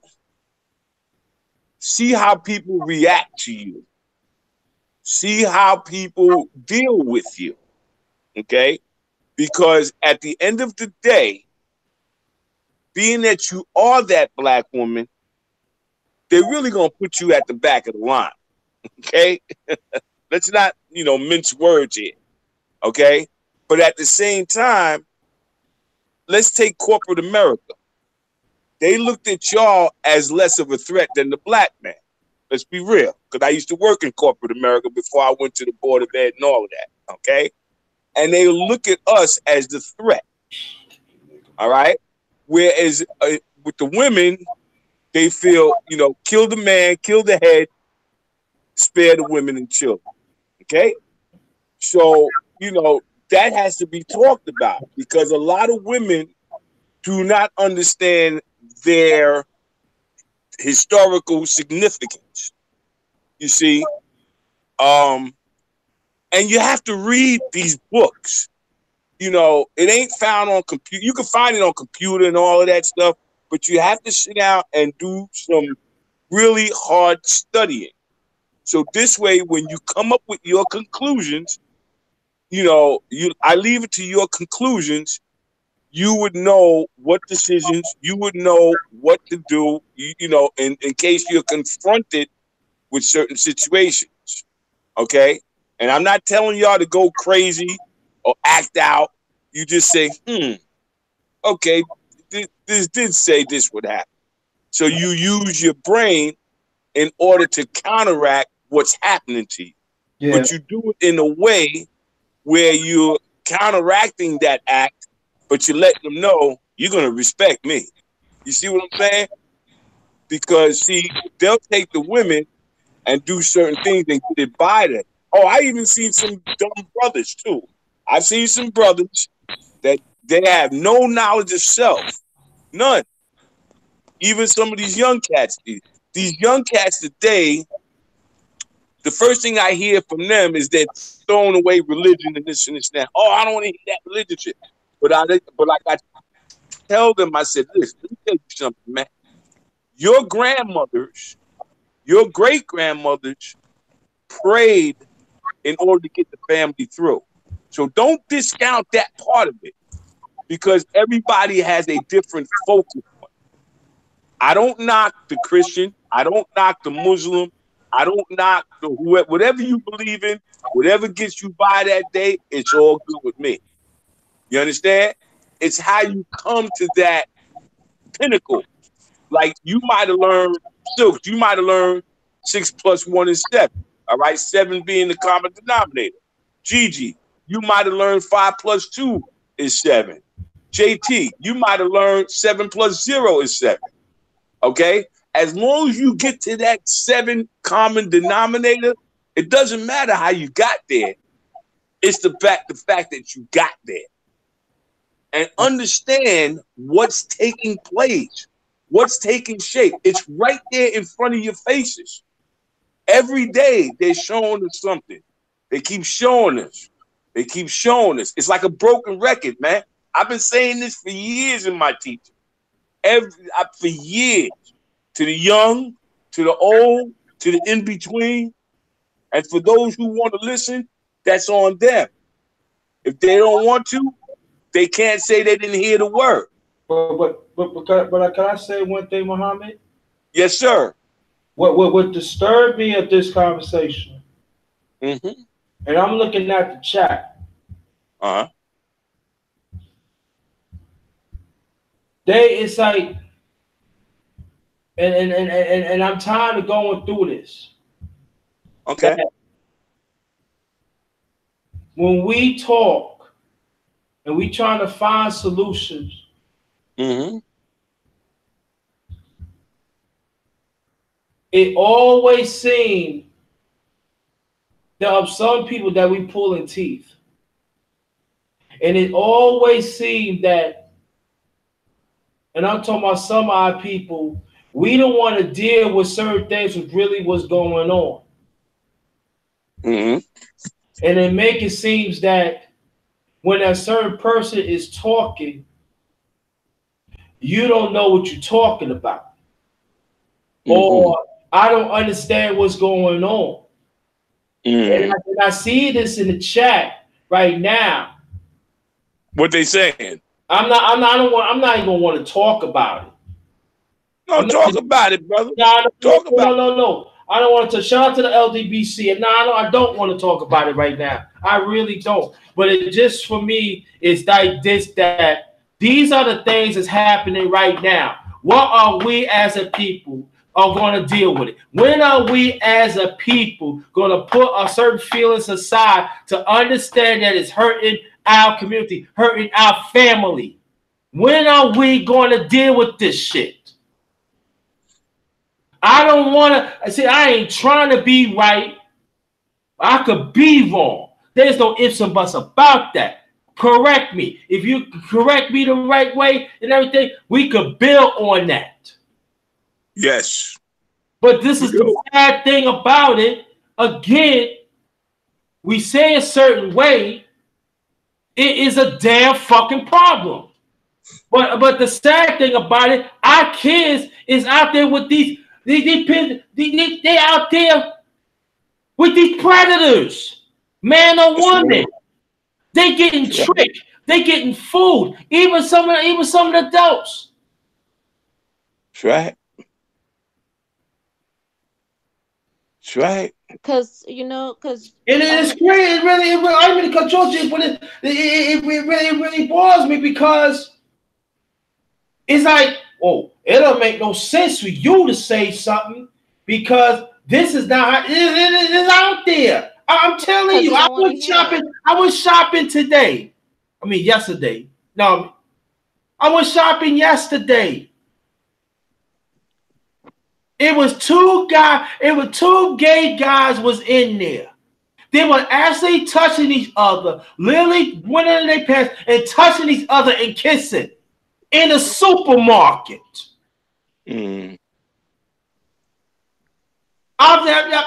See how people react to you. See how people deal with you. Okay? Because at the end of the day, being that you are that black woman, they're really going to put you at the back of the line. Okay? Let's not, mince words here. Okay? But at the same time, let's take corporate America. They looked at y'all as less of a threat than the black man. Let's be real. Because I used to work in corporate America before I went to the Board of Ed and all of that. Okay? And they look at us as the threat. All right? Whereas with the women, they feel, kill the man, kill the head, spare the women and children. Okay? So, that has to be talked about because a lot of women do not understand their historical significance. You see? And you have to read these books. It ain't found on computer. You can find it on computer and all of that stuff, but you have to sit down and do some really hard studying. So this way, when you come up with your conclusions, I leave it to your conclusions. You would know what decisions, you would know what to do, in case you're confronted with certain situations. Okay? And I'm not telling y'all to go crazy or act out. You just say, okay, this did say this would happen. So you use your brain in order to counteract what's happening to you. Yeah. But you do it in a way where you're counteracting that act, but you let them know you're going to respect me. You see what I'm saying? Because, see, they'll take the women and do certain things and get it by them. Oh, I even seen some dumb brothers, too. I've seen some brothers that they have no knowledge of self. None. Even some of these young cats. These young cats today, the first thing I hear from them is they're throwing away religion and this and this and that. Oh, I don't want to hear that religion shit. But like I tell them, I said, listen, let me tell you something, man. Your grandmothers, your great grandmothers prayed in order to get the family through. So don't discount that part of it because everybody has a different focus. I don't knock the Christian. I don't knock the Muslim. I don't knock the whatever you believe in, whatever gets you by that day, it's all good with me. You understand? It's how you come to that pinnacle. Like you might have learned, Silks, you might have learned 6 + 1 is 7. All right, 7 being the common denominator. Gigi, you might have learned 5 + 2 is 7. JT, you might have learned 7 + 0 is 7. Okay? As long as you get to that 7 common denominator, it doesn't matter how you got there. It's the fact that you got there. And understand what's taking place, what's taking shape. It's right there in front of your faces. Every day they're showing us something. They keep showing us. They keep showing us. It's like a broken record, man. I've been saying this for years in my teaching. For years. To the young, to the old, to the in-between. And for those who want to listen, that's on them. If they don't want to, they can't say they didn't hear the word. But can I say one thing, Muhammad? Yes, sir. What disturbed me of this conversation, Mm-hmm. and I'm looking at the chat. Uh-huh. It's like, and I'm tired of going through this. Okay. When we talk and we trying to find solutions, Mm-hmm. it always seems there are some people that we pulling teeth. And it always seemed that, and I'm talking about some of our people, We don't want to deal with certain things with really what's going on. Mm-hmm. And it make it seems that when a certain person is talking, you don't know what you're talking about. Mm-hmm. Or I don't understand what's going on. Mm-hmm. And I see this in the chat right now. What they saying? I'm not even want to talk about it. No, I'm not. talk about it, brother. No, no, Talk no, about no, no. I don't want to shout out to the LDBC. And no, I don't want to talk about it right now. I really don't. But it just for me is like this that these are the things that's happening right now. What are we as a people are going to deal with it? When are we as a people going to put our certain feelings aside to understand that it's hurting our community, hurting our family? When are we going to deal with this shit? I don't want to see. I ain't trying to be right. I could be wrong. There's no ifs and buts about that. Correct me. If you correct me the right way and everything, we could build on that. yes. But this We is the do. bad thing about it. Again, we say a certain way, it is a damn fucking problem. But the sad thing about it, our kids is out there with they out there with these predators, man or That's right. woman. They getting That's right. tricked. They getting fooled. Even some of the adults. That's right. That's right. Cause you know, cause And it's uh, crazy. I don't mean to control you, but it really bothers me because it's like, oh, it don't make no sense for you to say something because this is not it is out there. I'm telling cause you, they I don't want to went hear shopping. it. I went shopping today. I mean yesterday. No, I went shopping yesterday. It was two guys. It was two gay guys was in there. They were actually touching each other, literally went in their pants and touching each other and kissing in a supermarket. Mm.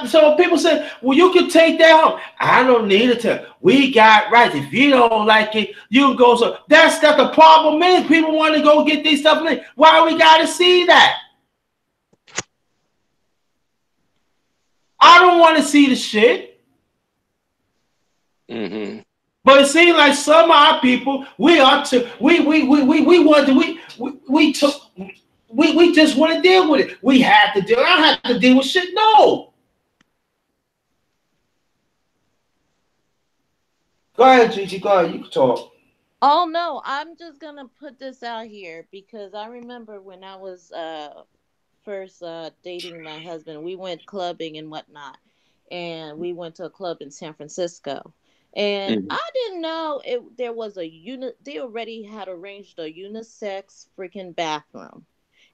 So people say, well, you can take that home. I don't need it to. We got rights. If you don't like it, you can go. So that's that the problem is. People want to go get these stuff. Why we got to see that? I don't want to see the shit. Mm-hmm. But it seems like some of our people, we are to we want to we took we just want to deal with it. We have to deal. I don't have to deal with shit. No. Go ahead, Gigi. Go ahead. You can talk. Oh no, I'm just gonna put this out here because I remember when I was first dating my husband, we went clubbing and whatnot, and we went to a club in San Francisco, and Mm-hmm. I didn't know it. There was a unit. They already had arranged a unisex freaking bathroom,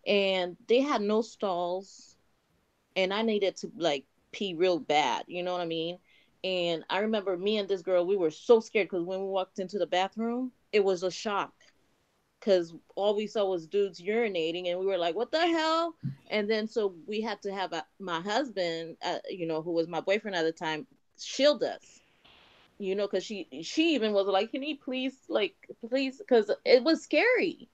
and they had no stalls, and I needed to like pee real bad. You know what I mean? And I remember me and this girl, we were so scared because when we walked into the bathroom, it was a shock because all we saw was dudes urinating, and we were like, "What the hell?" And then so we had to have my husband, who was my boyfriend at the time, shield us. Because she even was like, "Can you please, like, please?" Because it was scary.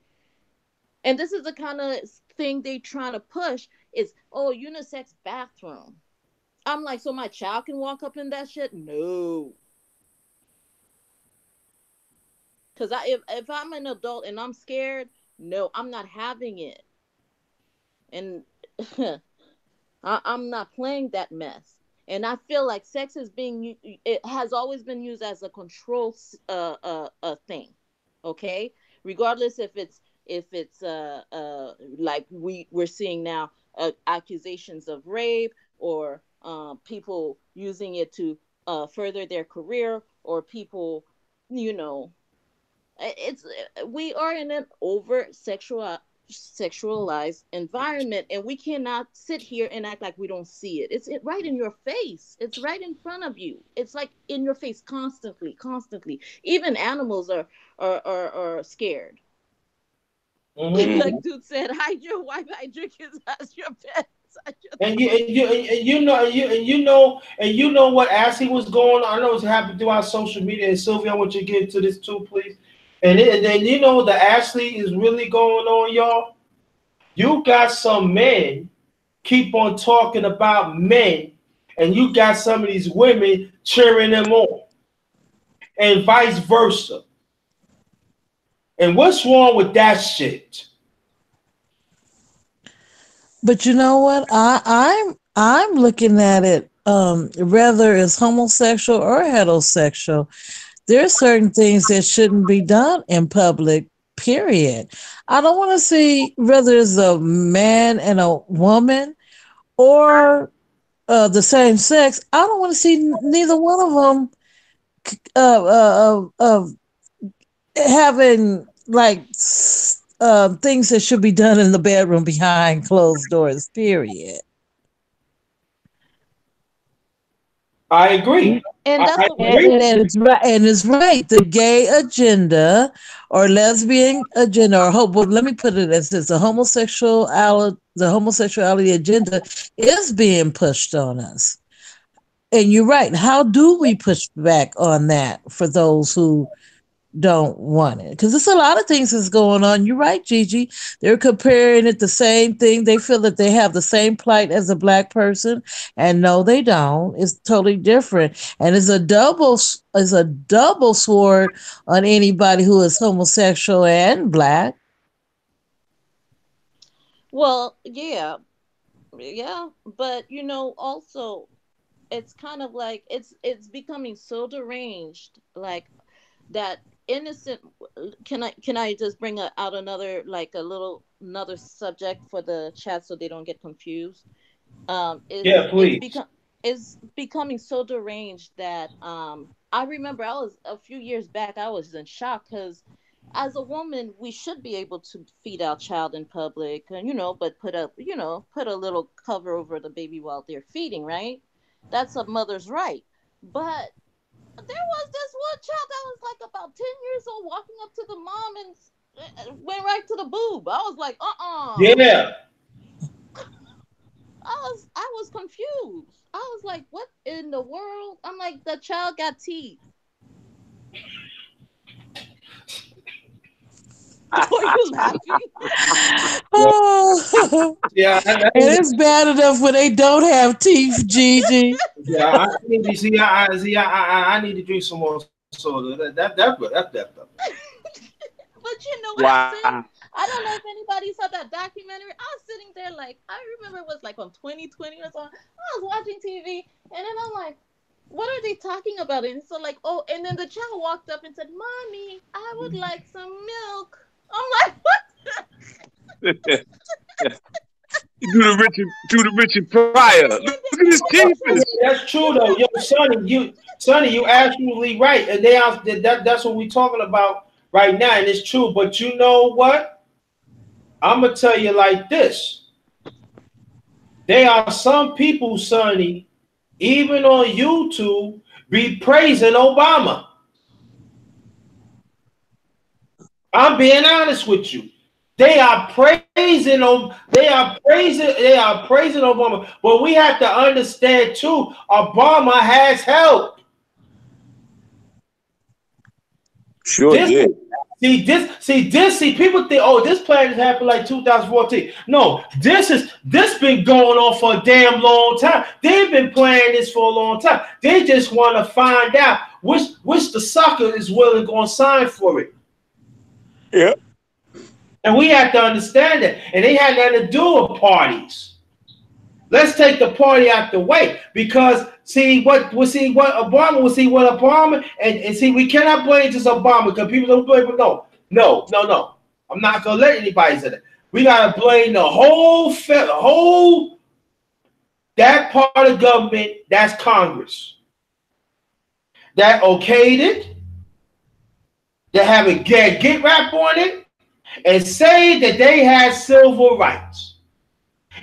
And this is the kind of thing they trying to push is, oh, unisex bathroom. I'm like, so my child can walk up in that shit? No. Because if I'm an adult and I'm scared, no, I'm not having it. And I'm not playing that mess. And I feel like sex is it has always been used as a control thing. Okay, regardless if it's like we're seeing now, accusations of rape, or people using it to further their career, or people, you know it's we are in an over sexualized environment, and we cannot sit here and act like we don't see it. It's right in your face. It's right in front of you. It's like in your face constantly, constantly. Even animals are scared. Mm-hmm. Like dude said, hide your wife, hide your kids, hide your pets, hide your And dog. you know what actually was going on. I know it's happened throughout social media. And Sylvia, I want you to get into this too, please. And then you know the Ashley is really going on, y'all. You got some men keep on talking about men, and you got some of these women cheering them on, and vice versa. And what's wrong with that shit? But you know what? I'm looking at it whether it's homosexual or heterosexual. There are certain things that shouldn't be done in public. Period. I don't want to see whether it's a man and a woman or the same sex. I don't want to see neither one of them having like things that should be done in the bedroom behind closed doors. Period. I agree. And that's I what we're agree. And it's right. And it's right. The gay agenda or lesbian agenda or hope. Well, let me put it as this: the homosexuality agenda is being pushed on us. And you're right. How do we push back on that for those who don't want it? Because there's a lot of things that's going on. You're right, Gigi. They're comparing it the same thing. They feel that they have the same plight as a black person, and no, they don't. It's totally different, and it's a double sword on anybody who is homosexual and black. well, yeah, yeah, but also it's kind of like it's becoming so deranged, like that innocent. Can I just bring out another, like a little another subject for the chat so they don't get confused? Yeah, It's please. become is becoming so deranged that I remember I was a few years back, I was in shock because as a woman we should be able to feed our child in public, and but put a little cover over the baby while they're feeding, right? That's a mother's right. But there was this one child that was like about 10 years old walking up to the mom and went right to the boob. I was like, Yeah. I was confused. I was like, what in the world? I'm like, the child got teeth. Are you laughing? Yeah. Oh, Yeah. and it's bad enough when they don't have teeth, Gigi. Yeah, I need to see. I need to drink some more soda. That's But what I'm Wow. saying? I don't know if anybody saw that documentary. I was sitting there like, I remember it was like on 2020 or something. I was watching TV and then I'm like, what are they talking about? And so like, oh, and then the child walked up and said, "Mommy, I would like some milk." I'm like, what? Do the Richard Pryor. Look at his teeth. that's true though. Yo, Sonny, you absolutely right. And that's what we're talking about right now, and it's true. But you know what? I'm gonna tell you like this. There are some people, Sonny, even on YouTube, be praising Obama. I'm being honest with you. They are praising them. They are praising Obama. But we have to understand too, Obama has help. Sure This did. see people think, oh, this plan happened like 2014. No, this been going on for a damn long time. They've been playing this for a long time. They just want to find out which the sucker is willing to go and sign for it. Yeah. And we have to understand that. And they had nothing to do with parties. Let's take the party out the way because what Obama and see we cannot blame just Obama because people don't blame him. No. I'm not gonna let anybody say that. We gotta blame the whole that part of government that's Congress that okayed it, that have a get rap on it, and say that they had civil rights.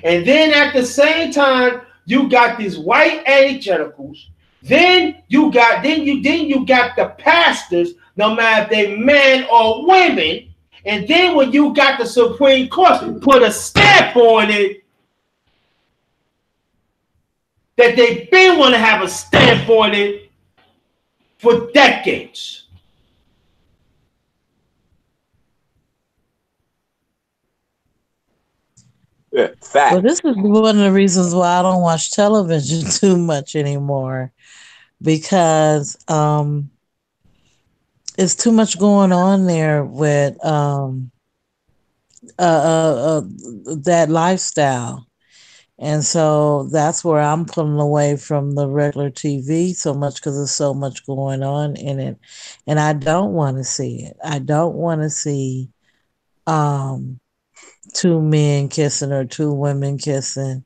And then at the same time, you got these white evangelicals. Then you got the pastors, no matter if they men or women, And then when you got the Supreme Court put a stamp on it that they've been want to have a stamp on it for decades. Yeah, Well, facts. this is one of the reasons why I don't watch television too much anymore because it's too much going on there with that lifestyle. And so that's where I'm pulling away from the regular TV so much because there's so much going on in it. And I don't want to see it. I don't want to see um, two men kissing or two women kissing.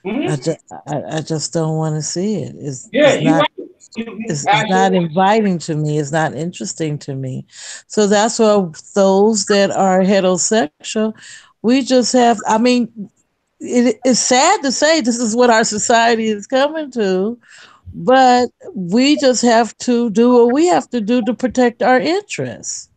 Mm-hmm. I just don't want to see it. Yeah, you right. You It's not absolutely. inviting to me. It's not interesting to me. So that's why those that are heterosexual, we just have. I mean, it's sad to say this is what our society is coming to, but we just have to do what we have to do to protect our interests.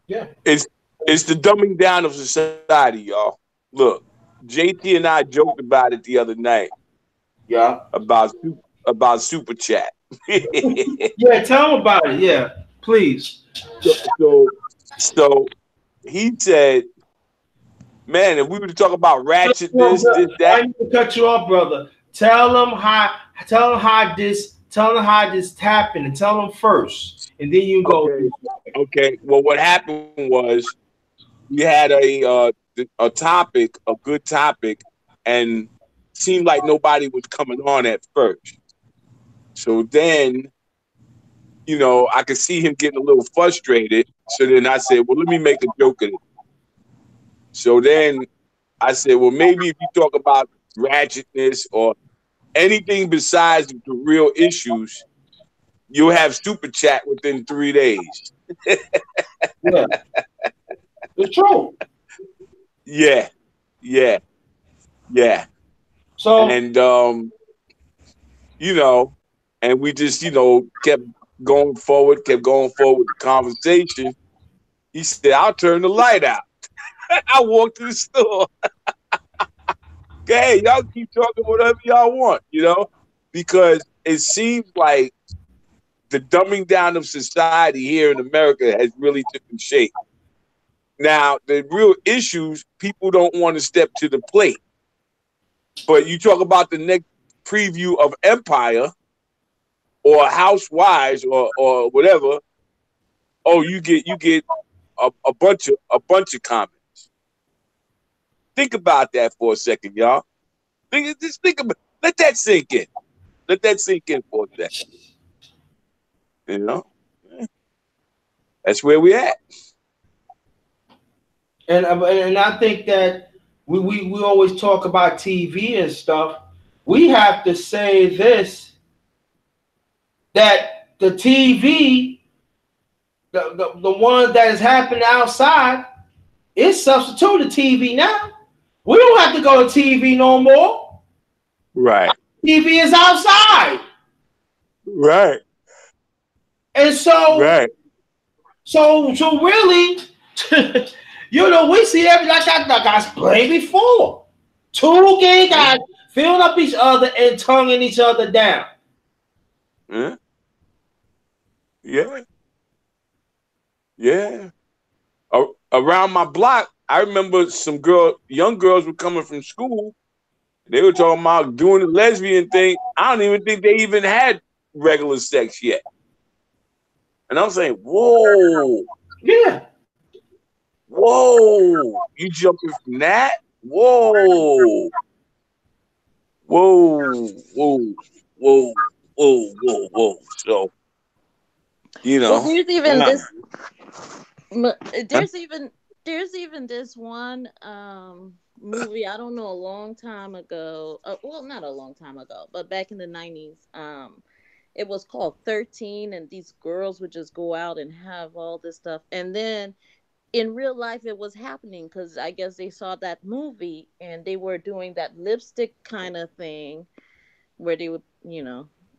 Yeah. It's it's the dumbing down of society, y'all. Look, JT and I joked about it the other night Yeah. about about super chat. Yeah. Tell them about it. Yeah. Please. so so he said, "Man, if we were to talk about ratchet this, that, I need to cut you off, brother. Tell them how. Tell them how this. Tell them how this happened, and tell them first, and then you go. okay, okay." Well, what happened was we had a topic, a good topic, and seemed like nobody was coming on at first. So then, I could see him getting a little frustrated. So then I said, well, let me make a joke of it. So then I said, well, maybe if you talk about ratchetness or anything besides the real issues, you'll have super chat within 3 days. Yeah, it's true. Yeah, yeah, yeah. So And you know, and we just, kept kept going forward with the conversation. He said, I'll turn the light out. I walked to the store. Okay, y'all keep talking whatever y'all want, because it seems like the dumbing down of society here in America has really taken shape. Now, the real issues, people don't want to step to the plate. But you talk about the next preview of Empire or Housewives or whatever. Oh, you get a bunch of comments. Think about that for a second, y'all. Just think about. Let that sink in. Let that sink in for a second. You know, that's where we at. and I think that we always talk about TV and stuff. We have to say this that the TV, the one that is happening outside, is substituted TV now. We don't have to go to TV no more. Right. TV is outside, Right. and so Right. so really, we see every like I explained before. Two gay Yeah. guys filling up each other and tonguing each other down. Yeah. Yeah. Yeah. Around my block, I remember young girls were coming from school. They were talking about doing the lesbian thing. I don't even think they even had regular sex yet. And I'm saying, whoa, Yeah. whoa, you jumping from that? Whoa, whoa, whoa, whoa, whoa. So, you Well, know, there's even uh, this. There's even this one movie. I don't know, a long time ago. Well, not a long time ago, but back in the '90s. It was called 13, and these girls would just go out and have all this stuff, and then in real life it was happening because I guess they saw that movie and they were doing that lipstick kind of thing where they would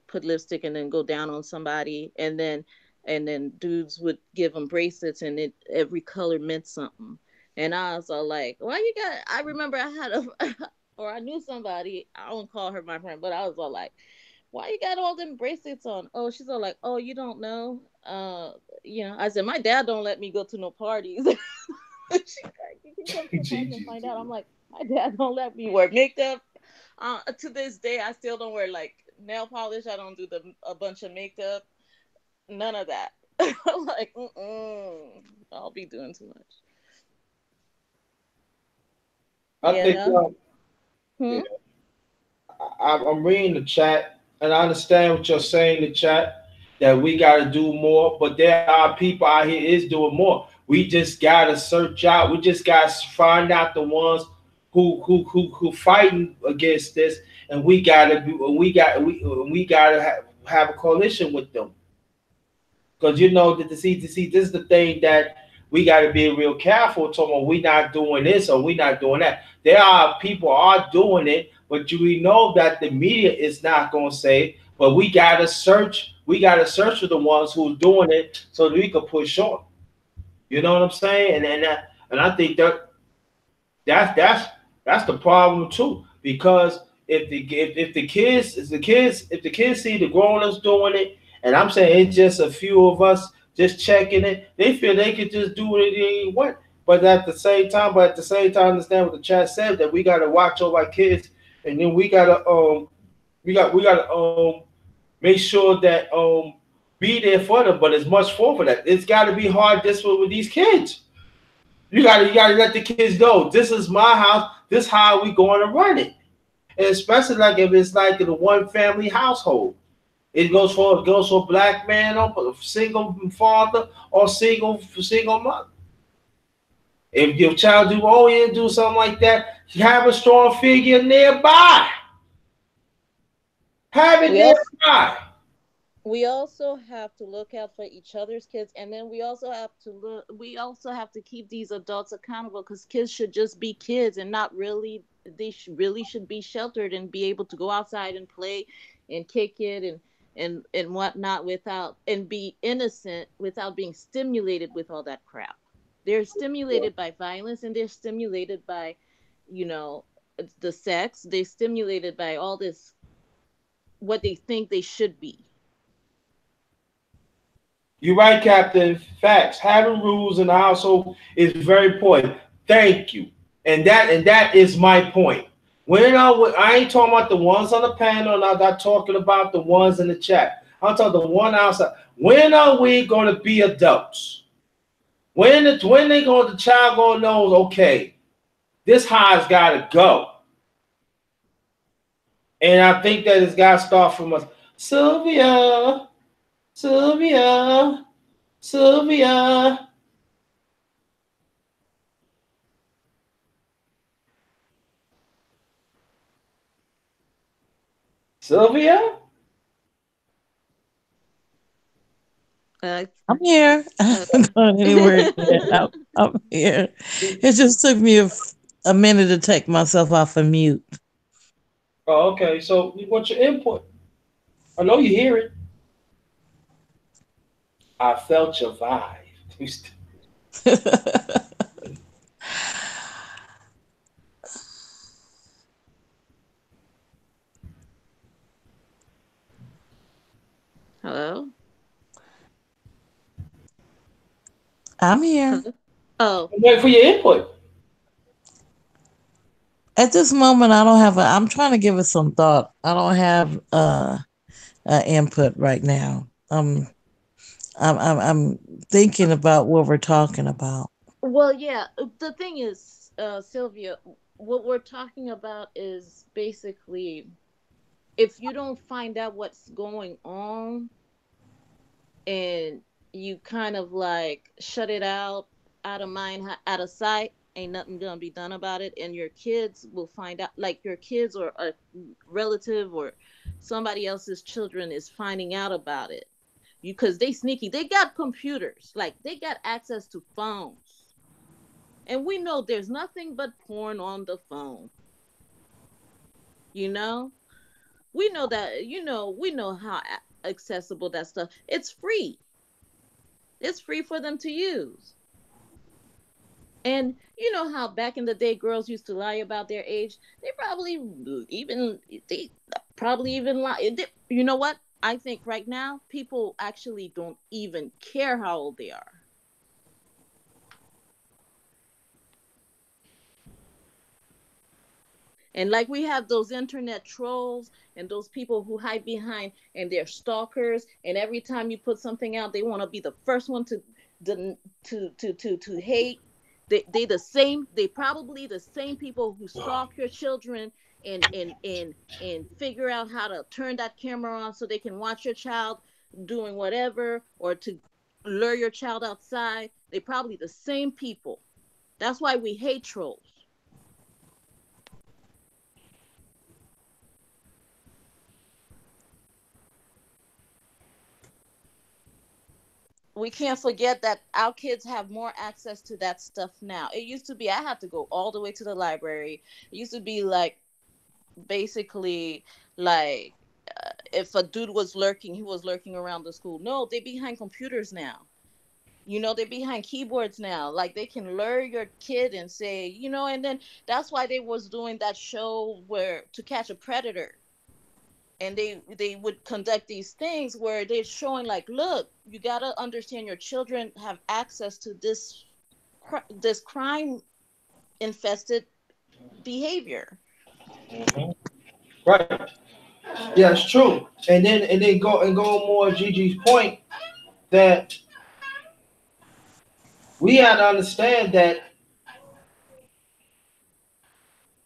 put lipstick and then go down on somebody, and then and then dudes would give them bracelets, and it every color meant something. And I was all like, "Why you got?" I remember I had a, or I knew somebody. I won't call her my friend, but I was all like, "Why you got all them bracelets on?" Oh, she's all like, "Oh, you don't know." I said, "My dad don't let me go to no parties." She's like, "You can come to a party and find out." I'm like, "My dad don't let me wear makeup." To this day, I still don't wear like nail polish. I don't do a bunch of makeup. None of that. I'm like, I'll be doing too much. I You think know? yeah, Hmm? I'm reading the chat, and I understand what you're saying in the chat that we got to do more, but there are people out here is doing more. We just got to search out. We just got to find out the ones who fighting against this, and we got to have a coalition with them. Because you know that see this is the thing that we got to be real careful. Talking we not doing this or we not doing that. There are people are doing it, but we know that the media is not going to say. But we got to search. We got to search for the ones who's doing it so that we can push on. You know what I'm saying? And I think that's that's the problem too. Because if the kids if the kids see the grown ups doing it, and I'm saying it's just a few of us just checking it, they feel they could just do it any way. But at the same time, understand what the chat said that we gotta watch over our kids, and then we gotta make sure that be there for them. But it's much for that. It's got to be hard this way with these kids. You gotta let the kids know this is my house. This how we going to run it. And especially like if it's like in a one family household. It goes for black man or single father or single mother. If your child do do something like that, have a strong figure nearby. Have it We also nearby. we also have to look out for each other's kids, and then we also have to keep these adults accountable, because kids should just be kids and not really, really should be sheltered and be able to go outside and play and kick it and whatnot, without, and be innocent without being stimulated with all that crap. They're stimulated by violence, and they're stimulated by, you know the sex. They're stimulated by all this, what they think they should be. You're right, Captain. Facts. Having rules in the household is very important. Thank you. And that is my point. I ain't talking about the ones on the panel, and I'm not talking about the ones in the chat. I'm talking the one outside. When are we going to be adults? When the child gonna know? Okay, this high's got to go. And I think that it's got to start from us. Sylvia, Sylvia, Sylvia, Sylvia. Uh, I'm here. I uh, haven't gone anywhere yet. I'm here. It just took me a minute to take myself off of mute. Oh, okay. So, what's your input? I know you hear it. I felt your vibe. Hello? I'm here. Hello? Oh, I'm waiting for your input. At this moment, I don't have a. I'm trying to give it some thought. I don't have input right now. I'm thinking about what we're talking about. well, yeah. The thing is, Sylvia, what we're talking about is basically, if you don't find out what's going on, and you kind of like shut it out of mind, out of sight, ain't nothing gonna be done about it, and your kids will find out, like your kids or a relative or somebody else's children is finding out about it. Because they sneaky, they got computers, like they got access to phones, and we know there's nothing but porn on the phone. you know we know that, we know how accessible that stuff, it's free. It's free for them to use. And you know how back in the day girls used to lie about their age? Even they probably even lie. You know what? I think right now people actually don't even care how old they are. And like we have those internet trolls and those people who hide behind and they're stalkers and every time you put something out they want to be the first one to hate. They probably the same people who stalk your children and figure out how to turn that camera on so they can watch your child doing whatever or to lure your child outside. They probably the same people. That's why we hate trolls. We can't forget that our kids have more access to that stuff now. It used to be I had to go all the way to the library. It used to be like basically like if a dude was lurking, he was lurking around the school. No, they behind computers now. You know, they're behind keyboards now. Like they can lure your kid and say, and then that's why they was doing that show where to catch a predator and they would conduct these things where they're showing like look you got to understand your children have access to this crime infested behavior. Mhm. Right. Yeah, it's true. And then go more Gigi's point that we had to understand that,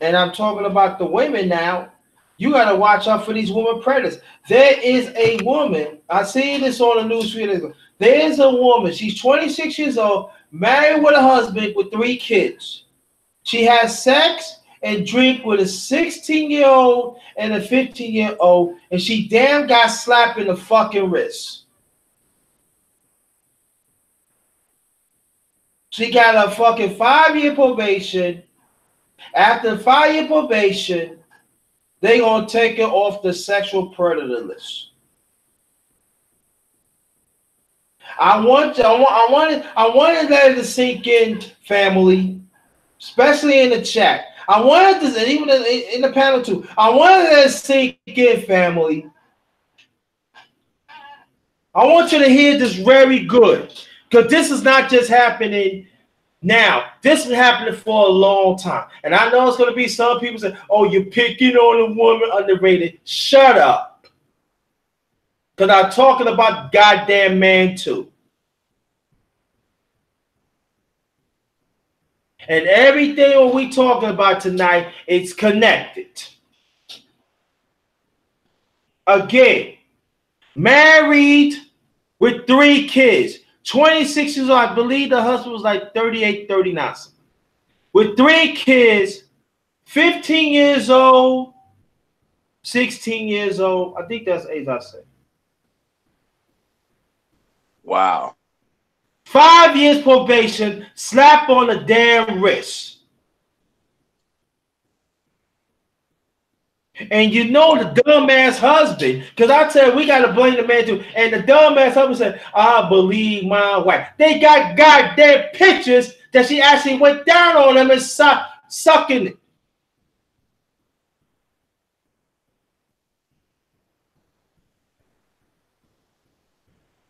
and I'm talking about the women now. You got to watch out for these women predators. There is a woman. I see this on the news feed. There is a woman. She's 26 years old, married with a husband with 3 kids. She has sex and drink with a 16-year-old and a 15-year-old, and she damn got slapped in the fucking wrist. She got a fucking 5-year probation. After 5-year probation, they gonna take her off the sexual predator list. I wanted that to sink in, family, especially in the chat. I wanted this, and even in the panel too. I wanted that to sink in, family. I want you to hear this very good, because this is not just happening now. This has been happening for a long time, and I know it's going to be some people say, "Oh, you're picking on a woman, underrated." Shut up, because I'm talking about goddamn man too, and everything what we talking about tonight is connected. Again, married with 3 kids, 26 years old. I believe the husband was like 38, 39. With 3 kids, 15 years old, 16 years old. I think that's age I said. Wow. 5 years probation, slap on the damn wrist. And you know the dumbass husband, because I tell you, we got to blame the man too. And the dumbass husband said, I believe my wife. They got goddamn pictures that she actually went down on him and sucking it.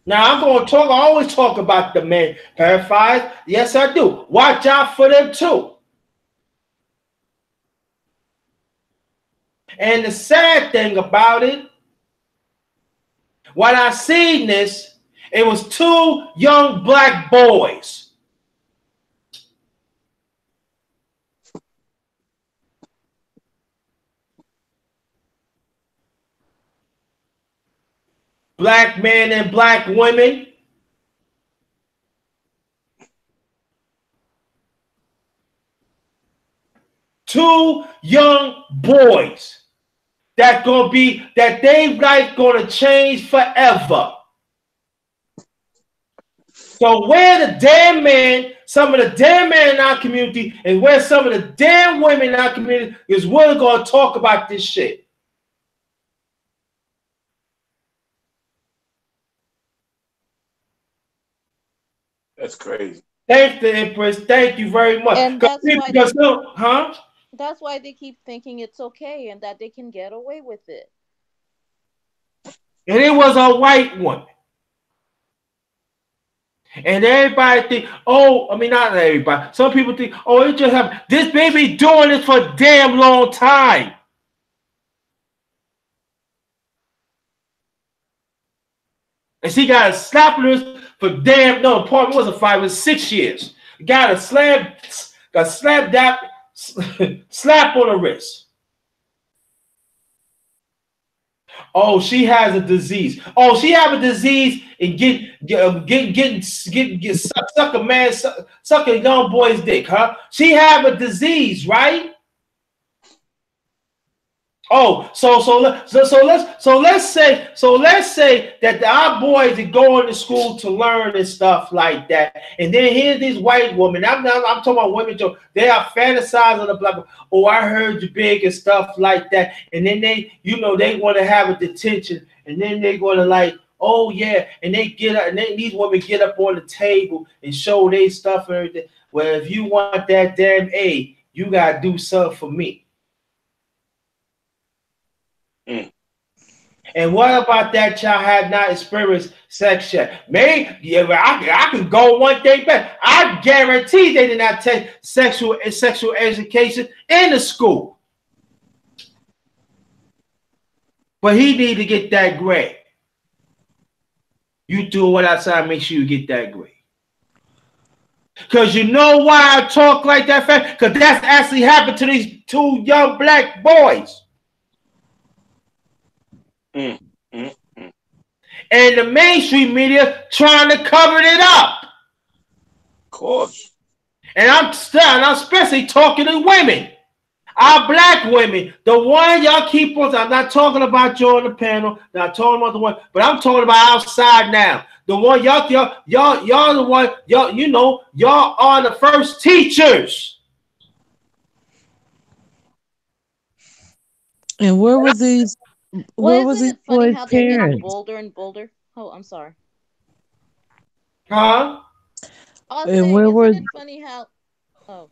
Now I'm going to talk. I always talk about the men pedophiles. Yes, I do. Watch out for them too. And the sad thing about it, when I seen this, it was 2 young black boys. Black men and black women. Two young boys that they life gonna change forever. So where the damn men, some of the damn men in our community, and where some of the damn women in our community is we're gonna talk about this shit. That's crazy. Thanks, the Empress. Thank you very much. And that's why Because huh? they keep thinking it's okay and that they can get away with it. And it was a white one. And everybody think, oh, I mean not everybody. Some people think, oh, it just happened. This baby doing this for a damn long time. And she got a slap on her for damn no, pardon, it wasn't 5, it was 6 years. Got a slap that slap on the wrist. Oh, she has a disease. Oh, she have a disease and get suck a man suck a young boy's dick, huh? She have a disease, right? Oh, let's say that our boys are going to school to learn and stuff like that, and then here's these white women. I'm talking about women. They are fantasizing the blah blah. Oh, I heard you big and stuff like that, and then they, they want to have a detention, and then they're going to like, oh yeah, and they get up, and then these women get up on the table and show their stuff and everything. Well, if you want that damn A, you gotta do something for me. And what about that child had not experienced sex yet? Maybe yeah, I can go one day back. I guarantee they did not take sexual education in the school. But he need to get that grade. You do it outside, make sure you get that grade. Because you know why I talk like that, fam? Because that's actually happened to these 2 young black boys. And the mainstream media trying to cover it up. Of course. And I'm especially talking to women. Our black women, the one y'all keep on. I'm not talking about you on the panel, not talking about the one, but I'm talking about outside now. The one y'all the one, y'all are the first teachers. And where were these Funny boys' how they're getting parents? bolder and bolder? Oh, I'm sorry. Huh? I was And saying, where were isn't it funny how? Oh,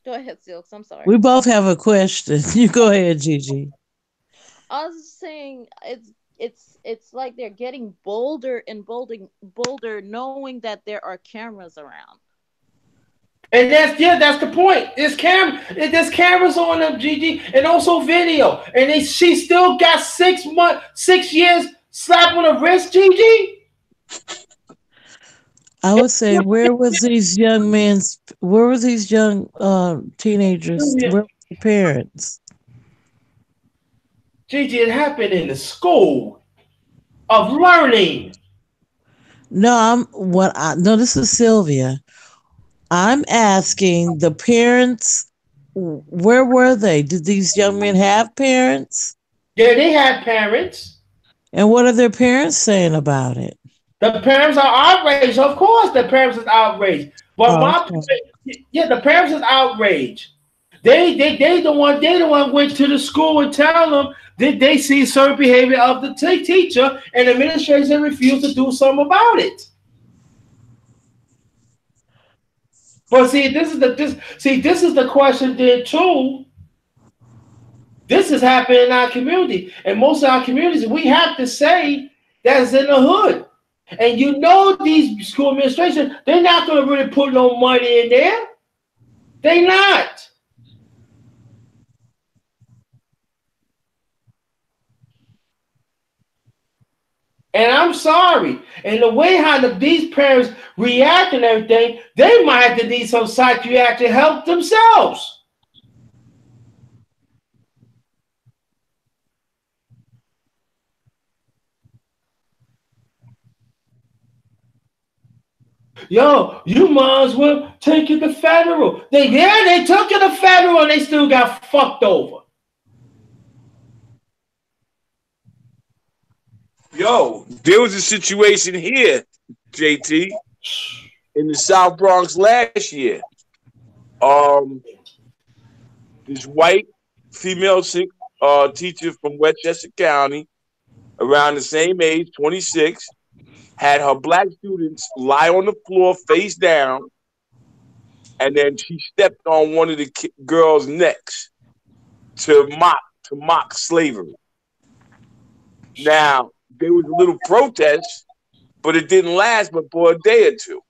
go ahead, Silks. I'm sorry. we both have a question. You go ahead, Gigi. I was saying it's like they're getting bolder and bolder, knowing that there are cameras around. And that's the point. There's cameras on them, Gigi, and also video. And she still got 6 years slap on the wrist, Gigi. I would say, where were these young teenagers? Where were the parents? Gigi, it happened in the school of learning. No, this is Sylvia. I'm asking the parents, where were they? Did these young men have parents? Yeah, they had parents. And what are their parents saying about it? The parents are outraged. Of course, the parents is outraged. But Oh, okay. the parents is outraged. They the one went to the school and tell them that they see certain behavior of the teacher, and the administration refused to do something about it. But see, this is the question then too. This is happening in our community, and most of our communities, we have to say that's in the hood. And these school administration, they're not going to really put no money in there. They not. And I'm sorry. And the way how these parents react and everything, they might have to need some psychiatric help themselves. Yo, you might as well take it to federal. They took it to federal and they still got fucked over. Yo, there was a situation here, JT, in the South Bronx last year. This white female teacher from Westchester County, around the same age, 26, had her black students lie on the floor face down, and then she stepped on one of the girls' necks to mock slavery. Now there was a little protest, but it didn't last but for a day or two.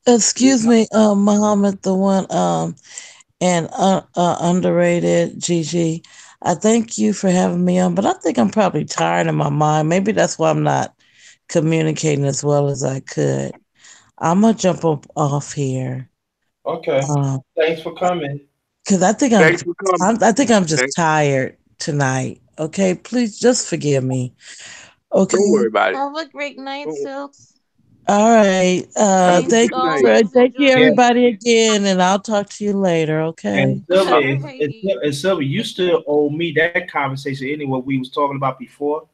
Excuse me, Muhammad, the one and underrated Gigi. I thank you for having me on, but I think I'm probably tired in my mind. Maybe that's why I'm not communicating as well as I could. I'm gonna jump up off here. Okay. Um, Thanks for coming. cause I think Thanks for coming. I think I'm just Thank, tired tonight. Okay, please just forgive me. don't Okay. worry about it. Have a great night, Don't, Silks. All right. have a Thanks. good night. Always Thank you Yeah. enjoy. everybody again, and I'll talk to you later. And Okay. Sylvia, Alrighty. and Sylvia, you Take care. still owe me that conversation anyway we was talking about before.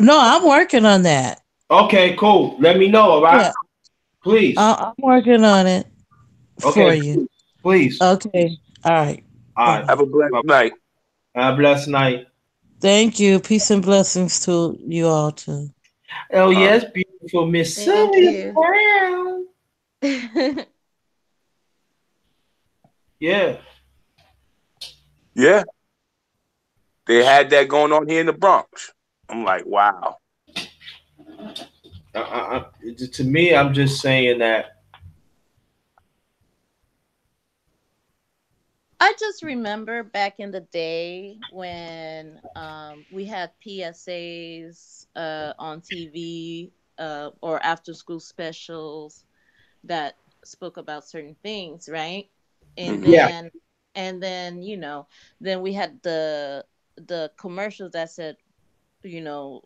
No, I'm working on that. Okay, cool. Let me know, all right? Yeah, Please. I'm working on it Okay, for you. please. Please. Okay. All right. All Bye right. bye. Have a blessed Bye. night. Have a blessed night. Thank you. Peace and blessings to you all too. Oh, Uh, yes, beautiful Miss Thank Sylvia you. Brown. Yeah. yeah, they had that going on here in the Bronx. I'm like, wow. To me, I'm just saying that. I just remember back in the day when we had PSAs on TV or after school specials that spoke about certain things, right? And Hmm. Yeah. then you know, then we had the commercials that said, you know,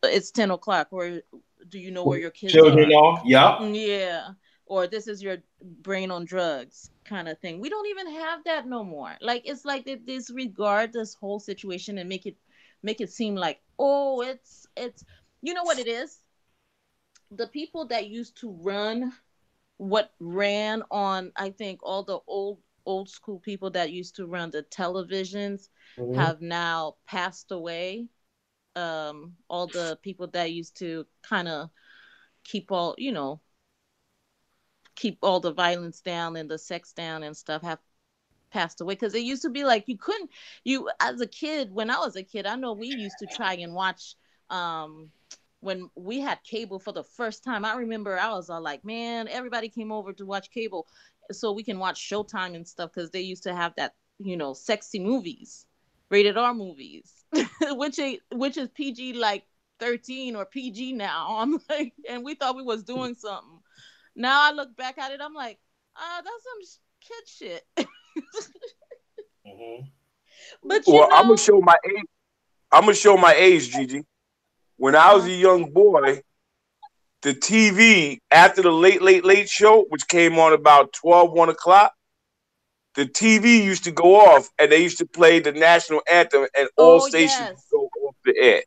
it's 10 o'clock. Where do you know where your kids Children are? are. Yup. Yeah. Or this is your brain on drugs kind of thing. We don't even have that no more. Like it's like they disregard this whole situation and make it seem like, oh, it's you know what it is? The people that used to run what ran on, I think all the old school people that used to run the televisions Mhm. have now passed away. All the people that used to kind of keep all, keep all the violence down and the sex down and stuff have passed away, because it used to be like you couldn't, you as a kid, when I was a kid, I know we used to try and watch um when we had cable for the first time. I remember I was all like, man, everybody came over to watch cable so we can watch Showtime and stuff, because they used to have that, sexy movies, rated R movies, which is PG like 13 or PG now. I'm like, and we thought we was doing something. Now I look back at it, I'm like, that's some kid shit. Mhm. But Well, I'm gonna show my age. I'm gonna show my age, Gigi. When I was uh-huh. a young boy, the TV after the late show, which came on about 1 o'clock, the TV used to go off and they used to play the national anthem and all Oh stations yes, would go off the air.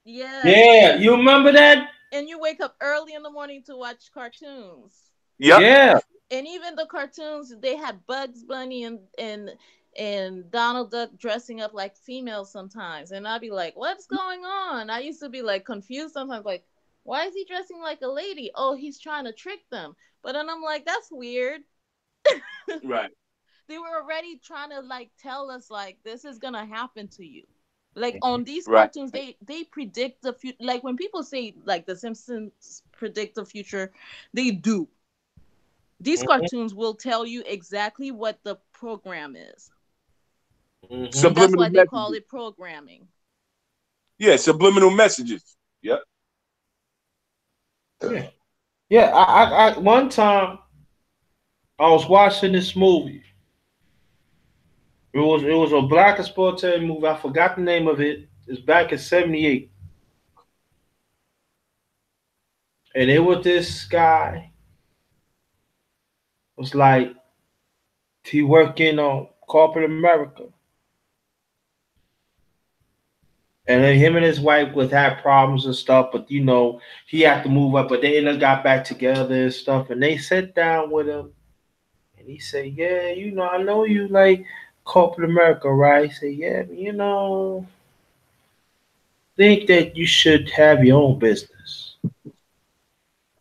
yes. Yeah. You remember that? And you wake up early in the morning to watch cartoons. Yep. Yeah. And even the cartoons, they had Bugs Bunny and Donald Duck dressing up like females sometimes, and I'd be like, "What's going on?" I used to be like confused sometimes, like, "Why is he dressing like a lady?" Oh, he's trying to trick them. But then I'm like, "That's weird." Right. They were already trying to like tell us like this is gonna happen to you. Like on these Right. cartoons, they predict the future. Like when people say like the Simpsons predict the future, they do. These Mhm. cartoons will tell you exactly what the program is, and Mhm. that's Subliminal why they call messages. it programming. Yeah, subliminal messages. Yep. Yeah. Yeah. One time I was watching this movie. It was a black exploitative movie. I forgot the name of it. It's back in '78, and it was this guy was like he working on corporate America, and then him and his wife would have problems and stuff. But he had to move up. But they ended up got back together and stuff. And they sat down with him, and he said, "Yeah, I know you like corporate America, right?" He said, "Yeah, think that you should have your own business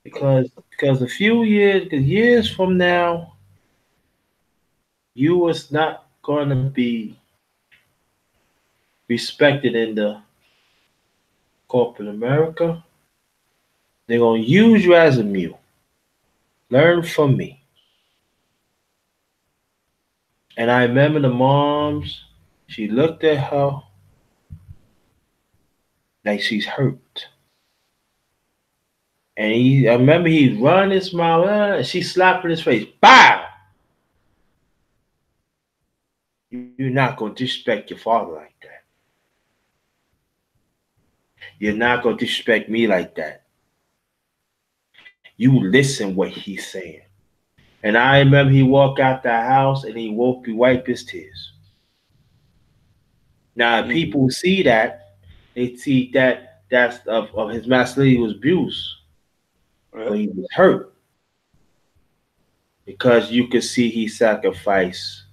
because a few years, because years from now, you was not going to be respected in the corporate America. They're gonna use you as a mule. Learn from me. And I remember the moms. She looked at her like she's hurt. And I remember he run his mouth, and she slapped in his face. Bow! You're not gonna disrespect your father like that. You're not gonna disrespect me like that. You listen what he's saying. And I remember he walked out the house and he wiped his tears. Now Mm-hmm. people see that, they see that that's of his masculinity was abuse, Yeah. but he was hurt because you could see he sacrificed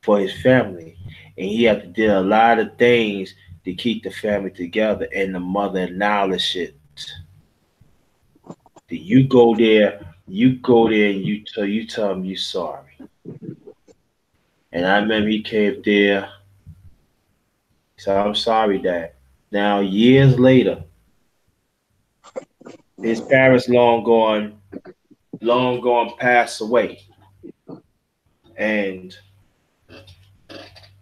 for his family, and he had to do a lot of things to keep the family together. And the mother acknowledged it. That you go there, and you tell him you sorry. And I remember he came there. He said, "I'm sorry, Dad." Now years later, his parents long gone, passed away, and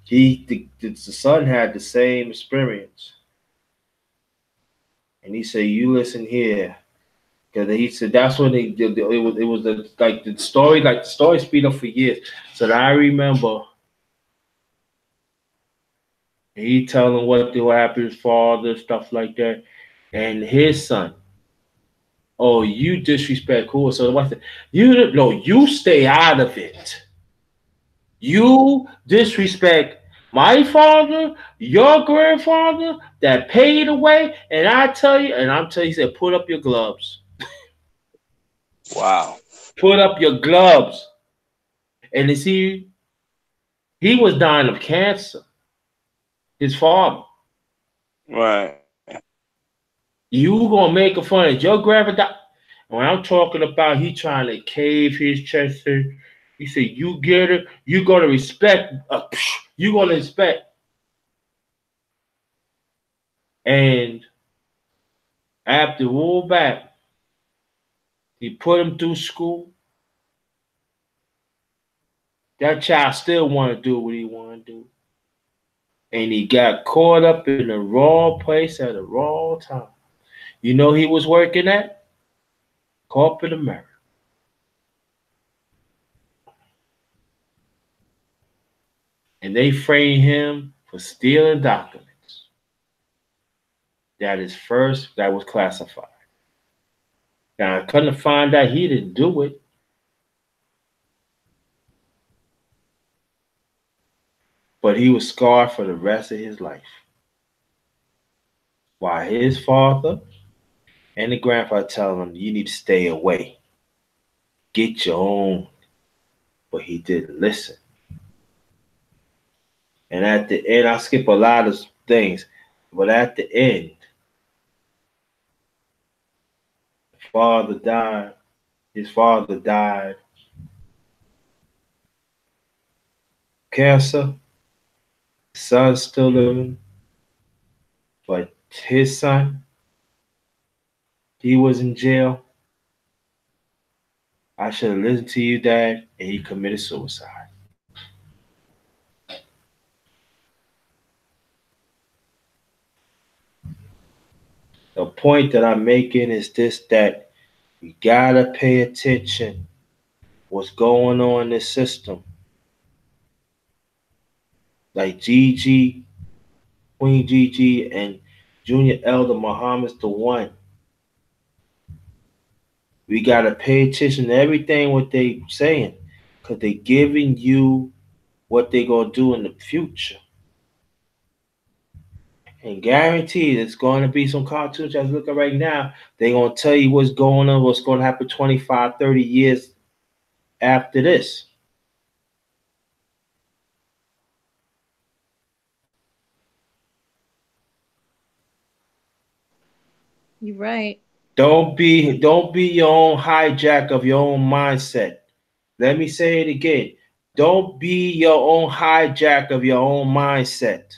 the son had the same experience. And he said, "You listen here." Because he said that's when they did. It was like the story speed up for years. So I remember he telling what happened to his father, stuff like that, and his son. Oh, you disrespect who? So what's it? You no, you stay out of it. You disrespect my father, your grandfather that paid away, and I'm telling you, he said, put up your gloves. Wow. Put up your gloves. And you see, he was dying of cancer. His father. Right. You gonna make a fun of your grandfather? When I'm talking about he trying to cave his chest in, he said, "You get it. You gonna respect. You gonna respect." And after roll back, he put him through school. That child still want to do what he want to do, and he got caught up in the wrong place at the wrong time. You know he was working at corporate America, and they framed him for stealing documents. That was classified. Now I couldn't find out he didn't do it, but he was scarred for the rest of his life. While his father and the grandfather telling him, "You need to stay away, get your own," but he didn't listen. And at the end, I skip a lot of things, but at the end, father died. His father died cancer. Son's still living, but his son, he was in jail. I should have listened to you, Dad, and he committed suicide. The point that I'm making is this: that we gotta pay attention what's going on in this system. Like Gigi, Queen Gigi, and Junior Elder Muhammad's the one. We gotta pay attention to everything what they saying, cause they giving you what they gonna do in the future. And guaranteed it's going to be some cartoons I was looking right now. They're going to tell you what's going on, what's going to happen 25, 30 years after this. You're right. Don't be your own hijack of your own mindset. Let me say it again. Don't be your own hijack of your own mindset.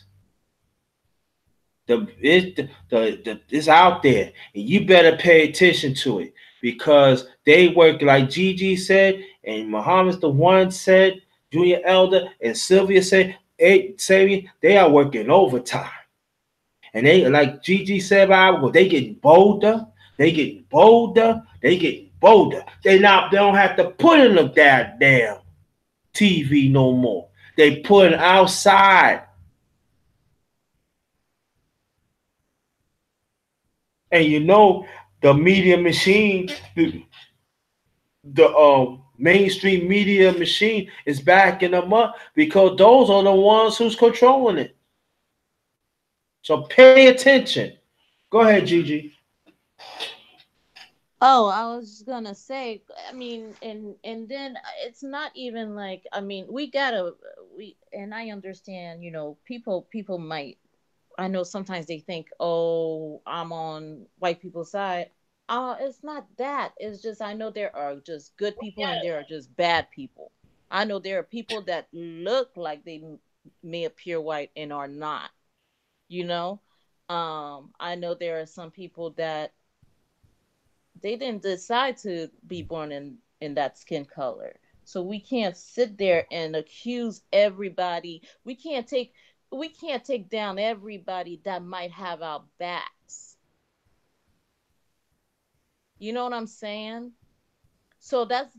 It's out there, and you better pay attention to it because they work like Gigi said, and Muhammad's the one said, Junior Elder and Sylvia said, hey, Sammy, they are working overtime, and they like Gigi said, they getting bolder, they getting bolder, they getting bolder. They don't have to put in the goddamn TV no more. They put it outside, and the media machine, the mainstream media machine is backing them up because those are the ones who's controlling it. So pay attention. Go ahead, Gigi. Oh, I was gonna say, I mean, and then it's not even like, I mean, we, and I understand, people might, I know sometimes they think, oh, I'm on white people's side. It's not that. It's just I know there are just good people and there are just bad people. I know there are people that look like they may appear white and are not. You know, I know there are some people that they didn't decide to be born in that skin color. So we can't sit there and accuse everybody. We can't take down everybody that might have our backs. You know what I'm saying? So that's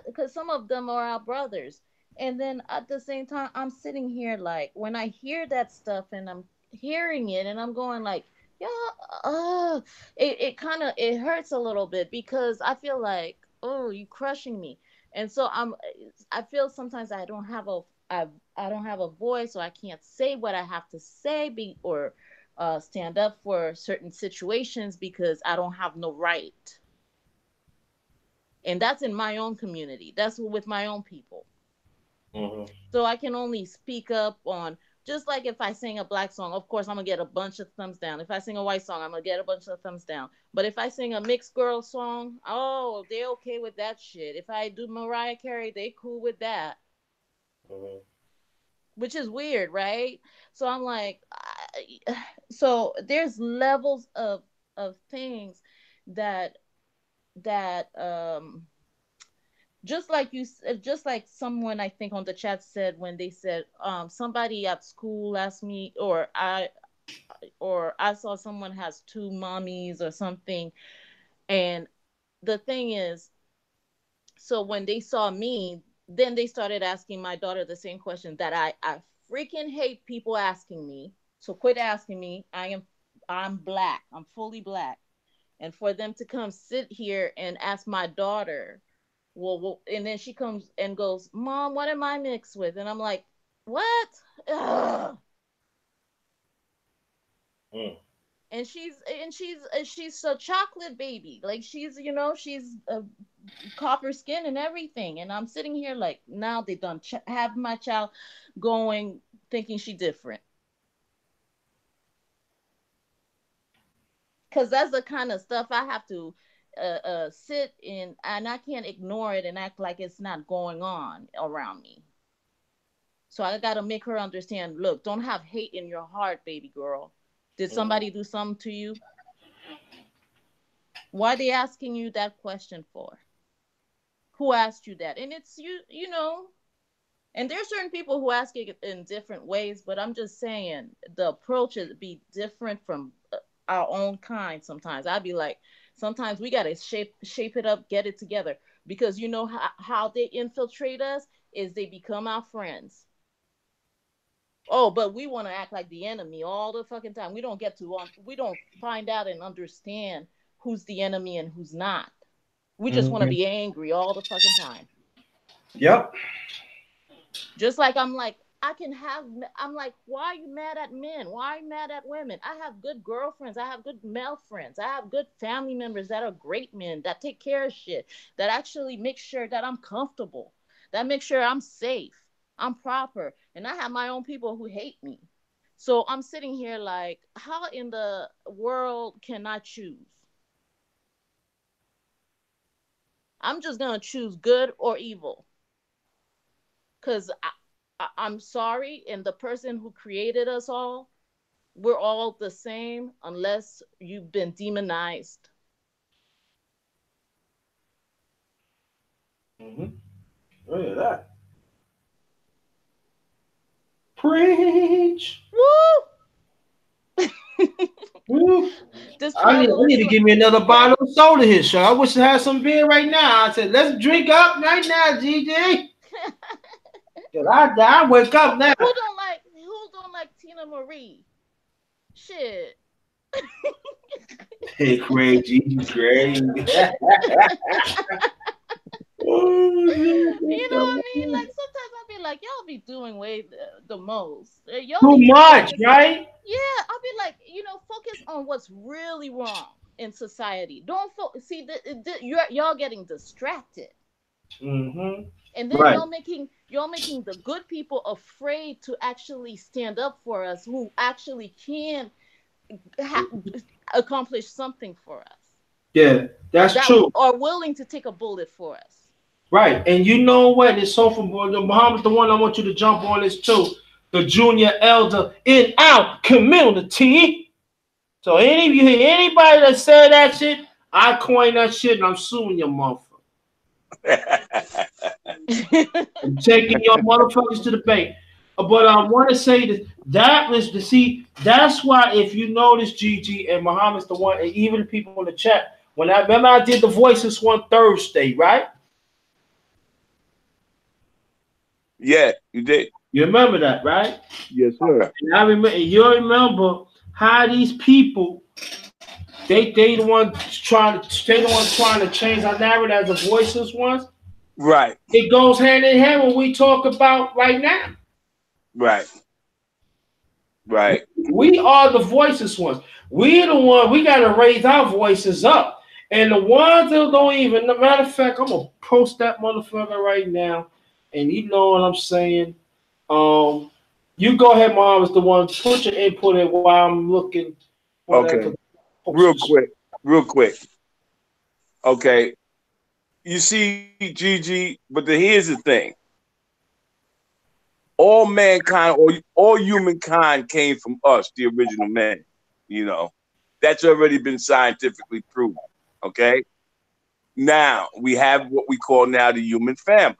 because some of them are our brothers. And then at the same time, I'm sitting here like when I hear that stuff and I'm hearing it and I'm going like, yeah, it kind of it hurts a little bit because I feel like, oh, you crushing me. And so I feel sometimes I don't have a voice, so I can't say what I have to say, or stand up for certain situations because I don't have no right. And that's in my own community, that's with my own people. Mhm. So I can only speak up on, just like if I sing a black song, of course I'm gonna get a bunch of thumbs down. If I sing a white song, I'm gonna get a bunch of thumbs down. But if I sing a mixed girl song, oh, they okay with that shit. If I do Mariah Carey, they cool with that. Mhm. Which is weird, right? So I'm like, so there's levels of things that that just like someone I think on the chat said, when they said, somebody at school asked me, or I saw someone has two mommies or something. And the thing is, so when they saw me, then they started asking my daughter the same question that I freaking hate people asking me. So quit asking me. I'm black, I'm fully black. And for them to come sit here and ask my daughter, well, and then she comes and goes, Mom, what am I mixed with? And I'm like, what? Ugh. Mm. And she's a chocolate baby, like she's a copper skin and everything. And I'm sitting here like, now they done have my child going, thinking she different, because that's the kind of stuff I have to sit in, and I can't ignore it and act like it's not going on around me. So I gotta make her understand. Look, don't have hate in your heart, baby girl. Did Mhm. somebody do something to you? Why are they asking you that question for? Who asked you that? And it's you. And there's certain people who ask it in different ways, but I'm just saying the approach is be different from our own kind. Sometimes I'd be like, sometimes we gotta shape it up, get it together, because you know how they infiltrate us is they become our friends. Oh, but we want to act like the enemy all the fucking time. We don't find out and understand who's the enemy and who's not. We just want to Mhm. be angry all the fucking time. Yep. Just like I'm like, why are you mad at men? Why are you mad at women? I have good girlfriends. I have good male friends. I have good family members that are great men that take care of shit, that actually make sure that I'm comfortable, that make sure I'm safe, I'm proper. And I have my own people who hate me. So I'm sitting here like, how in the world can I choose? I'm just gonna choose good or evil, because I'm sorry, and the person who created us all, we're all the same unless you've been demonized. Mm-hmm. Look at that. Preach. Woo! Woo. This I travel need is to give me another bottle of soda here, so I wish I had some beer right now. I said, let's drink up right now, GG. Cause I wake up now. who don't like Tina Marie? Shit. Hey, crazy, crazy. Oh, You know what I mean? shit. Like sometimes I'll be like, y'all be doing way the most. Y'all Too need to much, focus. right? Yeah, I'll be like, focus on what's really wrong in society. Don't see y'all getting distracted, Mm-hmm. and then Right. you're making the good people afraid to actually stand up for us, who actually can ha- accomplish something for us, Yeah, that's that true. are willing to take a bullet for us. Right. And you know what? It's so from Muhammad's the one I want you to jump on this too. The junior elder in our community. So any of you hear anybody that said that shit, I coined that shit and I'm suing your motherfucker. I'm taking your motherfuckers to the bank. But I want to say that was the see. That's why if you notice, Gigi and Muhammad's the one, and even the people in the chat. When I remember I did the voices one Thursday, right? Yeah, you did. You remember that, right? Yes, sir. And I remember. You remember how these people they the ones trying to change our narrative as the voices ones. Right, It goes hand in hand with what we talk about right now. right, right. We are the voiceless ones. We the one. We got to raise our voices up. And the ones that don't even. Matter of fact, I'm gonna post that motherfucker right now. And you know what I'm saying. Um, you go ahead, Mom. Is the one. Put your input in while I'm looking for that. Okay, real quick, real quick. Okay, you see, Gigi, but here's the thing: all mankind, or all humankind, came from us, the original man. You know, that's already been scientifically proven. Okay, now we have what we call now the human family.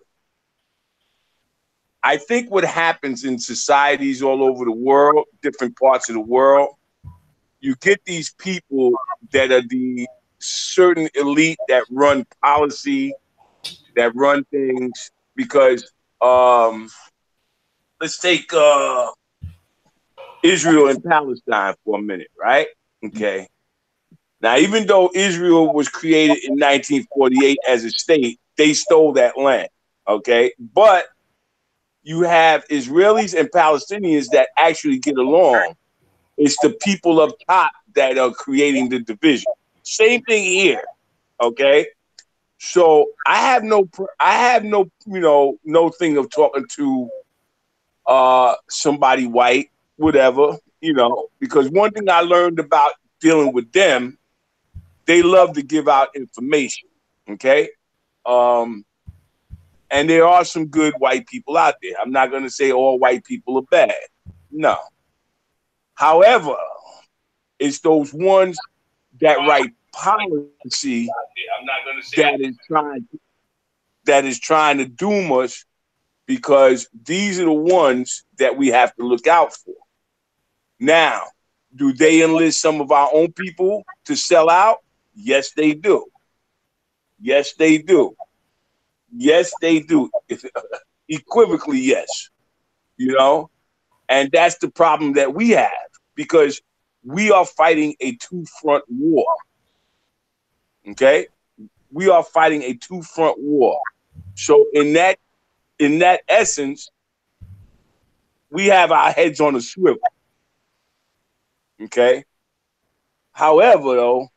I think what happens in societies all over the world, different parts of the world, you get these people that are the certain elite that run policy, that run things. Because let's take Israel and Palestine for a minute, right? Okay. Now, even though Israel was created in 1948 as a state, they stole that land. Okay. But you have Israelis and Palestinians that actually get along. It's the people up top that are creating the division. Same thing here. Okay. So I have no, no thing of talking to somebody white, whatever, because one thing I learned about dealing with them, they love to give out information. Okay. Um, and there are some good white people out there. I'm not going to say all white people are bad. No. However, it's those ones that write policy I'm not gonna say. that is trying to doom us, because these are the ones that we have to look out for. Now, do they enlist some of our own people to sell out? Yes, they do. Yes, they do. Yes, they do. Equivocally, yes. You know, and that's the problem that we have, because we are fighting a two-front war. Okay, we are fighting a two-front war. So in that essence, we have our heads on a swivel. Okay. However, though,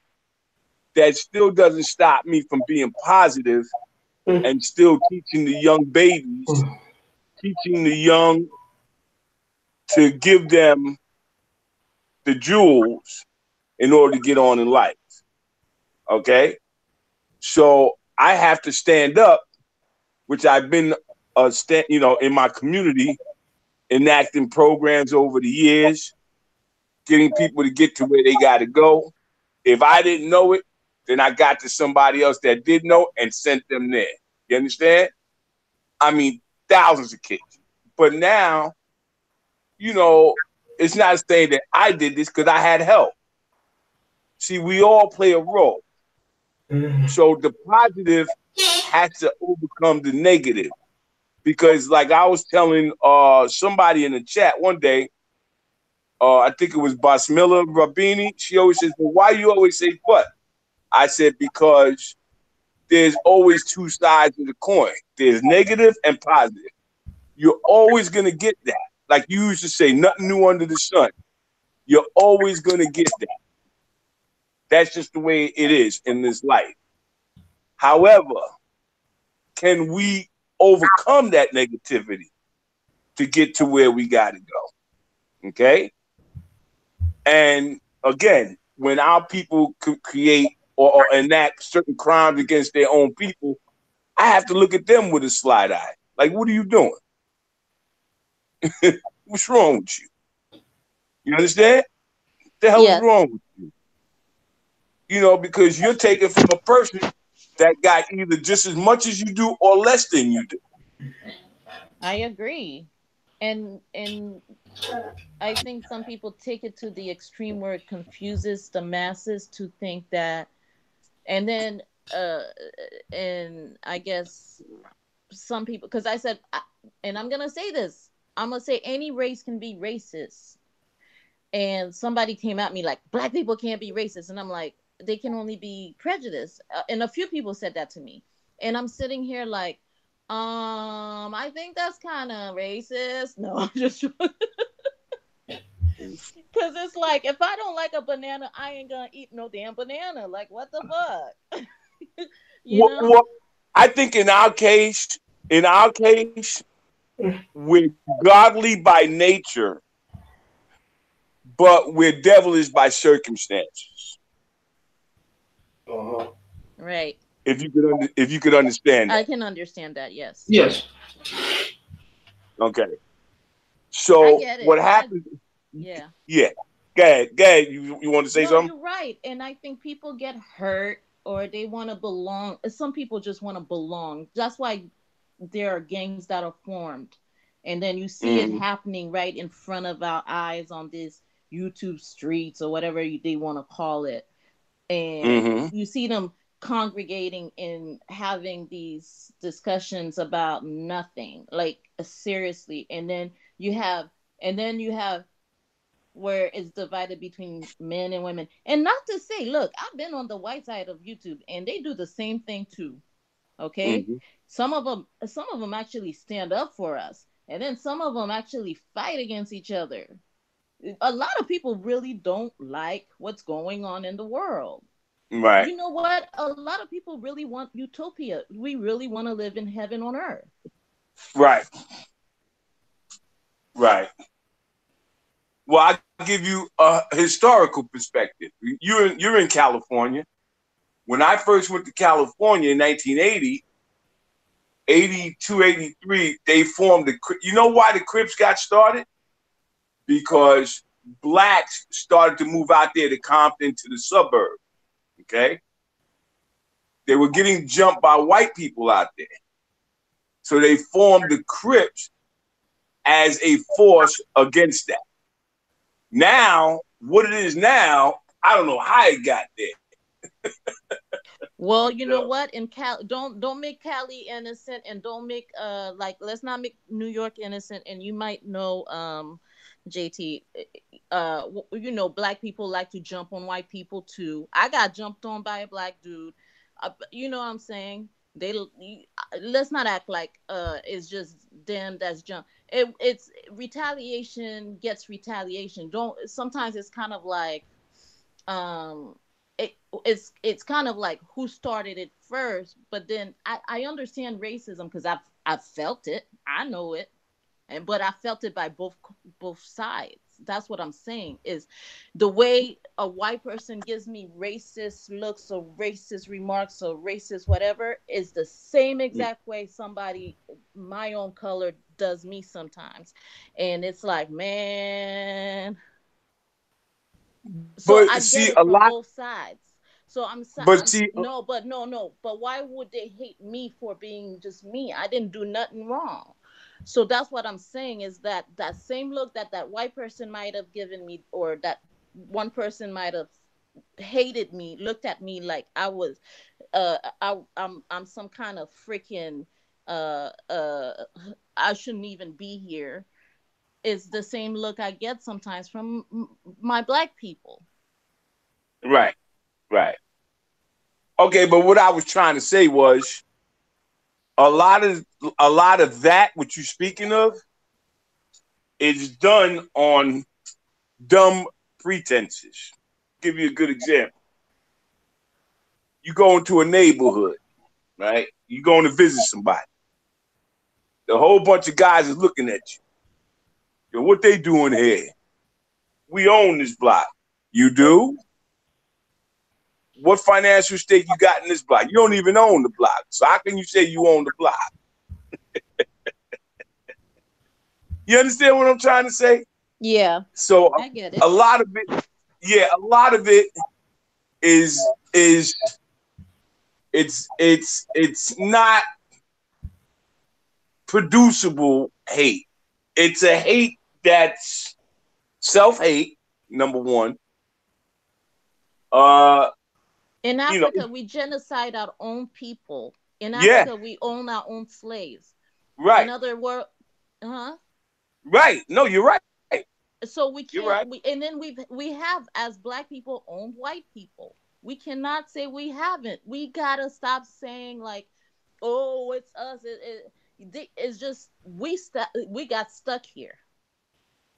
that still doesn't stop me from being positive and still teaching the young babies, teaching the young, to give them the jewels in order to get on in life. Okay, so I have to stand up, which I've been in my community, enacting programs over the years, getting people to get to where they got to go. If I didn't know it, then I got to somebody else that did know and sent them there. You understand? I mean, thousands of kids. But now, you know, it's not saying that I did this because I had help. See, we all play a role. So the positive has to overcome the negative. Because like I was telling somebody in the chat one day, I think it was Basmila Rabini, she always says, well, why you always say but? I said, because there's always two sides of the coin. There's negative and positive. You're always going to get that. Like you used to say, nothing new under the sun. You're always going to get that. That's just the way it is in this life. However, can we overcome that negativity to get to where we got to go? Okay. And again, when our people create or enact certain crimes against their own people, I have to look at them with a slight eye. Like, what are you doing? What's wrong with you? You understand? What the hell is Yes. wrong with you? You know, because you're taking from a person that got either just as much as you do or less than you do. I agree. And I think some people take it to the extreme where it confuses the masses to think that, and then uh and I guess some people, because and I'm gonna say this, I'm gonna say any race can be racist. And somebody came at me like, black people can't be racist, and I'm like, they can only be prejudiced. And a few people said that to me, and I'm sitting here like, I think that's kind of racist. No, I'm just because it's like, if I don't like a banana, I ain't gonna eat no damn banana. Like, what the fuck? you know? Well, I think in our case, we're godly by nature, but we're devilish by circumstances. Uh-huh. Right. If you could understand I that, can understand that. Yes. Yes. okay. I So get what it. happens? Yeah. Yeah, go ahead, go ahead. You want to say No, something? you're right. And I think people get hurt or they want to belong. Some people just want to belong. That's why there are gangs that are formed. And then you see it Mm-hmm. happening right in front of our eyes on this YouTube streets or whatever they want to call it. And Mm-hmm. you see them congregating and having these discussions about nothing, like seriously. And then you have where it's divided between men and women. And not to say, look, I've been on the white side of YouTube and they do the same thing too. Okay? Mm-hmm. Some of them actually stand up for us. And then some of them actually fight against each other. A lot of people really don't like what's going on in the world. Right, You know what? A lot of people really want utopia. We really want to live in heaven on earth. right, right. Well, I give you a historical perspective. You're in California. When I first went to California in 1980, 82, 83, they formed the. You know why the Crips got started? Because blacks started to move out there to Compton to the suburbs. Okay, they were getting jumped by white people out there, so they formed the Crips as a force against that. Now, what it is now, I don't know how it got there. Well, you know So, what? In Cal, don't make Cali innocent, and don't make like, let's not make New York innocent. And you might know, JT, black people like to jump on white people too. I got jumped on by a black dude. You know what I'm saying? Let's not act like it's just them that's jump. It's retaliation gets retaliation. Don't Sometimes it's kind of like um it's kind of like who started it first, but then I understand racism because I've felt it, I know it, but I felt it by both sides. That's what I'm saying is the way a white person gives me racist looks or racist remarks or racist whatever is the same exact way somebody my own color does me sometimes. And it's like, man, so But I get see, it from both sides. So but see, no, but no. But why would they hate me for being just me? I didn't do nothing wrong. So that's what I'm saying is that that same look that that white person might have given me, or that one person might have hated me, looked at me like I was, I'm some kind of freaking, uh, uh, I shouldn't even be here. Is the same look I get sometimes from my black people. right, right. Okay, but what I was trying to say was a lot of a lot of that what you're speaking of is done on dumb pretenses. Give you a good example. You go into a neighborhood, right? You going to visit somebody. The whole bunch of guys is looking at you. Yo, what they doing here? We own this block. You do? What financial stake you got in this block? You don't even own the block. So how can you say you own the block? You understand what I'm trying to say? Yeah, So I get a it. lot of it, yeah, a lot of it is it's not producible hate. It's a hate that's self-hate, number one. Uh, In you know, Africa, we genocide our own people. In yeah, Africa, we own our own slaves. In right, other words, huh? right. No, you're right. So we You're can't. right. And then we have as black people owned white people. We cannot say we haven't. We gotta stop saying like, "Oh, it's us." It's just we got stuck here.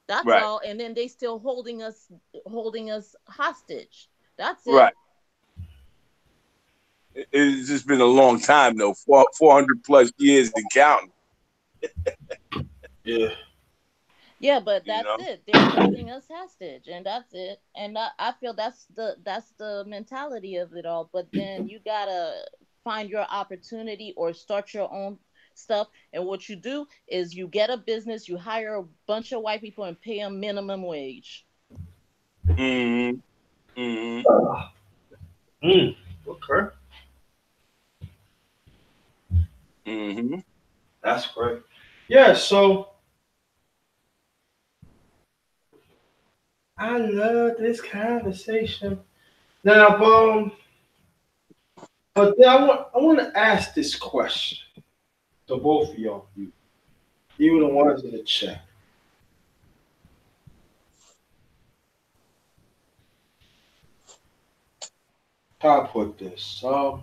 That's Right, all. And then they still holding us hostage. That's it. right. It's just been a long time though, 400 plus years and counting. Yeah. Yeah, but You that's know. it. They're holding us hostage, and that's it. And I feel that's the mentality of it all. But then you gotta find your opportunity or start your own stuff. And what you do is you get a business, you hire a bunch of white people and pay them minimum wage. Mm-hmm. Mm-hmm. Mm. Okay. Mm-hmm. That's great. Yeah. So I love this conversation. Now, but then I want to ask this question to both of y'all, even the ones in the chat. How I put this? I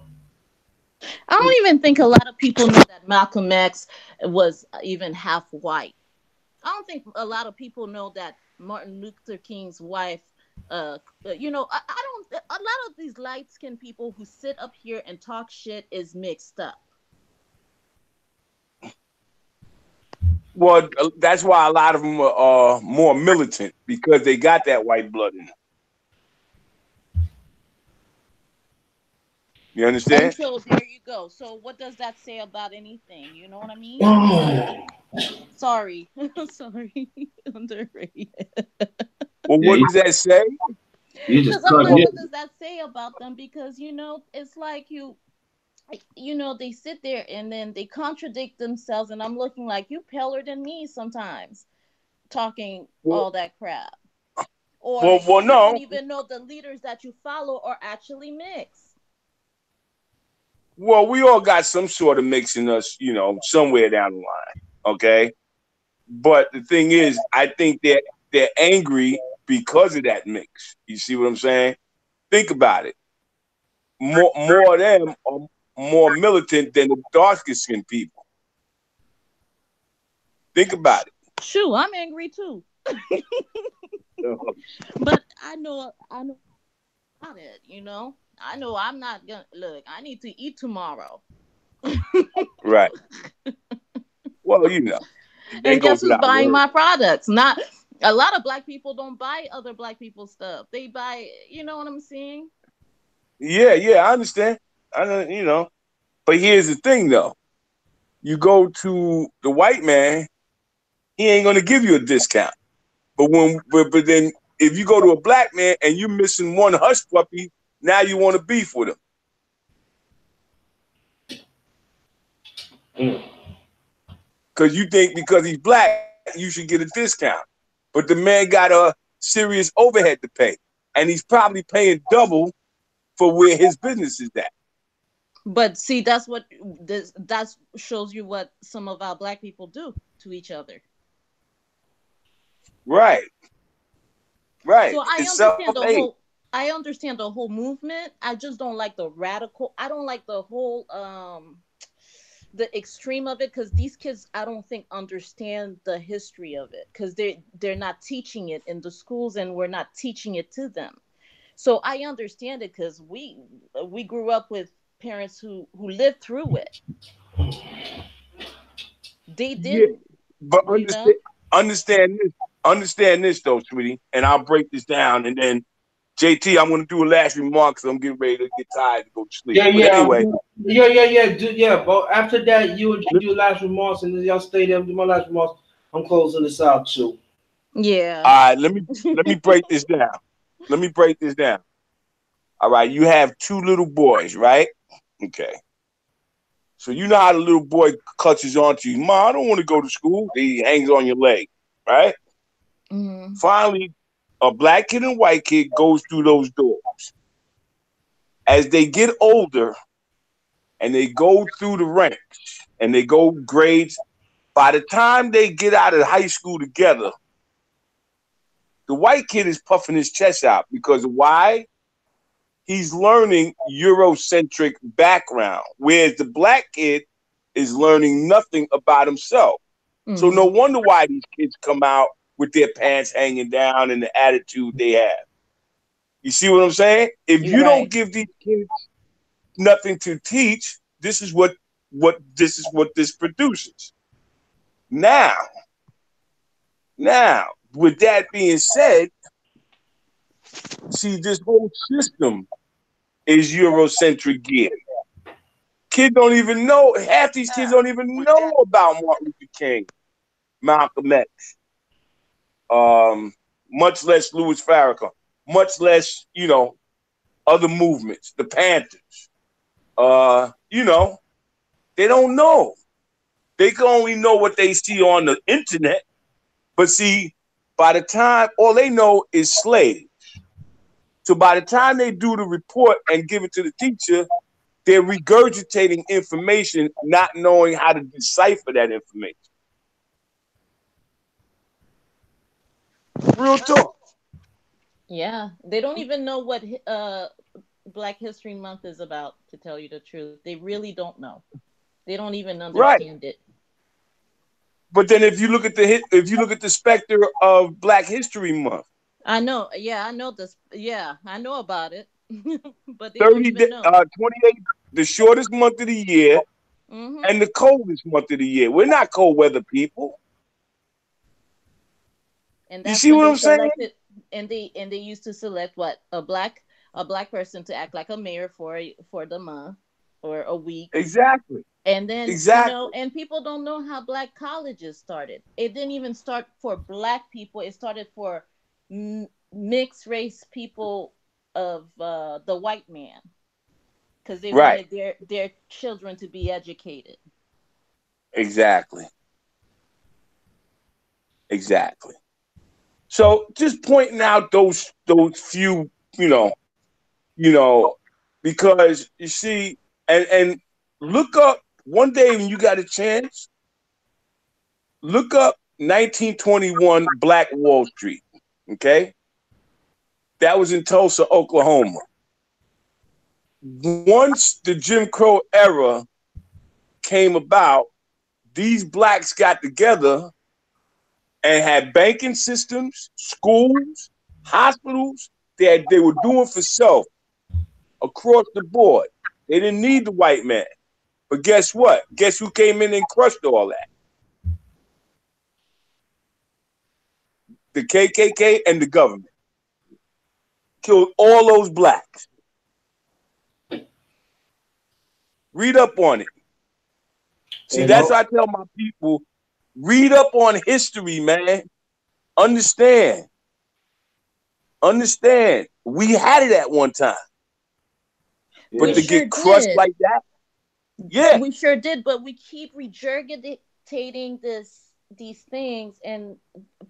don't even think a lot of people know that Malcolm X was even half white. I don't think a lot of people know that Martin Luther King's wife. I don't. A lot of these light skinned people who sit up here and talk shit is mixed up. Well, that's why a lot of them are more militant because they got that white blood in them. You And understand? so there you go. So what does that say about anything? You know what I mean? Oh, Sorry, sorry, underrated. Well, yeah, what does that say? you just Because I'm cut like, me. what does that say about them? Because it's like they sit there and then they contradict themselves, and I'm looking like you paler than me sometimes, talking Well, all that crap. Or well, you don't no. even know the leaders that you follow are actually mixed. Well, we all got some sort of mix in us, somewhere down the line. Okay, but the thing is, I think they're angry because of that mix. You see what I'm saying? Think about it. More of them are more militant than the darker skinned people. Think about Shoot, I'm angry too. it. But I know about it, I know I'm not gonna look, I need to eat tomorrow. Right. Well, they And go guess who's without buying word. my products? Not A lot of black people don't buy other black people's stuff. They buy, you know what I'm saying? Yeah, yeah, I understand. I know, you know. But here's the thing, though. You go to the white man, he ain't gonna give you a discount. But then if you go to a black man and you're missing one hush puppy, now you want to beef with him Mm. because you think because he's black you should get a discount. But the man got a serious overhead to pay, and he's probably paying double for where his business is at. But see, that's what this that shows you what some of our black people do to each other. Right, right. So I It's understand the self-hate. whole I understand the whole movement. I just don't like the radical. I don't like the whole the extreme of it because these kids I don't think understand the history of it because they're not teaching it in the schools and we're not teaching it to them. So I understand it because we grew up with parents who lived through it. They Yeah, didn't, but you know. understand this. Understand this though, sweetie, and I'll break this down, and then JT, I'm going to do a last remark because I'm getting ready to get tired to go to sleep. Yeah, But yeah, anyway, yeah. But after that, you do your last remarks, and then y'all stay there. Do my last remarks. I'm closing this out too. Yeah. all right, let me break this down. Let me break this down. All right, you have two little boys, right? Okay. So you know how the little boy clutches onto you. Ma, I don't want to go to school. He hangs on your leg, right? Hmm. Finally, a black kid and white kid goes through those doors. As they get older and they go through the ranks and they go grades, by the time they get out of high school together, the white kid is puffing his chest out because why? He's learning Eurocentric background, whereas the black kid is learning nothing about himself. So no Hmm. wonder why these kids come out with their pants hanging down and the attitude they have. You see what I'm saying? If You're you don't right. give these kids nothing to teach, this is what this produces. Now, now, with that being said, see this whole system is Eurocentric gear. Kids don't even know. Half these kids don't even know about Martin Luther King, Malcolm X, um, much less Louis Farrakhan, much less other movements, the Panthers. You know, they don't know. They can only know what they see on the internet. But see, by the time all they know is slave. So by the time they do the report and give it to the teacher, they're regurgitating information, not knowing how to decipher that information. Real talk. Yeah, they don't even know what Black History Month is about. To tell you the truth, they really don't know. They don't even Right. understand it. But then if you look at the specter of Black History Month, I know. Yeah, I know this. Yeah, I know about it, but they don't 30 even day, know. 28, the shortest month of the year Hmm. and the coldest month of the year. We're not cold weather people. And You that's see when what they I'm saying? selected, and they used to select what a black person to act like a mayor for the month or a week. Exactly. And then, Exactly. and people don't know how black colleges started. It didn't even start for black people. It started for mixed race people of the white man because they Right. wanted their children to be educated. Exactly. Exactly. So just pointing out those few, you know, because you see, and look up one day when you got a chance, look up 1921 Black Wall Street. Okay, that was in Tulsa, Oklahoma. Once the Jim Crow era came about, these blacks got together and had banking systems, schools, hospitals that they were doing for self across the board. They didn't need the white man. But guess what? Guess who came in and crushed all that? the KKK and the government. Killed all those blacks. Read up on it. See, And that's what I tell my people. Read up on history, man. Understand. Understand. We had it at one time. But We to yeah. sure get crushed did. like that, yeah. We sure did, but we keep regurgitating these things, and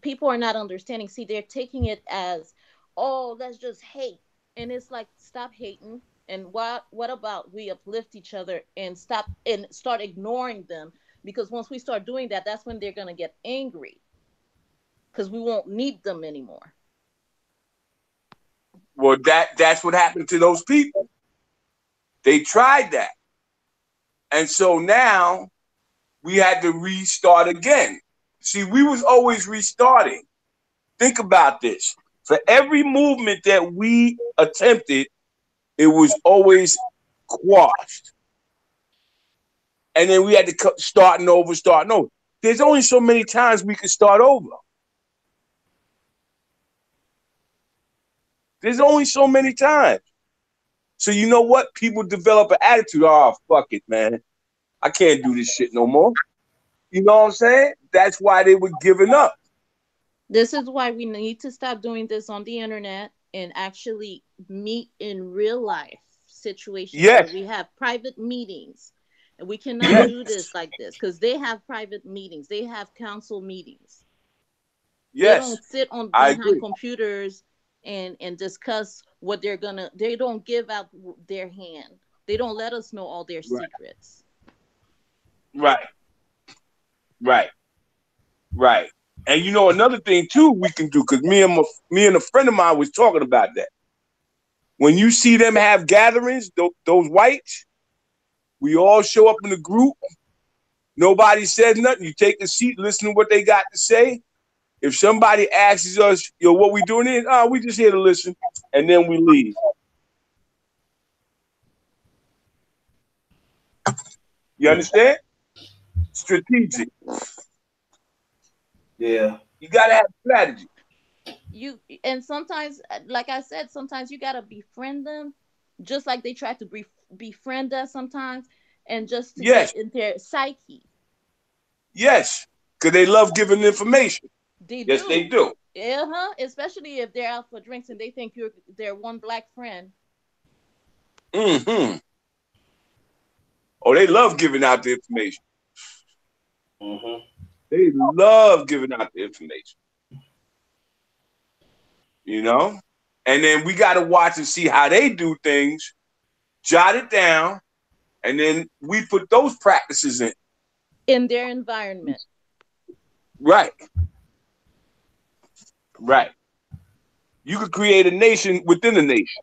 people are not understanding. See, they're taking it as, oh, that's just hate, and it's like, stop hating. And what about we uplift each other and stop and start ignoring them? Because once we start doing that, that's when they're gonna get angry because we won't need them anymore. Well, that's what happened to those people. They tried that. And so now we had to restart again. See, we was always restarting. Think about this. For every movement that we attempted, it was always quashed. And then we had to starting over, starting over. There's only so many times we could start over. There's only so many times. So you know what? People develop an attitude. Oh, fuck it, man. I can't do this shit no more. You know what I'm saying? That's why they were giving up. This is why we need to stop doing this on the internet and actually meet in real life situations where Yes, we have private meetings. And we cannot yes, do this like this because they have private meetings, they have council meetings. They yes. don't sit on I behind agree. computers and discuss what they're gonna. They don't give out their hand. They don't let us know all their Right, secrets. right, right, right. And you know another thing too we can do because me and a friend of mine was talking about that. When you see them have gatherings, those whites, we all show up in a group. Nobody says nothing. You take a seat, listen to what they got to say. If somebody asks us, yo, what we doing here? Oh, we just here to listen, and then we leave. You understand? Strategic. Yeah. You gotta have strategy. You and sometimes, like I said, sometimes you gotta befriend them, just like they try to befriend us sometimes, and just to Yes, get in their psyche. yes, because they love giving information. They Yes, they do. do. Uh-huh. Especially if they're out for drinks and they think you're their one black friend. Mm-hmm. Oh, they love giving out the information. Mm-hmm. They love giving out the information. You know? And then we got to watch and see how they do things, jot it down, and then we put those practices in. In their environment. Right, right. You could create a nation within a nation,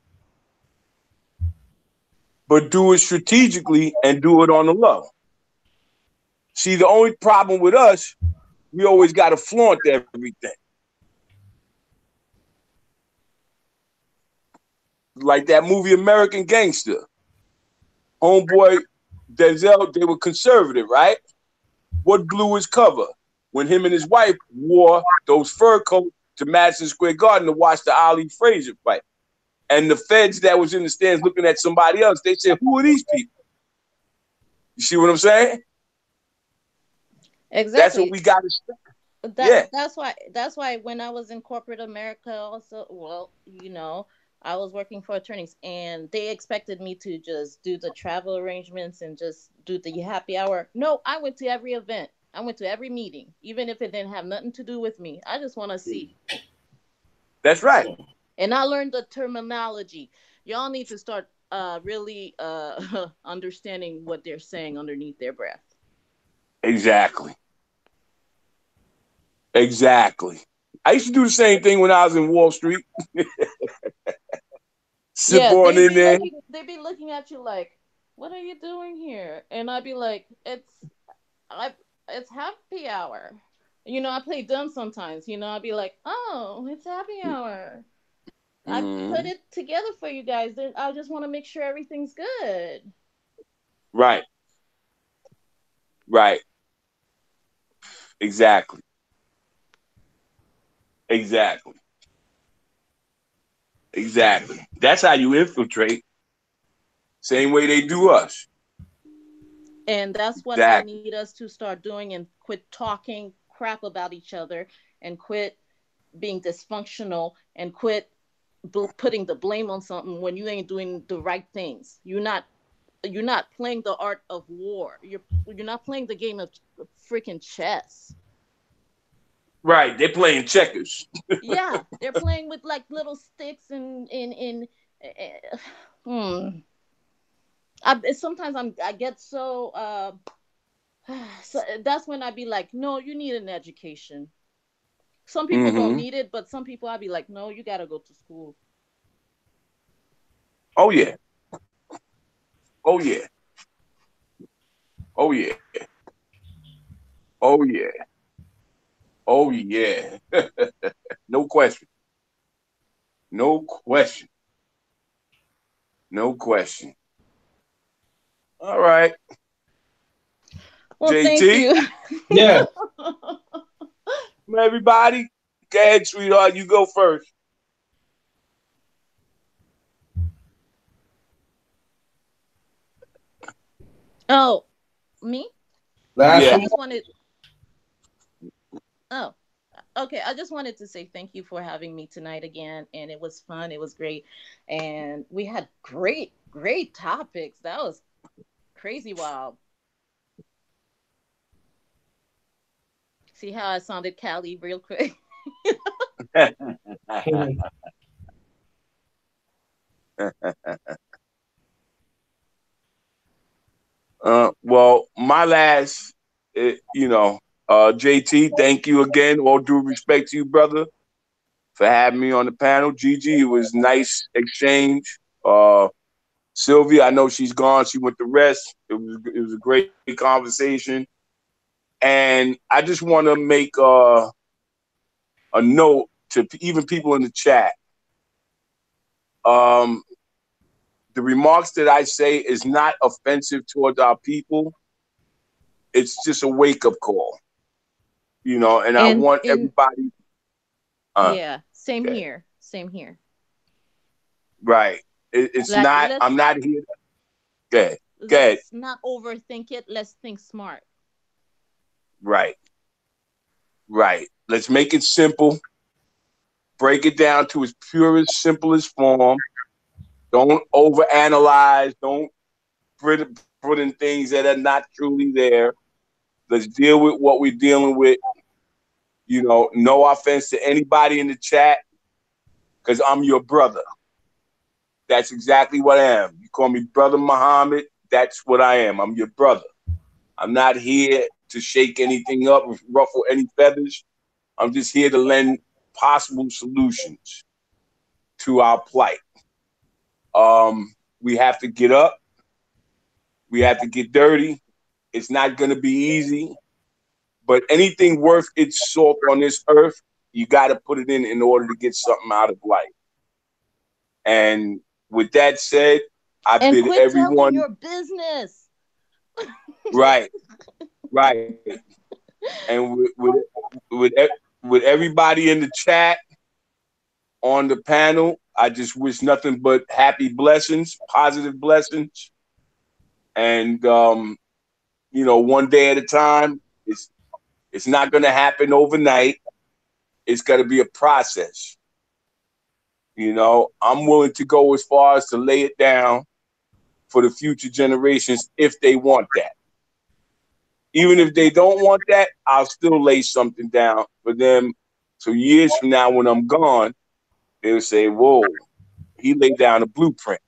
but do it strategically and do it on the low. See, the only problem with us, we always got to flaunt everything. Like that movie American Gangster. Homeboy, Denzel, they were conservative, right? What blew his cover? When him and his wife wore those fur coats to Madison Square Garden to watch the Ali Frazier fight. And the feds that was in the stands looking at somebody else, they said, who are these people? You see what I'm saying? That's what Exactly. we got to say. Yeah. That's why when I was in corporate America also, well, I was working for attorneys and they expected me to just do the travel arrangements and just do the happy hour. No, I went to every event. I went to every meeting, even if it didn't have nothing to do with me. I just want to see. That's right. And I learned the terminology. Y'all need to start really understanding what they're saying underneath their breath. Exactly. Exactly. I used to do the same thing when I was in Wall Street. Sip Yeah, on in there. they be looking at you like, "What are you doing here?" And I'd be like, I it's happy hour." I play dumb sometimes. I'd be like, "Oh, it's happy hour. I put Mm, it together for you guys. I just want to make sure everything's good." right. Right. Exactly. Exactly. Exactly. That's how you infiltrate. Same way they do us. And that's what I Exactly. need us to start doing, and quit talking crap about each other, and quit being dysfunctional, and quit putting the blame on something when you ain't doing the right things. You're not playing the art of war. You're not playing the game of freaking chess. Right. They're playing checkers. Yeah, they're playing with like little sticks and uh, hmm. Sometimes I get so so that's when I be like, no, you need an education. Some people don't Mm-hmm. need it, but some people I'd be like, no, you gotta go to school. Oh yeah. Oh yeah. Oh yeah. Oh yeah. Oh yeah. No question. No question. No question. All right. Well, thank JT, you. Yeah. everybody. Go ahead, sweetheart. You go first. Oh, me? Last Okay, I Yeah. one. just wanted. Oh, okay. I just wanted to say thank you for having me tonight again, and it was fun. It was great, and we had great topics. That was crazy wild. See how I sounded Cali real quick. Well, my last, JT, thank you again. All due respect to you, brother, for having me on the panel. Gigi, it was nice exchange. Sylvia, I know she's gone. She went to rest. It was a great conversation. And I just want to make a note to even people in the chat. Um, the remarks that I say is not offensive towards our people. It's just a wake up call, and I and want in everybody, uh, Yeah, same okay, here. Same here. right. It's Like not, I'm not here. Good. Good. let's not overthink it. Let's think smart. Right. Right. Let's make it simple. Break it down to its purest, simplest form. Don't overanalyze. Don't put in things that are not truly there. Let's deal with what we're dealing with. No offense to anybody in the chat, because I'm your brother. That's exactly what I am. You call me Brother Muhammad, that's what I am. I'm your brother. I'm not here to shake anything up, ruffle any feathers. I'm just here to lend possible solutions to our plight. We have to get up. We have to get dirty. It's not going to be easy, but anything worth its salt on this earth, you got to put it in order to get something out of life. And with that said, I And bid quit telling everyone your business. right, right, and with everybody in the chat on the panel, I just wish nothing but happy blessings, positive blessings, and one day at a time. It's not going to happen overnight. It's got to be a process. I'm willing to go as far as to lay it down for the future generations if they want that. Even if they don't want that, I'll still lay something down for them. So years from now, when I'm gone, they'll say, "Whoa, he laid down a blueprint."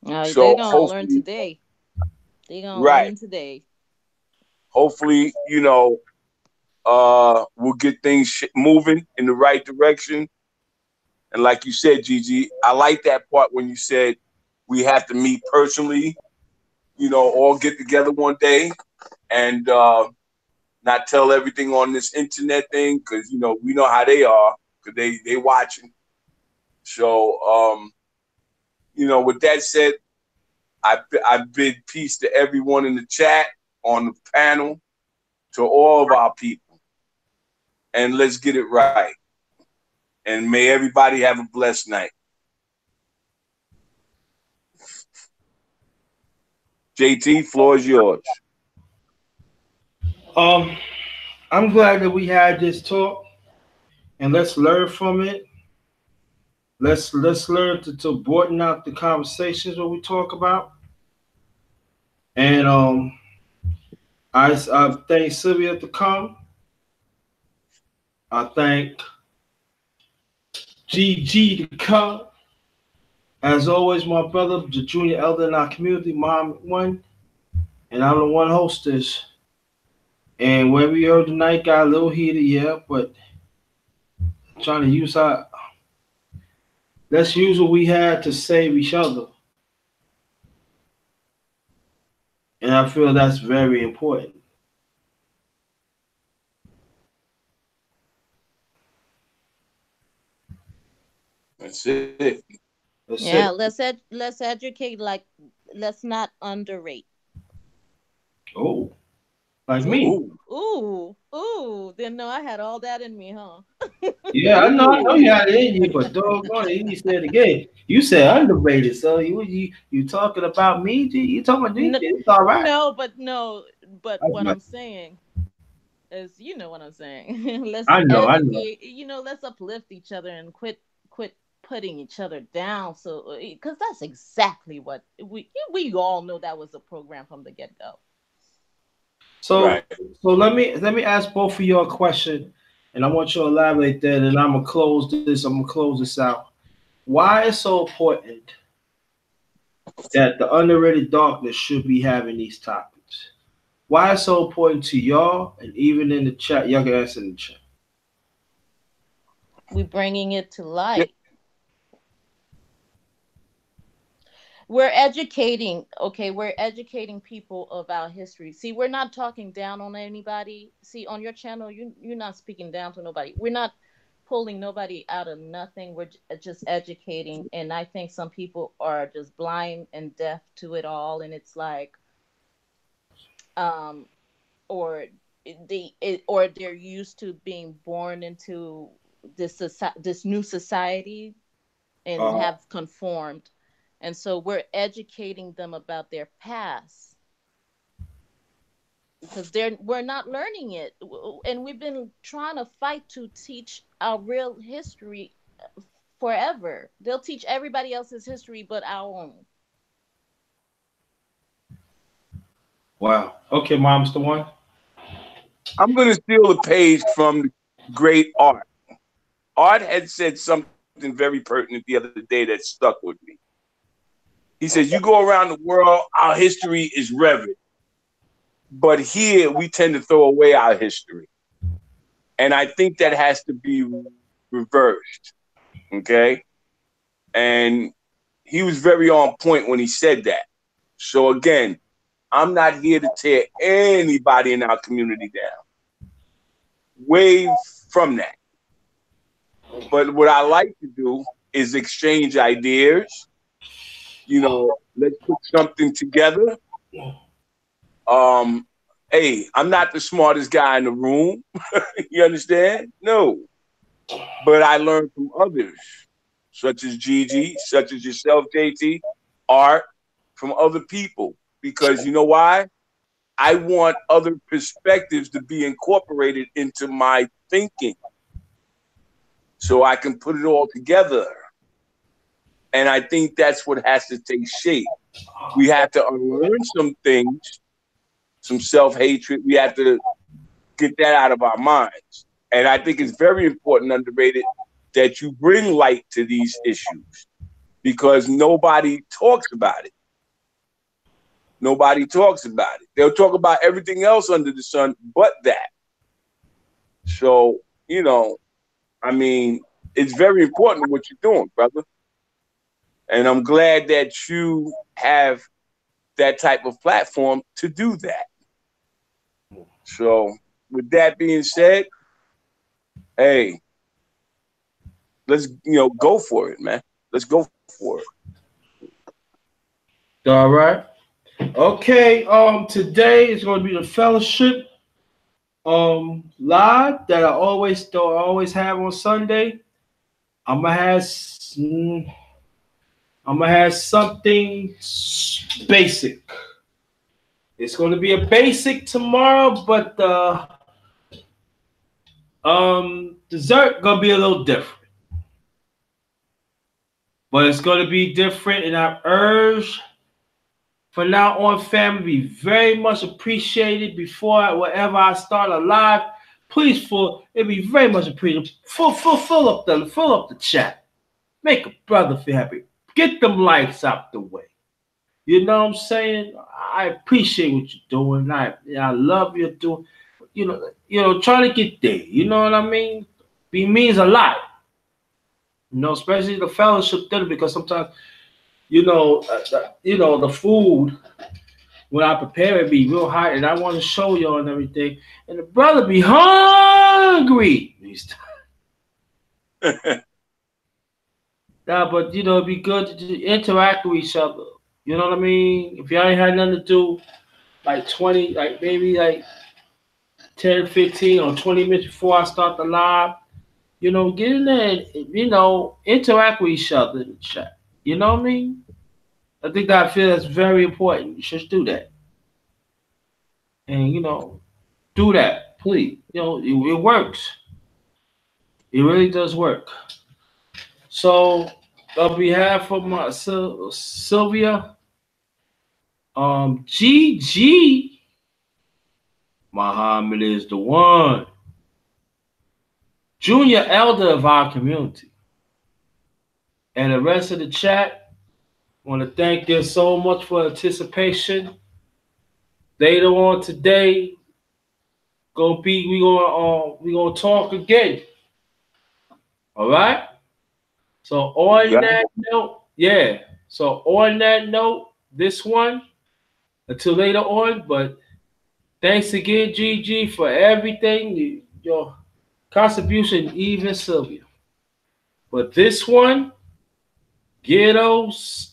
They're So gonna learn hopefully, today. They're gonna right? learn today. Hopefully, we'll get things moving in the right direction. And like you said, Gigi, I like that part when you said we have to meet personally. All get together one day and not tell everything on this internet thing because we know how they are because they watching. So with that said, I bid peace to everyone in the chat, on the panel, to all of our people, and let's get it right. And may everybody have a blessed night. JT, floor is yours. Um, I'm glad that we had this talk, and let's learn from it. Let's learn to broaden out the conversations what we talk about. And I thank Sylvia to come. I thank GG to come. As always, my brother, the junior elder in our community, Mom One, and I'm the one hostess. And where we heard tonight got a little heated, yeah, but trying to use our let's use what we had to save each other. And I feel that's very important. That's it. That's Yeah, it. let's educate, like, let's not underrate. Oh, like me. Ooh, Ooh, ooh, ooh. Didn't know I had all that in me, huh? Yeah, I know you ooh. had it in you, but doggone it, you said it again. You said underrated, so you talking about me? You talking about me? No, It's all right. no, but That's what right. I'm saying is, you know what I'm saying. Let's I know. educate, let's uplift each other and quit putting each other down. So, because that's exactly what we all know that was a program from the get go. So Right. let me ask both of you a question, and I want you to elaborate that, and I'm gonna close this. I'm gonna close this out. Why is so important that the underrated darkness should be having these topics? Why is so important to y'all, and even in the chat, y'all can answer in the chat. We bringing it to Yeah, light. We're educating people about history. See, we're not talking down on anybody. See, on your channel, you're not speaking down to nobody. We're not pulling nobody out of nothing. We're just educating, and I think some people are just blind and deaf to it all, and it's like, um or or they're used to being born into this new society and Uh, have conformed. And so we're educating them about their past because we're not learning it. And we've been trying to fight to teach our real history forever. They'll teach everybody else's history but our own. wow. Okay, mom's the one. I'm going to steal a page from the great Art. Art had said something very pertinent the other day that stuck with me. He says, "You go around the world, our history is reverent, but here we tend to throw away our history." And I think that has to be reversed. Okay. And he was very on point when he said that. So again, I'm not here to tear anybody in our community down. Way from that. But what I like to do is exchange ideas. Let's put something together. Um, hey, I'm not the smartest guy in the room. You understand? No. But I learned from others, such as Gigi, such as yourself, JT, Art, from other people. Because you know why? I want other perspectives to be incorporated into my thinking so I can put it all together. And I think that's what has to take shape. We have to unlearn some things, some self hatred. We have to get that out of our minds. And I think it's very important, underrated, that you bring light to these issues because nobody talks about it. Nobody talks about it. They'll talk about everything else under the sun but that. So, you know, I mean, it's very important what you're doing, brother. And I'm glad that you have that type of platform to do that. So, with that being said, hey, let's go for it, man. Let's go for it. All right. Okay. Today is going to be the fellowship live that I always have on Sunday. I'm gonna have I'm gonna have something basic. It's gonna be a basic tomorrow, but the dessert gonna be a little different. But it's gonna be different, and I urge for now on, family, be very much appreciated before whatever I start a live. Please, full it'd be very much appreciated. Fill up the chat. Make a brother feel happy. Get them lights out the way. You know what I'm saying? I appreciate what you're doing. I love you doing. Try to get there. You know what I mean? It means a lot. Especially the fellowship dinner because sometimes the food when I prepare it be real hot and I want to show y'all and everything. And the brother be hungry. Nah, but it'd be good to interact with each other. You know what I mean? If y'all ain't had nothing to do, like 20, like maybe like 10, 15, or 20 minutes before I start the live, get in there and, interact with each other in the chat. You know what I mean? I think that I feel that's very important. You should do that. And, do that, please. It works. It really does work. So, on behalf of my Sylvia, GG, Muhammad is the one. Junior elder of our community. And the rest of the chat, I want to thank you so much for anticipation. Later on today, we gonna talk again. All right. So You on got that note, yeah. So on that note, this one until later on. But thanks again, GG, for everything, your contribution, even Sylvia. But this one, ghettos.